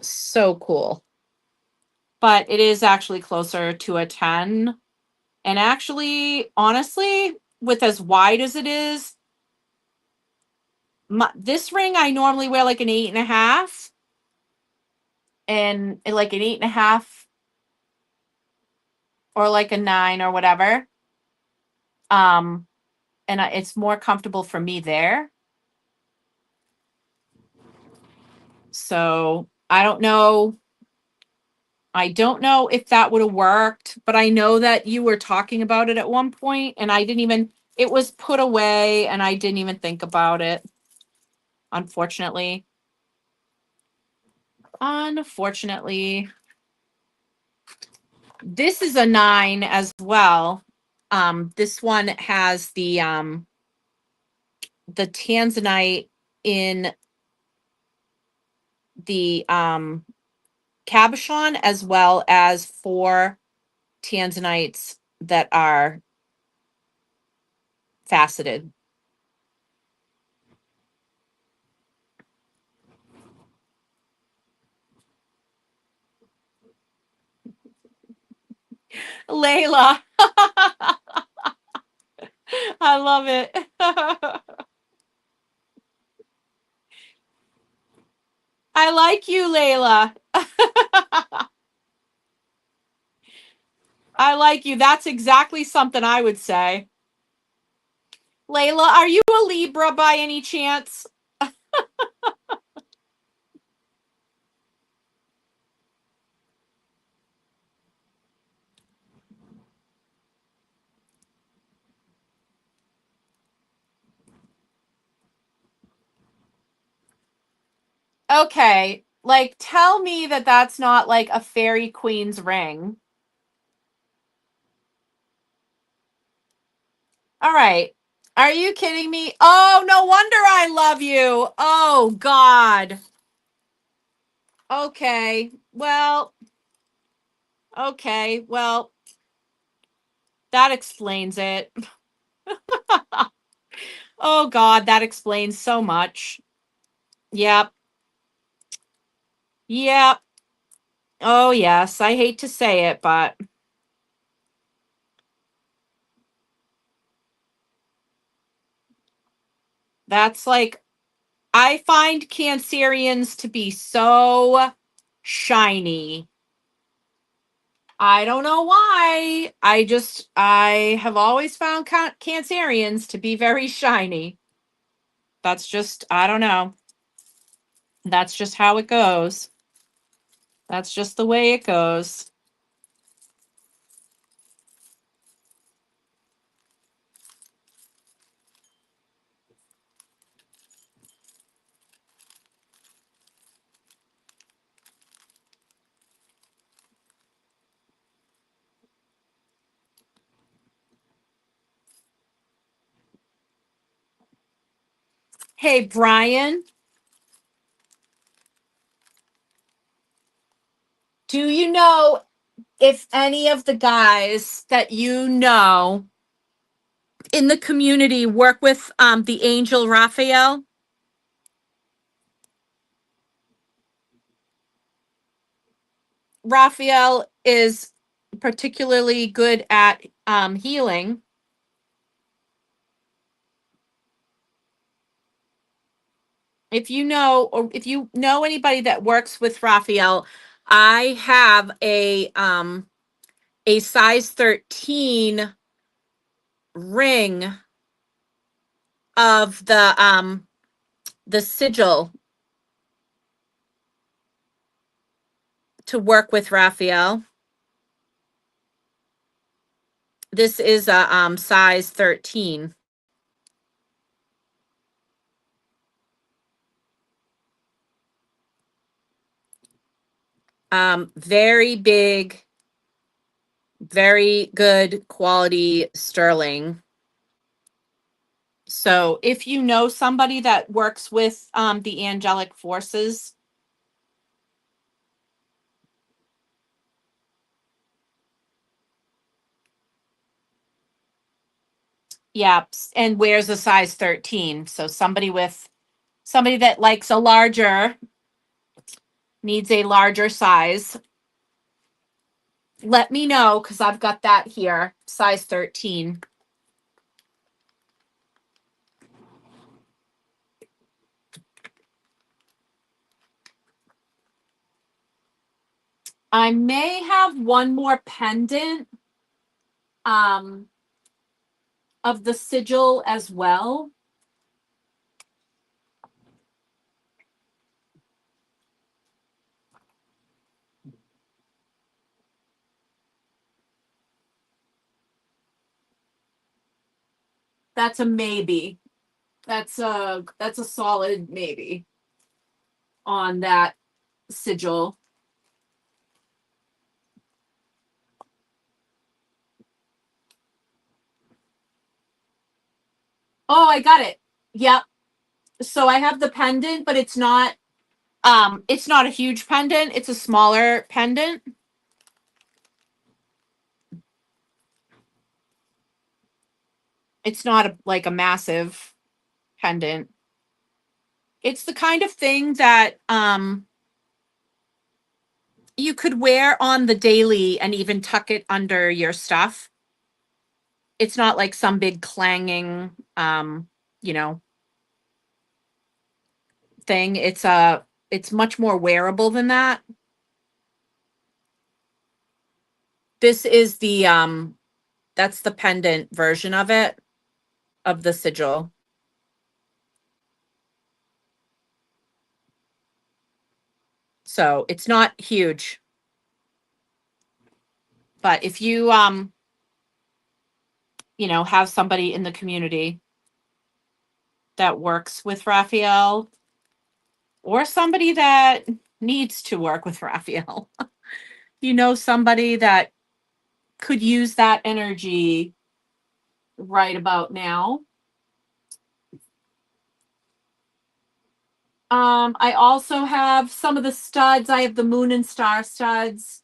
So cool. But it is actually closer to a 10. And actually, honestly, with as wide as it is, this ring I normally wear like an 8.5, and like an 8.5 or like a 9 or whatever. Um, and it's more comfortable for me there. So I don't know. I don't know if that would have worked, but I know that you were talking about it at one point, and it was put away, and I didn't even think about it, unfortunately. Unfortunately. This is a 9 as well. This one has the tanzanite in the cabochon, as well as 4 tanzanites that are faceted. Layla. I love it. I like you, Layla. I like you. That's exactly something I would say. Layla, are you a Libra by any chance? Okay, like tell me that that's not like a fairy queen's ring. All right. Are you kidding me? Oh, no wonder I love you. Oh, God. Okay. Well, okay. Well, that explains it. Oh, God, that explains so much. Yep. Yep. Oh, yes. I hate to say it, but that's like, I find Cancerians to be so shiny. I don't know why. I have always found Cancerians to be very shiny. That's just, I don't know. That's just how it goes. That's just the way it goes. Hey, Brian, do you know if any of the guys that you know in the community work with the angel Raphael? Raphael is particularly good at healing. If you know, or if you know anybody that works with Raphael, I have a size 13 ring of the sigil to work with Raphael. This is a size 13. Very big, very good quality sterling. So if you know somebody that works with the angelic forces, yeah, and wears a size 13. So somebody that likes a larger, needs a larger size, let me know because I've got that here, size 13. I may have one more pendant um of the sigil as well. That's a maybe. That's a solid maybe on that sigil. Oh, I got it. Yep. So I have the pendant, but it's not a huge pendant. It's a smaller pendant. It's not like a massive pendant. It's the kind of thing that you could wear on the daily and even tuck it under your stuff. It's not like some big clanging you know, thing. It's much more wearable than that. This is the that's the pendant version of it, of the sigil. So it's not huge. But if you you know, have somebody in the community that works with Raphael, or somebody that needs to work with Raphael, you know, somebody that could use that energy right about now. I also have some of the studs. I have the moon and star studs.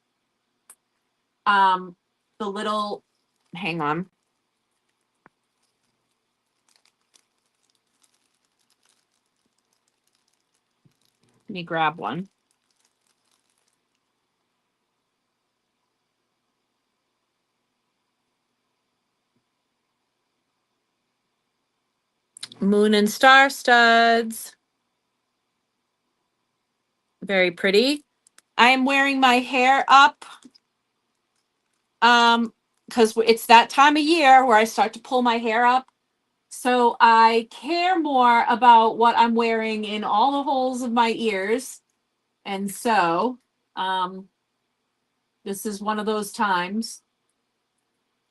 The little, hang on. Let me grab one. Moon and star studs. Very pretty. I am wearing my hair up because it's that time of year where I start to pull my hair up. So I care more about what I'm wearing in all the holes of my ears. And so um, this is one of those times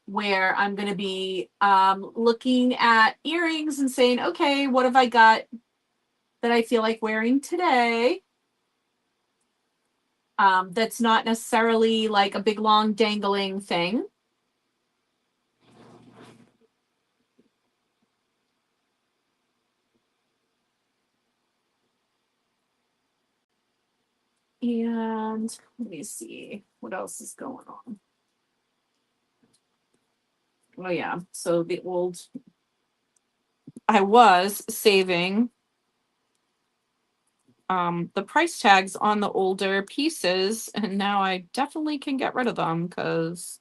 where I'm going to be looking at earrings and saying, okay, what have I got that I feel like wearing today? That's not necessarily like a big long dangling thing. And let me see what else is going on. Oh yeah, so I was saving the price tags on the older pieces, and now I definitely can get rid of them because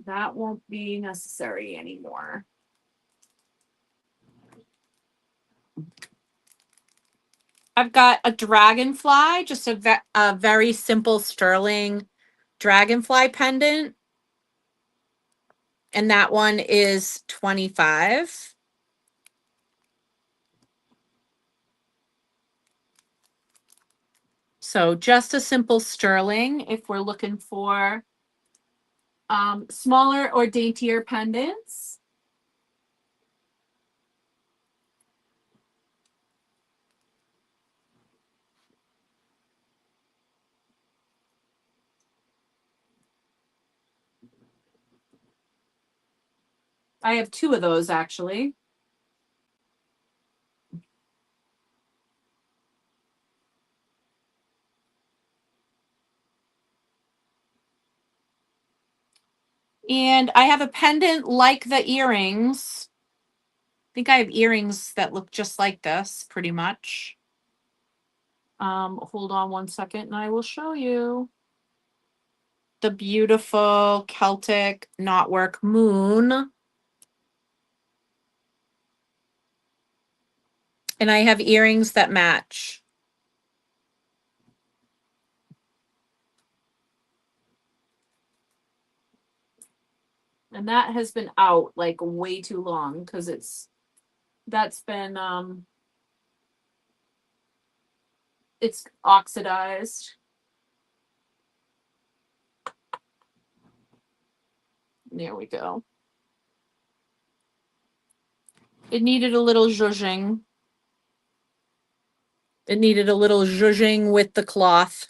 that won't be necessary anymore. I've got a dragonfly, just a very simple sterling dragonfly pendant. And that one is 25. So just a simple sterling if we're looking for smaller or daintier pendants. I have two of those actually. And I have a pendant like the earrings. I think I have earrings that look just like this, pretty much. Hold on one second and I will show you. The beautiful Celtic knotwork moon. And I have earrings that match. And that has been out like way too long because that's been it's oxidized. There we go. It needed a little zhuzhing. It needed a little zhuzhing with the cloth.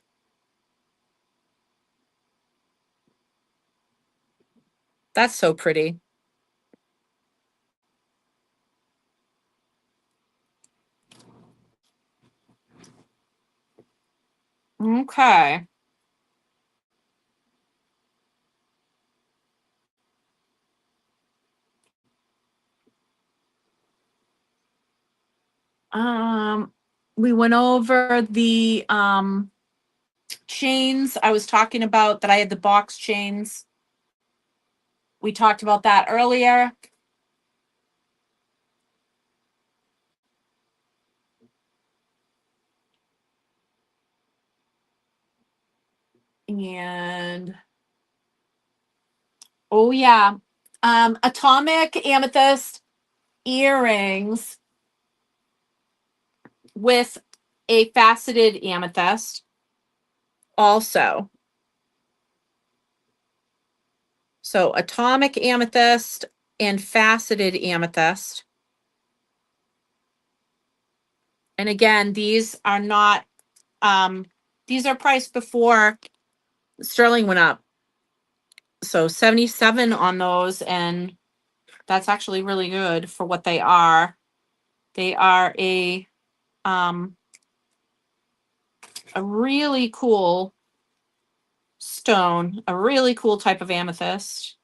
That's so pretty. Okay. We went over the chains. I was talking about that I had the box chains. We talked about that earlier. And oh yeah. Atomic amethyst earrings with a faceted amethyst also. So atomic amethyst and faceted amethyst. And again, these are not these are priced before sterling went up. So 77 on those, and that's actually really good for what they are. They are a really cool stone, a really cool type of amethyst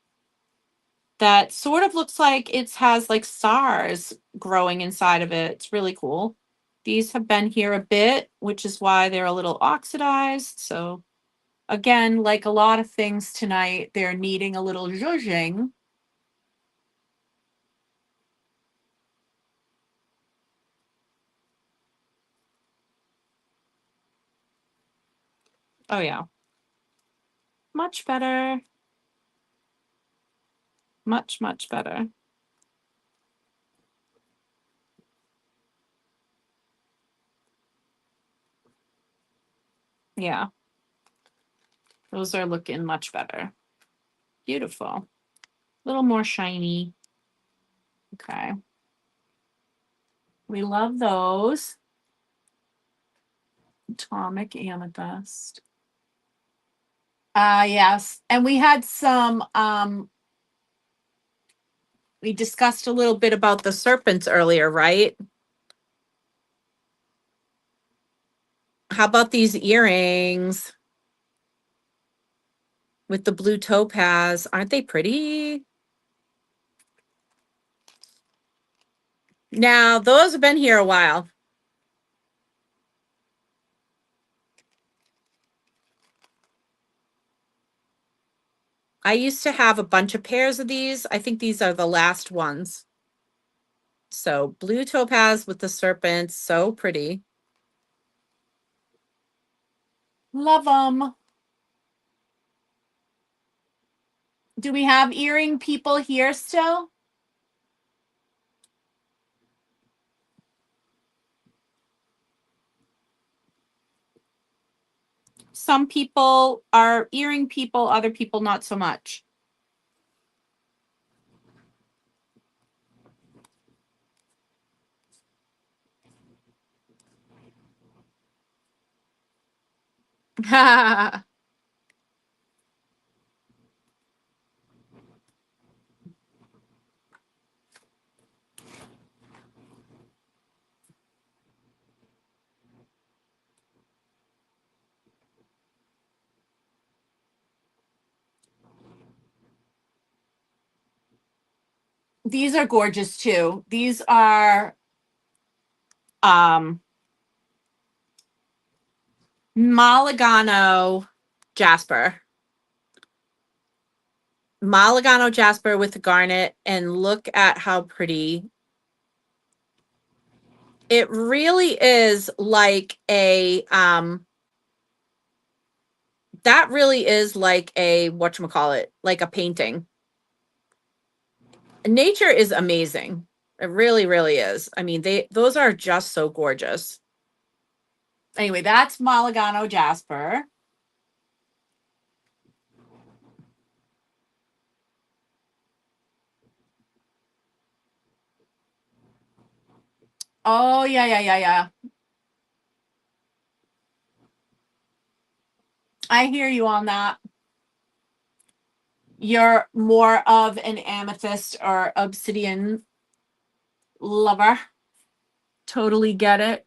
that sort of looks like it has like stars growing inside of it. It's really cool. These have been here a bit, which is why they're a little oxidized. So again, like a lot of things tonight, they're needing a little zhuzhing. Oh yeah. Much better. Much, much better. Yeah. Those are looking much better. Beautiful. A little more shiny. Okay. We love those. Atomic amethyst. Yes. And we had some We discussed a little bit about the serpents earlier, right? How about these earrings with the blue topaz? Aren't they pretty? Now, those have been here a while. I used to have a bunch of pairs of these. I think these are the last ones. So blue topaz with the serpents, so pretty. Love them. Do we have earring people here still? Some people are earring people, other people not so much. These are gorgeous too. These are Maligano Jasper. Maligano Jasper with the garnet, and look at how pretty. It really is like a that really is like a whatchamacallit, like a painting. Nature is amazing. It really, really is. I mean, those are just so gorgeous. Anyway, that's Maligano Jasper. Oh, yeah. I hear you on that. You're more of an amethyst or obsidian lover. Totally get it.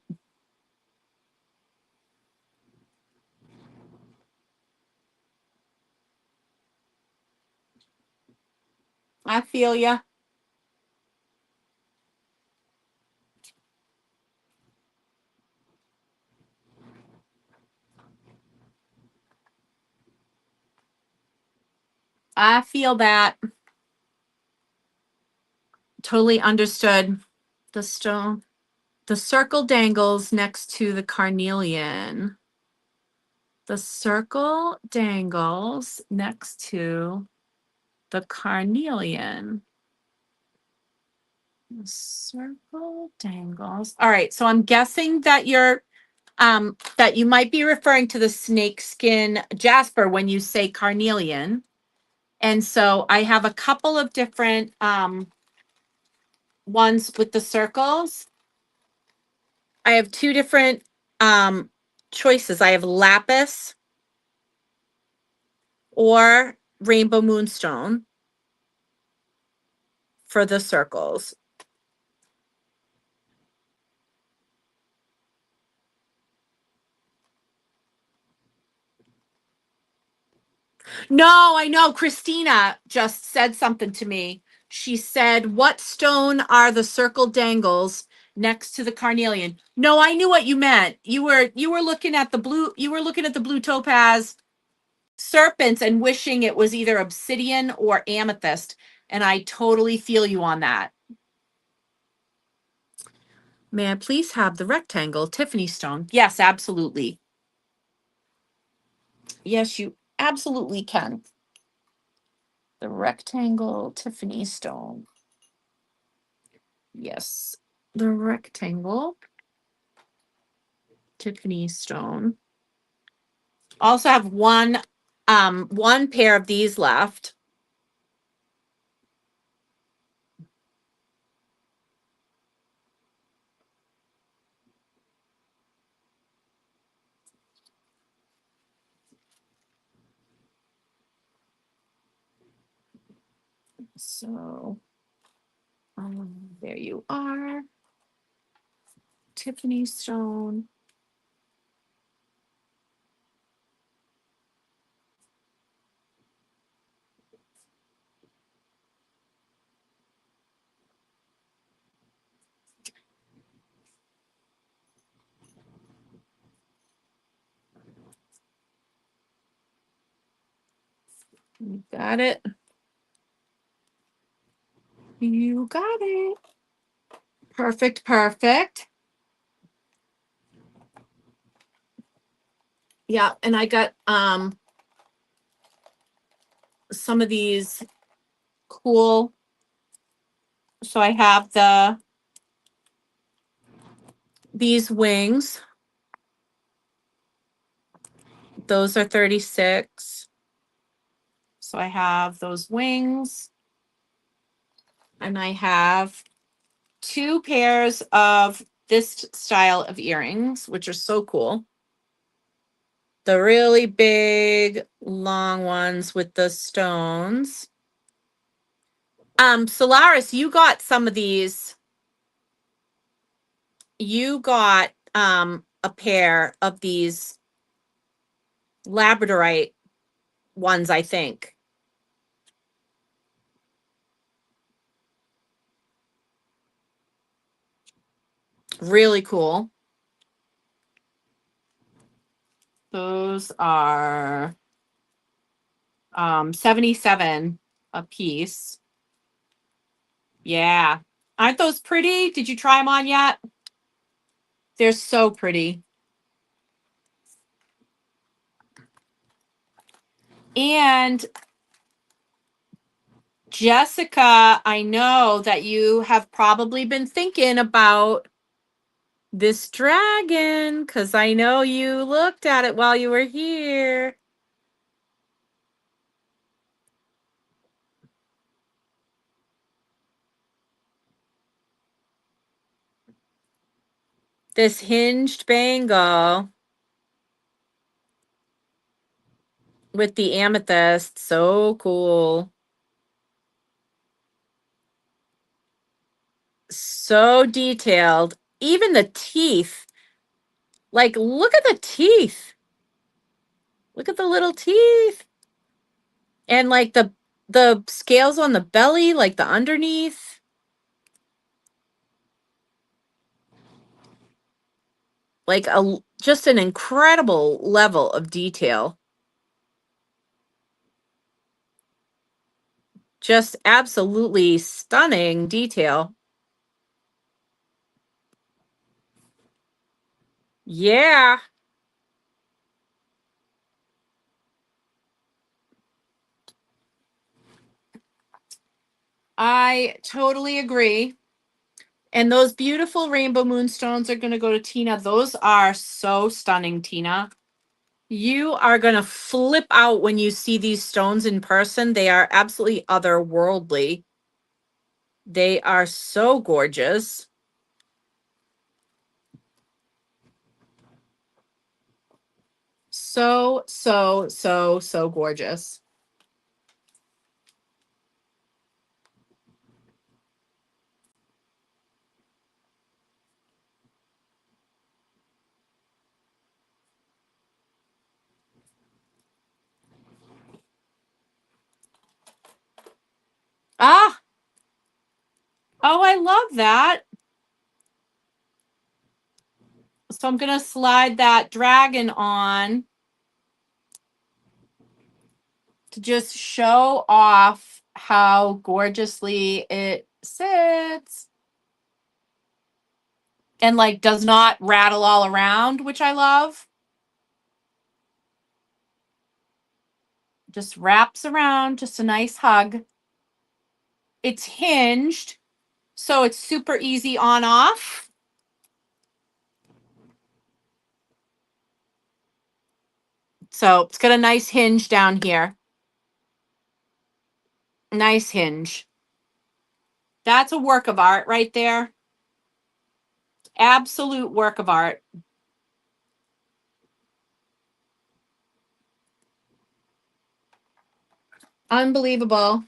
I feel you. I feel that. Totally understood. The stone. The circle dangles next to the carnelian. The circle dangles next to the carnelian. The circle dangles. All right, so I'm guessing that that you might be referring to the snakeskin jasper when you say carnelian. And so I have a couple of different ones with the circles. I have two different choices. I have lapis or rainbow moonstone for the circles. No, I know. Christina just said something to me. She said, "What stone are the circle dangles next to the carnelian?" No, I knew what you meant. You were looking at the blue. You were looking at the blue topaz serpents and wishing it was either obsidian or amethyst. And I totally feel you on that. May I please have the rectangle Tiffany stone? Yes, absolutely. Yes, you absolutely can. The rectangle Tiffany stone. Yes, the rectangle Tiffany stone. Also have one pair of these left. So There you are. Tiffany stone. You got it. You got it. Perfect, perfect. Yeah, and I got some of these cool. So I have these wings. Those are 36. So I have those wings. And I have 2 pairs of this style of earrings, which are so cool. The really big, long ones with the stones. Solaris, you got some of these. You got a pair of these labradorite ones, I think. Really cool. Those are 77 a piece. Yeah. Aren't those pretty? Did you try them on yet? They're so pretty. And Jessica, I know that you have probably been thinking about this dragon because I know you looked at it while you were here. This hinged bangle with the amethyst. So cool. So detailed. Even the teeth. Like, look at the teeth. Look at the little teeth. And like the scales on the belly, like the underneath. Like just an incredible level of detail. Just absolutely stunning detail. Yeah. I totally agree. And those beautiful rainbow moonstones are going to go to Tina. Those are so stunning, Tina. You are going to flip out when you see these stones in person. They are absolutely otherworldly. They are so gorgeous. So, so, so, so gorgeous. Ah, oh, I love that. So I'm going to slide that dragon on to just show off how gorgeously it sits and like does not rattle all around, which I love. Just wraps around, just a nice hug. It's hinged, so it's super easy on off. So it's got a nice hinge down here. Nice hinge. That's a work of art right there. Absolute work of art. Unbelievable.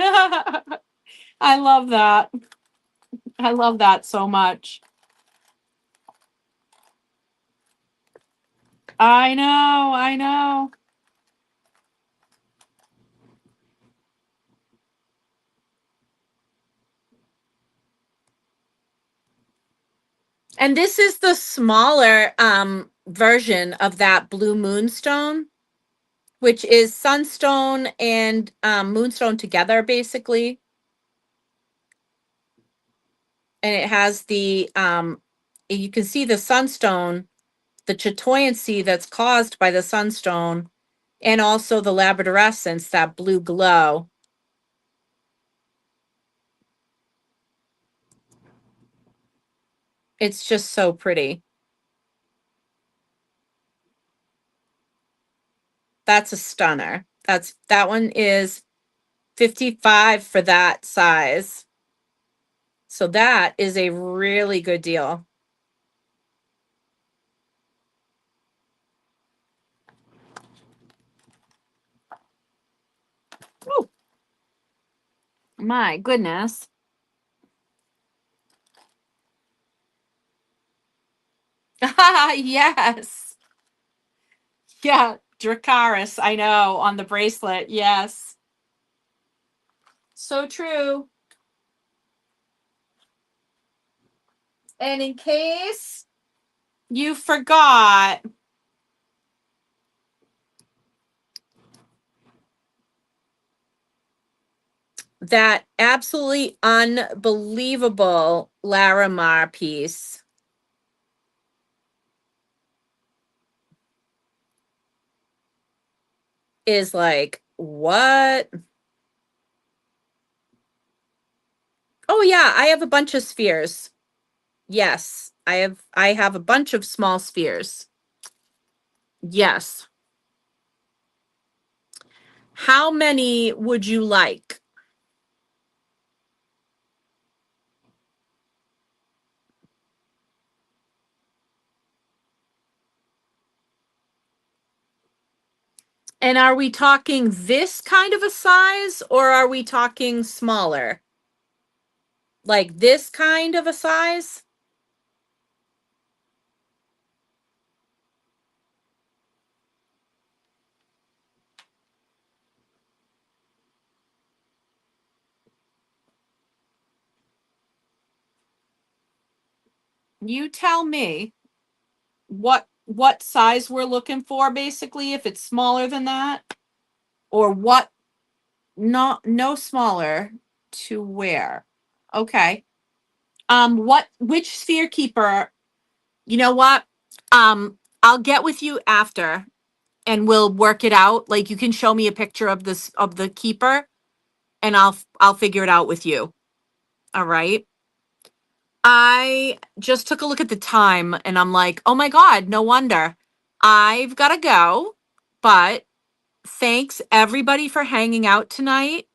I love that. I love that so much. I know, I know. And this is the smaller version of that blue moonstone, which is sunstone and moonstone together basically. And it has the you can see the sunstone, the chatoyancy that's caused by the sunstone, and also the labradorescence, that blue glow. It's just so pretty. That's a stunner. That one is 55 for that size. So that is a really good deal. Ooh, my goodness. Yes. Yeah, Dracaris, I know, on the bracelet. Yes. So true. And in case you forgot, that absolutely unbelievable Larimar piece is like, what? Oh yeah, I have a bunch of spheres. Yes, I have a bunch of small spheres. Yes. How many would you like? And are we talking this kind of a size or are we talking smaller? Like this kind of a size? You tell me what size we're looking for basically, if it's smaller than that, or what, not no smaller to where. Okay. Which sphere keeper, you know what? I'll get with you after and we'll work it out. Like you can show me a picture of this of the keeper and I'll figure it out with you. All right. I just took a look at the time and I'm like, "Oh my god, no wonder. I've got to go." But thanks everybody for hanging out tonight.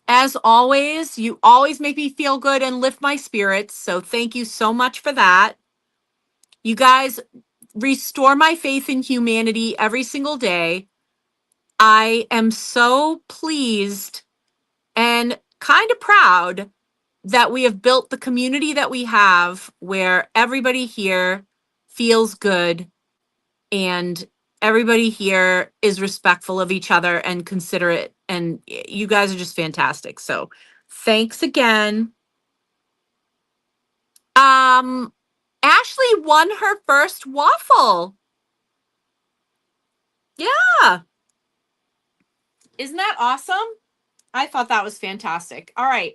As always, you always make me feel good and lift my spirits. So thank you so much for that. You guys restore my faith in humanity every single day. I am so pleased and kind of proud that we have built the community that we have where everybody here feels good and everybody here is respectful of each other and considerate, and you guys are just fantastic. So thanks again. um Ashley won her first waffle. Yeah, isn't that awesome? I thought that was fantastic. All right,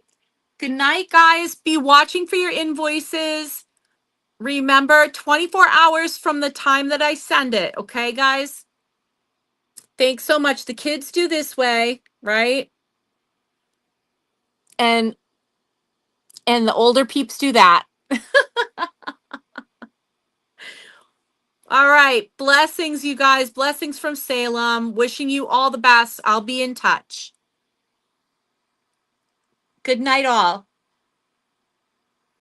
good night guys, be watching for your invoices. Remember, 24 hours from the time that I send it. Okay, guys? Thanks so much. The kids do this way, right? And the older peeps do that. All right. Blessings, you guys. Blessings from Salem. Wishing you all the best. I'll be in touch. Good night, all.